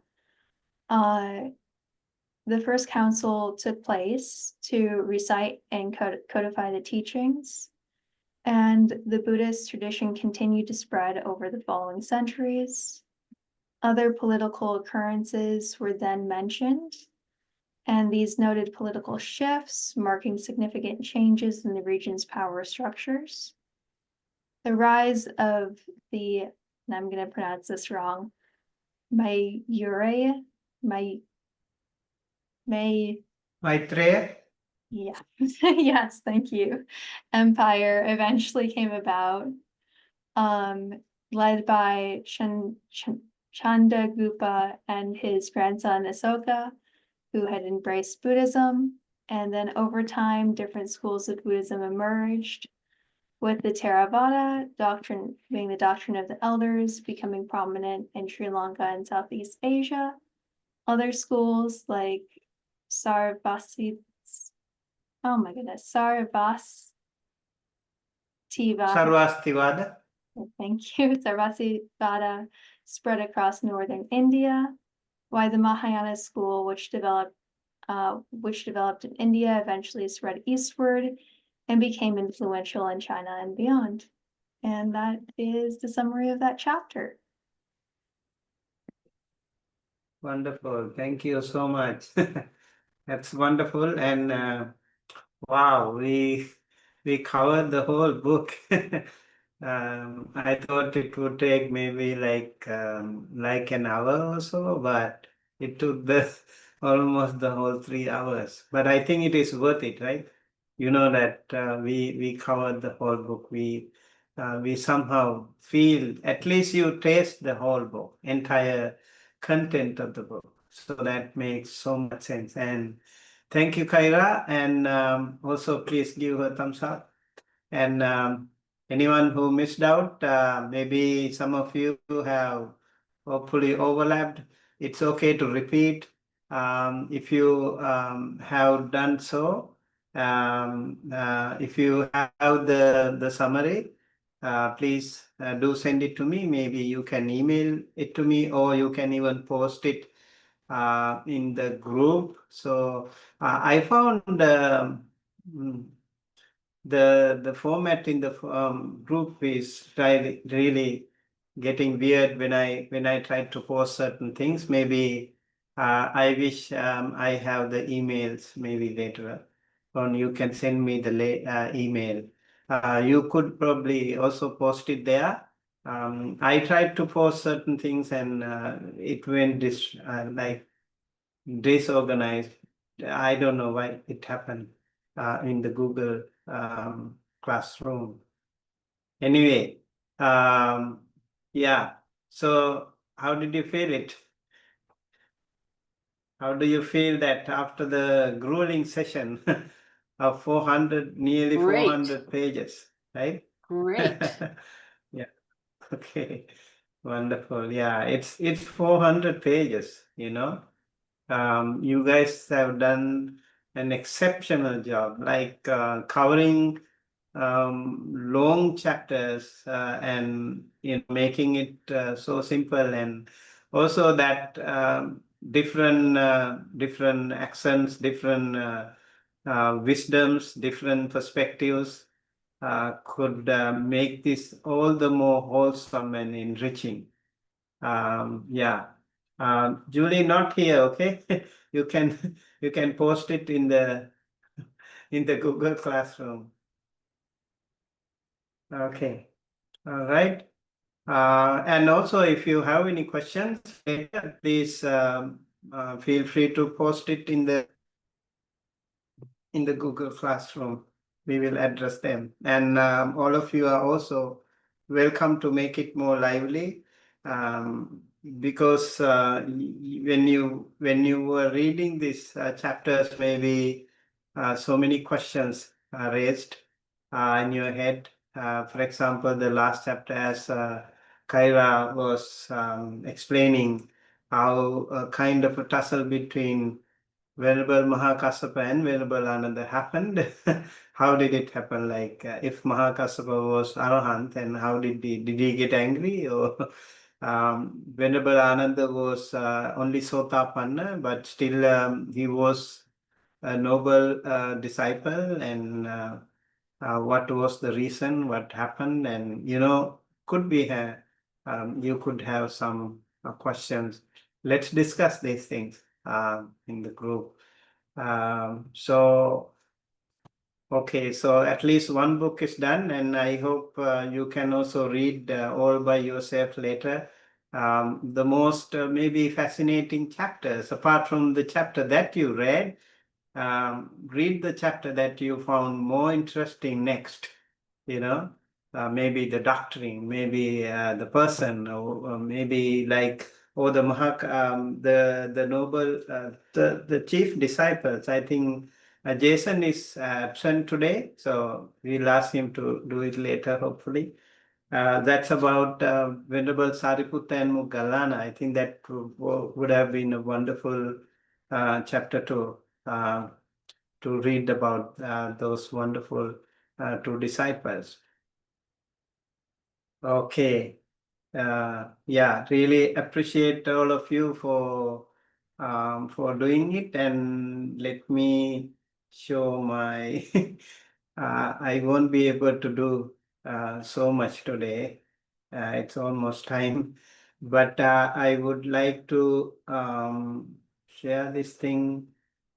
The first council took place to recite and codify the teachings, and the Buddhist tradition continued to spread over the following centuries. Other political occurrences were then mentioned, and these noted political shifts, marking significant changes in the region's power structures. The rise of and I'm going to pronounce this wrong, Maitreya, yeah, yes, thank you. Empire eventually came about, led by Chandragupta and his grandson Asoka, who had embraced Buddhism. And then over time, different schools of Buddhism emerged, with the Theravada doctrine being the doctrine of the elders becoming prominent in Sri Lanka and Southeast Asia. Other schools like Sarvastivada, thank you, Sarvastivada spread across northern India, while the Mahayana school, which developed in India, eventually spread eastward and became influential in China and beyond. And that is the summary of that chapter. Wonderful. Thank you so much. That's wonderful. And wow, we covered the whole book. I thought it would take maybe like an hour or so, but it took almost the whole 3 hours. But I think it is worth it, right? You know that we covered the whole book. We somehow feel, at least you taste the whole book, entire content of the book. So that makes so much sense. And thank you, Kyra. And also please give a thumbs up. And anyone who missed out, maybe some of you have hopefully overlapped. It's okay to repeat. If you have done so, if you have the summary, please do send it to me. Maybe you can email it to me, or you can even post it in the group. So I found the format in the group is really getting weird when I try to post certain things. Maybe I wish I have the emails maybe later on. You can send me the email. You could probably also post it there. I tried to post certain things and it went disorganized. I don't know why it happened in the Google Classroom. Anyway, yeah. So how did you feel it? How do you feel that after the grueling session of 400, nearly Great. 400 pages, right? Great. Yeah. Okay. Wonderful. Yeah, it's 400 pages, you know. You guys have done an exceptional job, like covering long chapters and making it so simple, and also that different accents, different wisdoms, different perspectives could make this all the more wholesome and enriching. Yeah. Julie not here, okay? You can post it in the in the Google Classroom. Okay, all right. And also, if you have any questions, please feel free to post it in the Google Classroom. We will address them. And all of you are also welcome to make it more lively, because when you were reading these chapters, maybe so many questions are raised in your head. For example, the last chapter, as Kyra was explaining, how a kind of a tussle between Venerable Mahakassapa and Venerable Ananda happened. How did it happen? Like, if Mahakassapa was Arahant, then how did he get angry? Or Venerable Ananda was only Sotapanna, but still he was a noble disciple. And what was the reason? What happened? And could be you could have some questions. Let's discuss these things in the group. Okay, so at least one book is done, and I hope you can also read all by yourself later. The most maybe fascinating chapters, apart from the chapter that you read, read the chapter that you found more interesting next. Maybe the doctrine, maybe the person, or maybe like, or the the noble, the chief disciples. I think Jason is absent today, so we'll ask him to do it later, hopefully. That's about Venerable Sariputta and Moggallana. I think that would have been a wonderful chapter to read about those wonderful two disciples. Okay. Yeah, really appreciate all of you for doing it. And let me show my I won't be able to do so much today. It's almost time, but I would like to share this thing,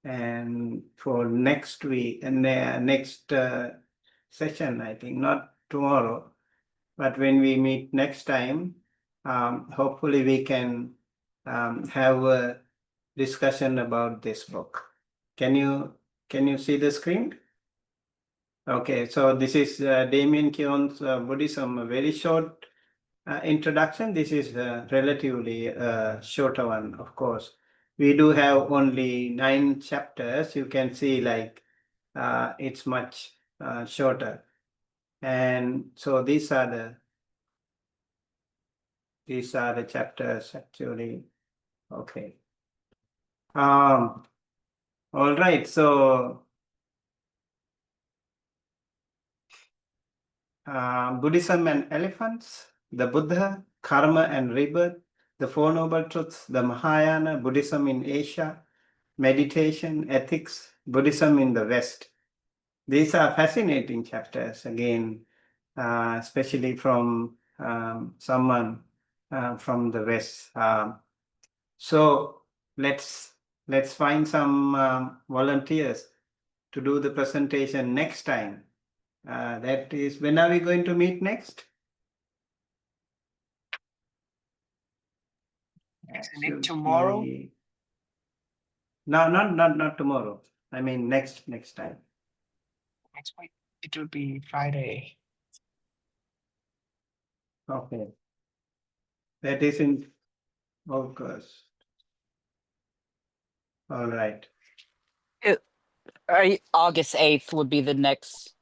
and for next week and next session, I think not tomorrow, but when we meet next time, hopefully we can have a discussion about this book. Can you see the screen? Okay, so this is Damien Keown's Buddhism, a very short introduction. This is relatively a shorter one, of course. We do have only 9 chapters. You can see, like, it's much shorter. And so these are the chapters, actually. Okay. All right. So Buddhism and elephants, the Buddha, karma and rebirth, the Four Noble Truths, the Mahayana, Buddhism in Asia, meditation, ethics, Buddhism in the West. These are fascinating chapters, again, especially from someone from the West. So let's find some volunteers to do the presentation next time. That is, when are we going to meet next? Isn't it Should tomorrow? be... No, not tomorrow. I mean next time. Next week it will be Friday. Okay. That is in August. All right. August 8th would be the next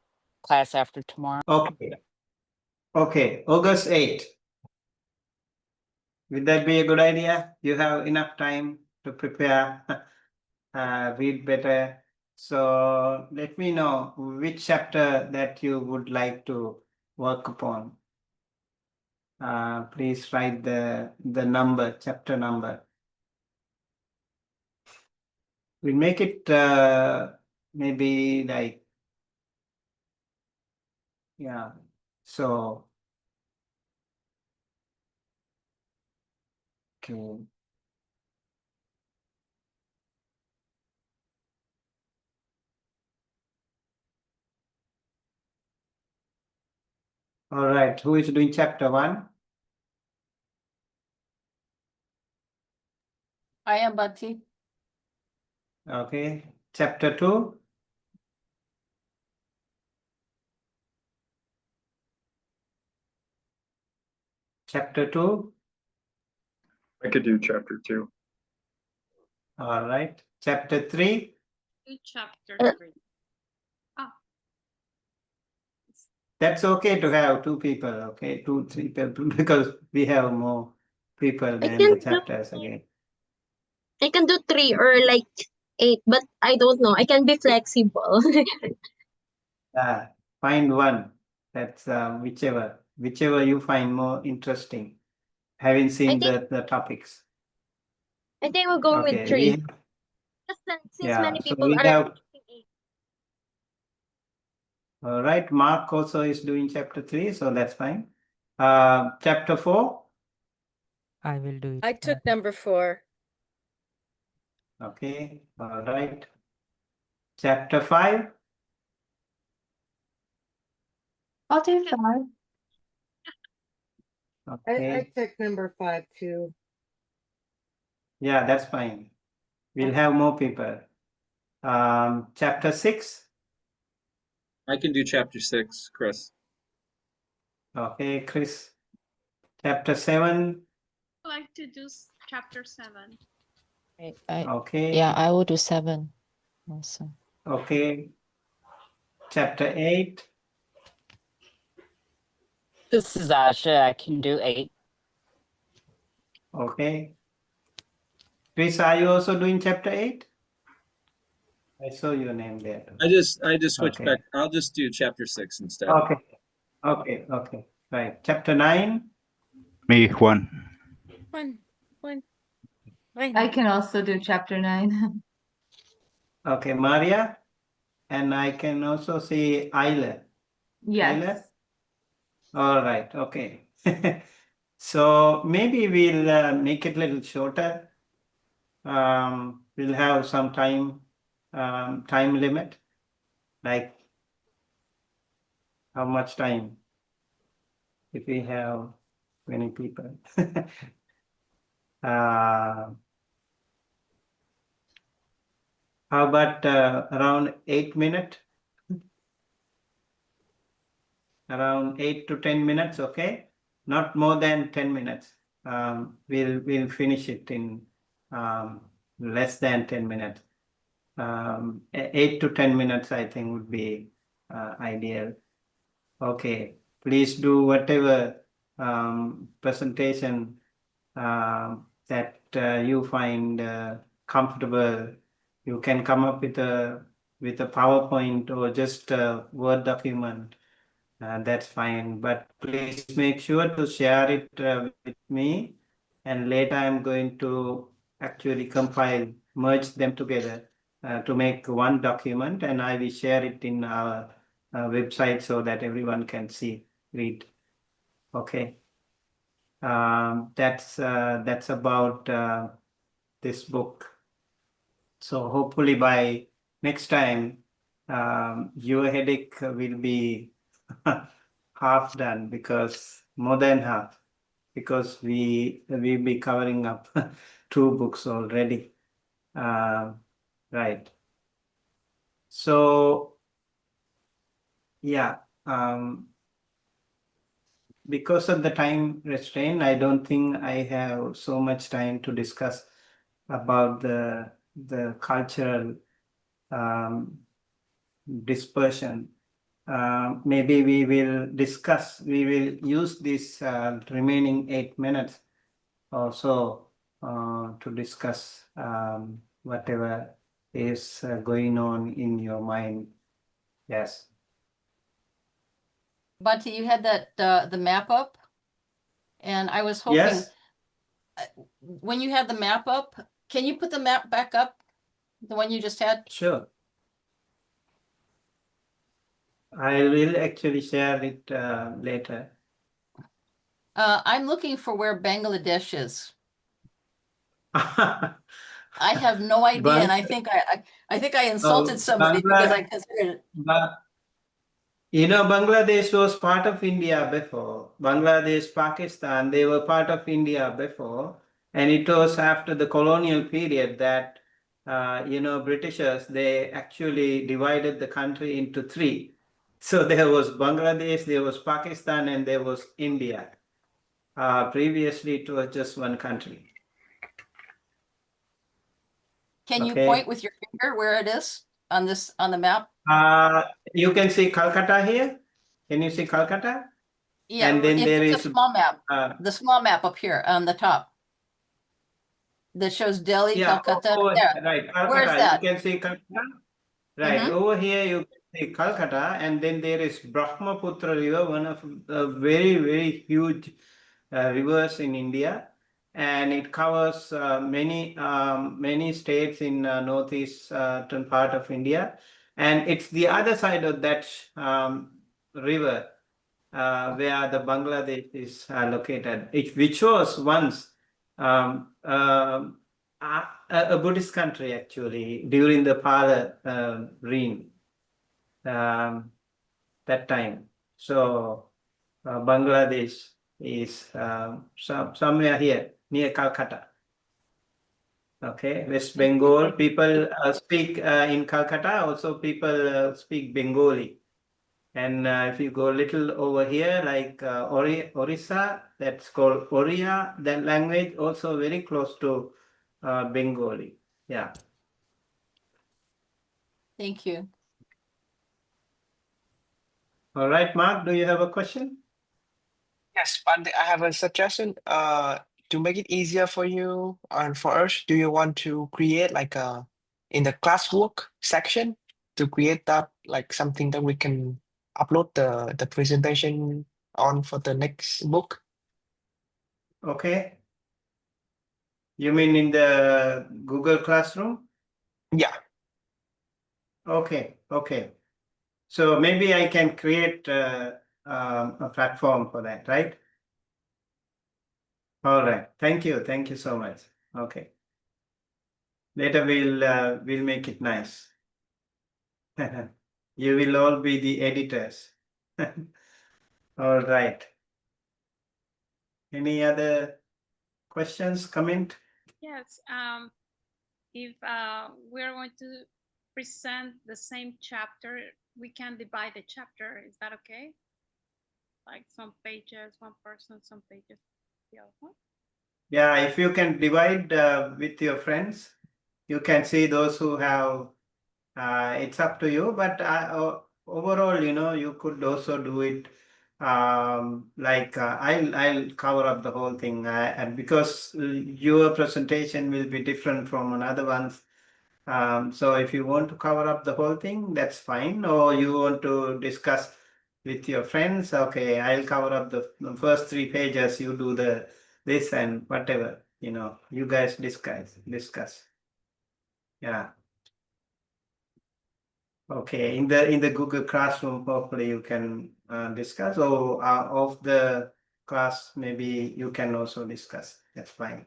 class after tomorrow. Okay. August 8th. Would that be a good idea? You have enough time to prepare, read better. So let me know which chapter that you would like to work upon. Please write the number, chapter number. We make it maybe like, yeah. So, okay. All right, who is doing chapter 1? I am Bhatti. Okay, chapter 2? Chapter 2? I could do chapter 2. All right, chapter 3? Do chapter 3. That's okay to have 2 people, okay, 2, 3 people, because we have more people than the chapters again. I can do 3 or like 8, but I don't know. I can be flexible. Find one. That's whichever you find more interesting. Having seen the topics. I think we'll go with Okay, 3. we Since many so people we are have. All right, Mark also is doing chapter 3, so that's fine. Chapter 4. I will do it. I took number 4. Okay, all right. Chapter 5. I'll do 5. I Okay, took number 5 too. yeah, that's fine. We'll have more people. Chapter 6. I can do chapter 6, Chris. Okay, Chris. Chapter 7. I like to do chapter 7. Okay. Yeah, I will do 7 also. Okay. Chapter 8. This is Asha. I can do 8. Okay. Chris, are you also doing chapter 8? I saw your name there. I just switched Okay. back. I'll just do chapter 6 instead. Okay. Okay. Right. Chapter 9. Me, Juan. One. I can also do chapter 9. Okay, Maria. And I can also see Isla. Yes. Isla? All right. Okay. So maybe we'll make it a little shorter. We'll have some time limit. Like how much time? If we have many people. How about around 8 minutes? Around 8 to 10 minutes, okay? Not more than 10 minutes. We'll finish it in less than 10 minutes. 8 to 10 minutes, I think, would be ideal. Okay, please do whatever presentation that you find comfortable. You can come up with a PowerPoint or just a Word document. That's fine, but please make sure to share it with me, and later I'm going to actually merge them together to make one document, and I will share it in our website so that everyone can read. Okay. That's about this book. So hopefully by next time, your headache will be half done, because more than half, because we'll be covering up 2 books already. Right. So yeah, because of the time restraint, I don't think I have so much time to discuss about the cultural dispersion. Maybe we will use this remaining 8 minutes or so to discuss whatever is going on in your mind. Yes. But you had that the map up, and I was hoping Yes. When you had the map up, can you put the map back up, the one you just had? Sure. I will actually share it later. I'm looking for where Bangladesh is. I have no idea, and I think I insulted somebody because I considered it. Bangladesh was part of India before. Bangladesh, Pakistan, they were part of India before. And it was after the colonial period that, Britishers, they actually divided the country into three. So there was Bangladesh, there was Pakistan, and there was India. Previously, it was just one country. Can you Okay. point with your finger where it is on the map? You can see Calcutta here. Can you see Calcutta? Yeah, And then if there it's is a small map, the small map up here on the top that shows Delhi, Calcutta. There. right, Where is Calcutta. that? You can see Calcutta. Right, over here you can see Calcutta, and then there is Brahmaputra River, one of the very, very huge rivers in India, and it covers many states in northeastern part of India, and it's the other side of that river where the Bangladesh is located, which was once a Buddhist country actually during the Pala reign that time. So Bangladesh is somewhere here near Calcutta. Okay, West Bengal people speak in Calcutta. Also, people speak Bengali. And if you go a little over here, like Orissa, that's called Oriya, that language also very close to Bengali. Yeah. Thank you. All right, Mark, do you have a question? Yes, but I have a suggestion. To make it easier for you and for us, do you want to create like in the classwork section to create that like something that we can upload the presentation on for the next book? Okay. You mean in the Google Classroom? Yeah. Okay. Okay. So maybe I can create a platform for that, right? All right. Thank you. Thank you so much. Okay. Later we'll make it nice. You will all be the editors. All right. Any other questions, comment? Yes. If we're going to present the same chapter, we can divide the chapter. Is that okay? Like some pages, one person, some pages, the other. Yeah, if you can divide with your friends, you can see those who have, it's up to you, but overall, you could also do it like I'll cover up the whole thing and because your presentation will be different from another one's. So if you want to cover up the whole thing, that's fine. Or you want to discuss with your friends, okay, I'll cover up the first 3 pages, you do this and whatever, you guys discuss. Yeah. Okay, in the Google Classroom, hopefully you can discuss, or of the class, maybe you can also discuss. That's fine.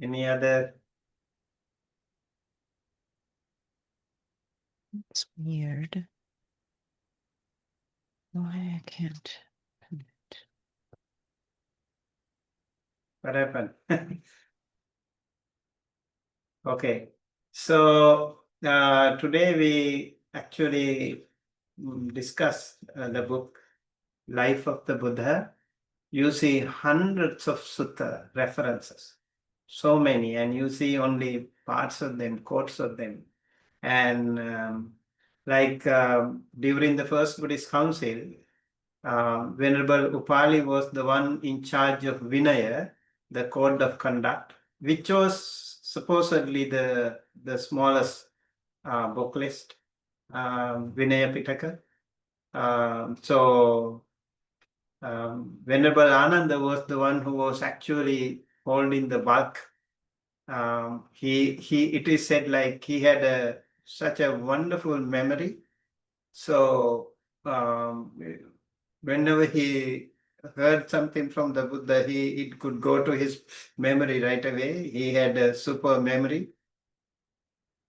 Any other? It's weird. Why I can't. What happened? Okay, so today we actually discuss the book Life of the Buddha. You see hundreds of sutta references, so many, and you see only parts of them, quotes of them. And during the first Buddhist Council, Venerable Upali was the one in charge of Vinaya, the code of conduct, which was supposedly the smallest book list, Vinaya Pitaka. Venerable Ananda was the one who was actually holding the bulk. It is said like he had such a wonderful memory. So whenever he heard something from the Buddha, it could go to his memory right away. He had a super memory.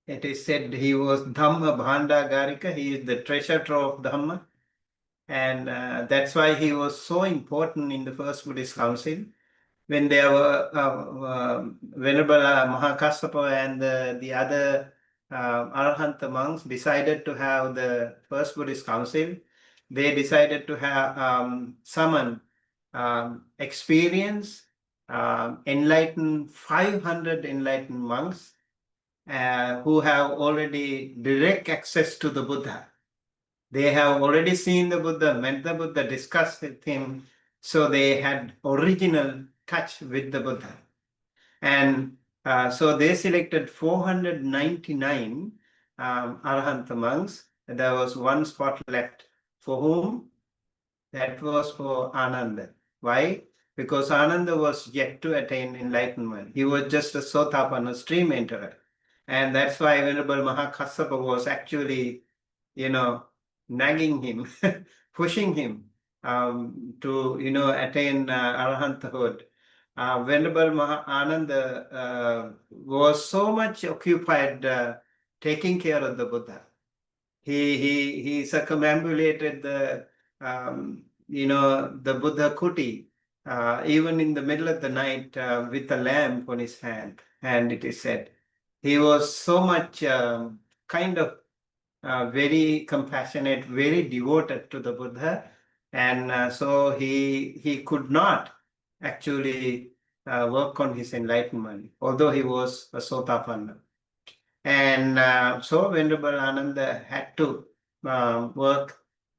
it is said he was Dhamma Bhandagarika. He is the treasure trove of Dhamma. And that's why he was so important in the first Buddhist council. When there were Venerable Mahakassapa and the other Arahanta monks decided to have the first Buddhist council, they decided to have summon experienced, enlightened 500 enlightened monks who have already direct access to the Buddha. They have already seen the Buddha, met the Buddha, discussed with him, so they had original touch with the Buddha. And so they selected 499 Arahanta monks. There was one spot left. For whom? That was for Ananda. Why? Because Ananda was yet to attain enlightenment. He was just a Sotapanna stream enterer. And that's why Venerable Mahakassapa was actually, nagging him, pushing him to, attain arahanthood. Venerable Ananda was so much occupied taking care of the Buddha. He circumambulated the the Buddha kuti even in the middle of the night with a lamp on his hand. And it is said he was so much kind of very compassionate, very devoted to the Buddha, and so he could not actually work on his enlightenment, although he was a Sotapanna. And so Venerable Ananda had to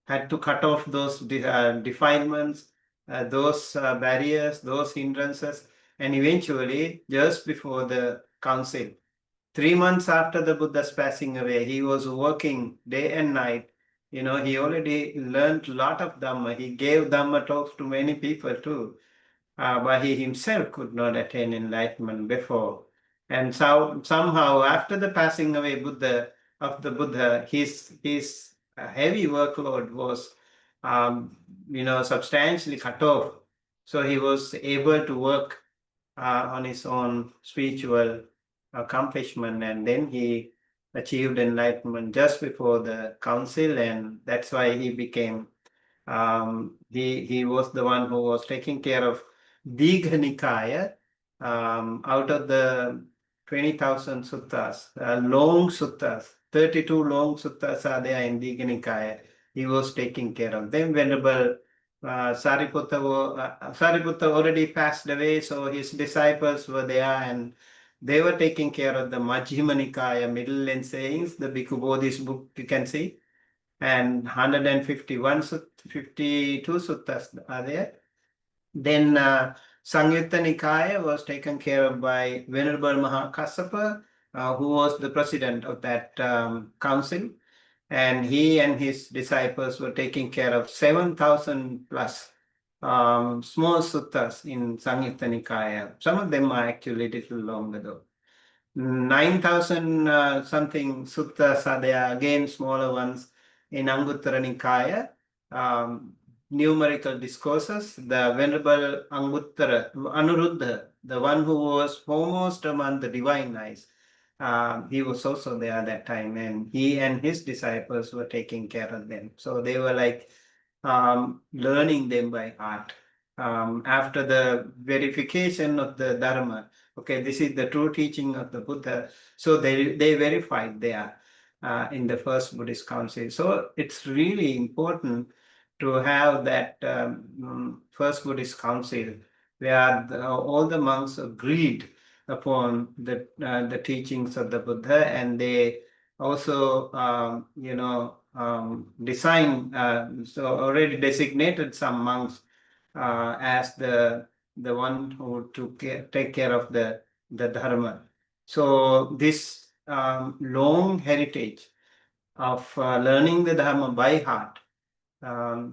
had to cut off those defilements, those barriers, those hindrances, and eventually, just before the council, 3 months after the Buddha's passing away, he was working day and night. He already learned a lot of Dhamma. He gave Dhamma talks to many people too, but he himself could not attain enlightenment before. And so somehow, after the passing away of the Buddha, his heavy workload was, substantially cut off. So he was able to work on his own spiritual accomplishment, and then he achieved enlightenment just before the council, and that's why he became he was the one who was taking care of Digha Nikaya. Out of the 20,000 suttas, long suttas, 32 long suttas are there in Digha Nikaya. He was taking care of them. Venerable Sariputta already passed away, so his disciples were there, and they were taking care of the Majjhima Nikaya, middle length sayings, the Bhikkhu Bodhi's book you can see, and 151, 52 suttas are there. Then Sangyutta Nikaya was taken care of by Venerable Mahakassapa, who was the president of that council. And he and his disciples were taking care of 7,000 plus small suttas in Sangyutta Nikaya. Some of them are actually a little longer though. 9,000 something suttas are there, again smaller ones in Anguttara Nikaya. Numerical discourses. The Venerable Anuruddha, the one who was foremost among the divine eyes, he was also there at that time, and he and his disciples were taking care of them. So they were like learning them by heart. After the verification of the Dharma, okay, this is the true teaching of the Buddha. So they verified there in the first Buddhist council. So it's really important to have that first Buddhist council where all the monks agreed upon the teachings of the Buddha, and they also, so already designated some monks as the one who take care of the Dharma. So this long heritage of learning the Dharma by heart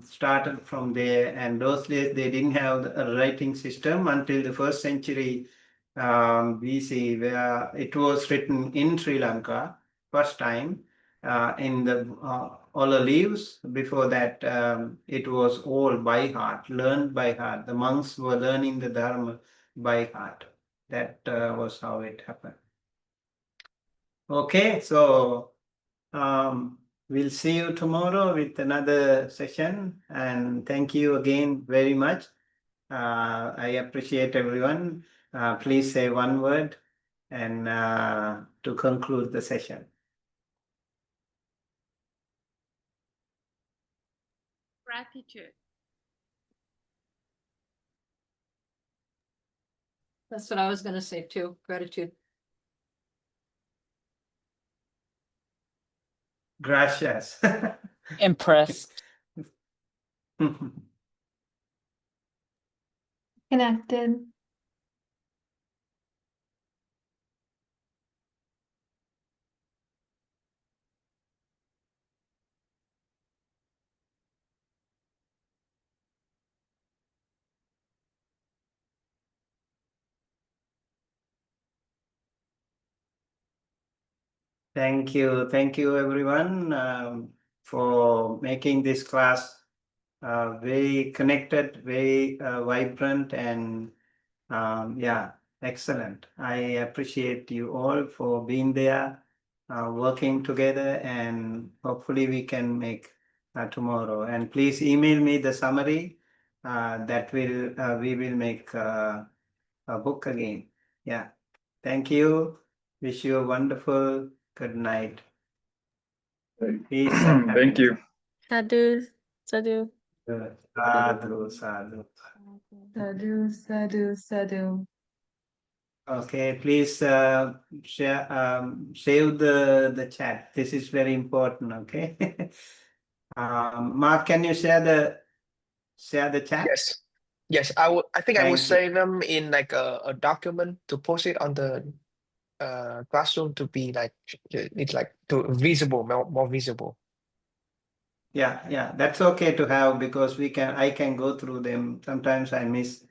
started from there, and those days they didn't have a writing system until the first century BC, where it was written in Sri Lanka first time in the Ola leaves. Before that, it was all by heart, learned by heart. The monks were learning the Dharma by heart. That was how it happened. Okay, so we'll see you tomorrow with another session. And thank you again very much. I appreciate everyone. Please say one word and to conclude the session. Gratitude. That's what I was going to say too. Gratitude. Gracias. Impressed. Connected. Thank you everyone for making this class very connected, very vibrant, and yeah, excellent. I appreciate you all for being there, working together, and hopefully we can make tomorrow. And please email me the summary that we will make a book again. Yeah, thank you. Wish you a wonderful good night. Peace and Thank happiness. you. Sadhu, sadhu. Sadhu, sadhu. Sadhu, sadhu, sadhu. Okay, please share save the chat. This is very important. Okay. Mark, can you share the chat? Yes. Yes, I think I will Thank you. save them in like a document to post it on the classroom to be like it's like to visible, more visible. Yeah, that's okay to have because I can go through them. Sometimes I miss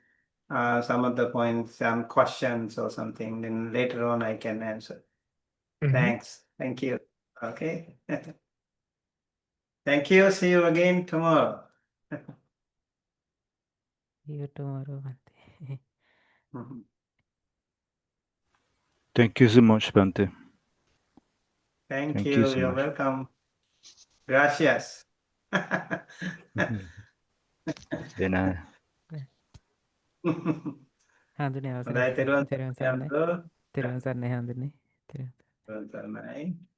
some of the points, some questions or something. Then later on I can answer. Thanks. Thank you. Okay. Thank you. See you again tomorrow. See you tomorrow, Bhante. Mhm. Thank you so much, Bante. Thank Thank you. you so You're much. welcome. Gracias. Then හඳුනේ අවසරයි හොඳයි තෙරුවන් තෙරුවන් සරණයි සරණයි. තෙරුවන් සරණයි හඳුනේ තෙරුවන් තෙරුවන් සරණයි.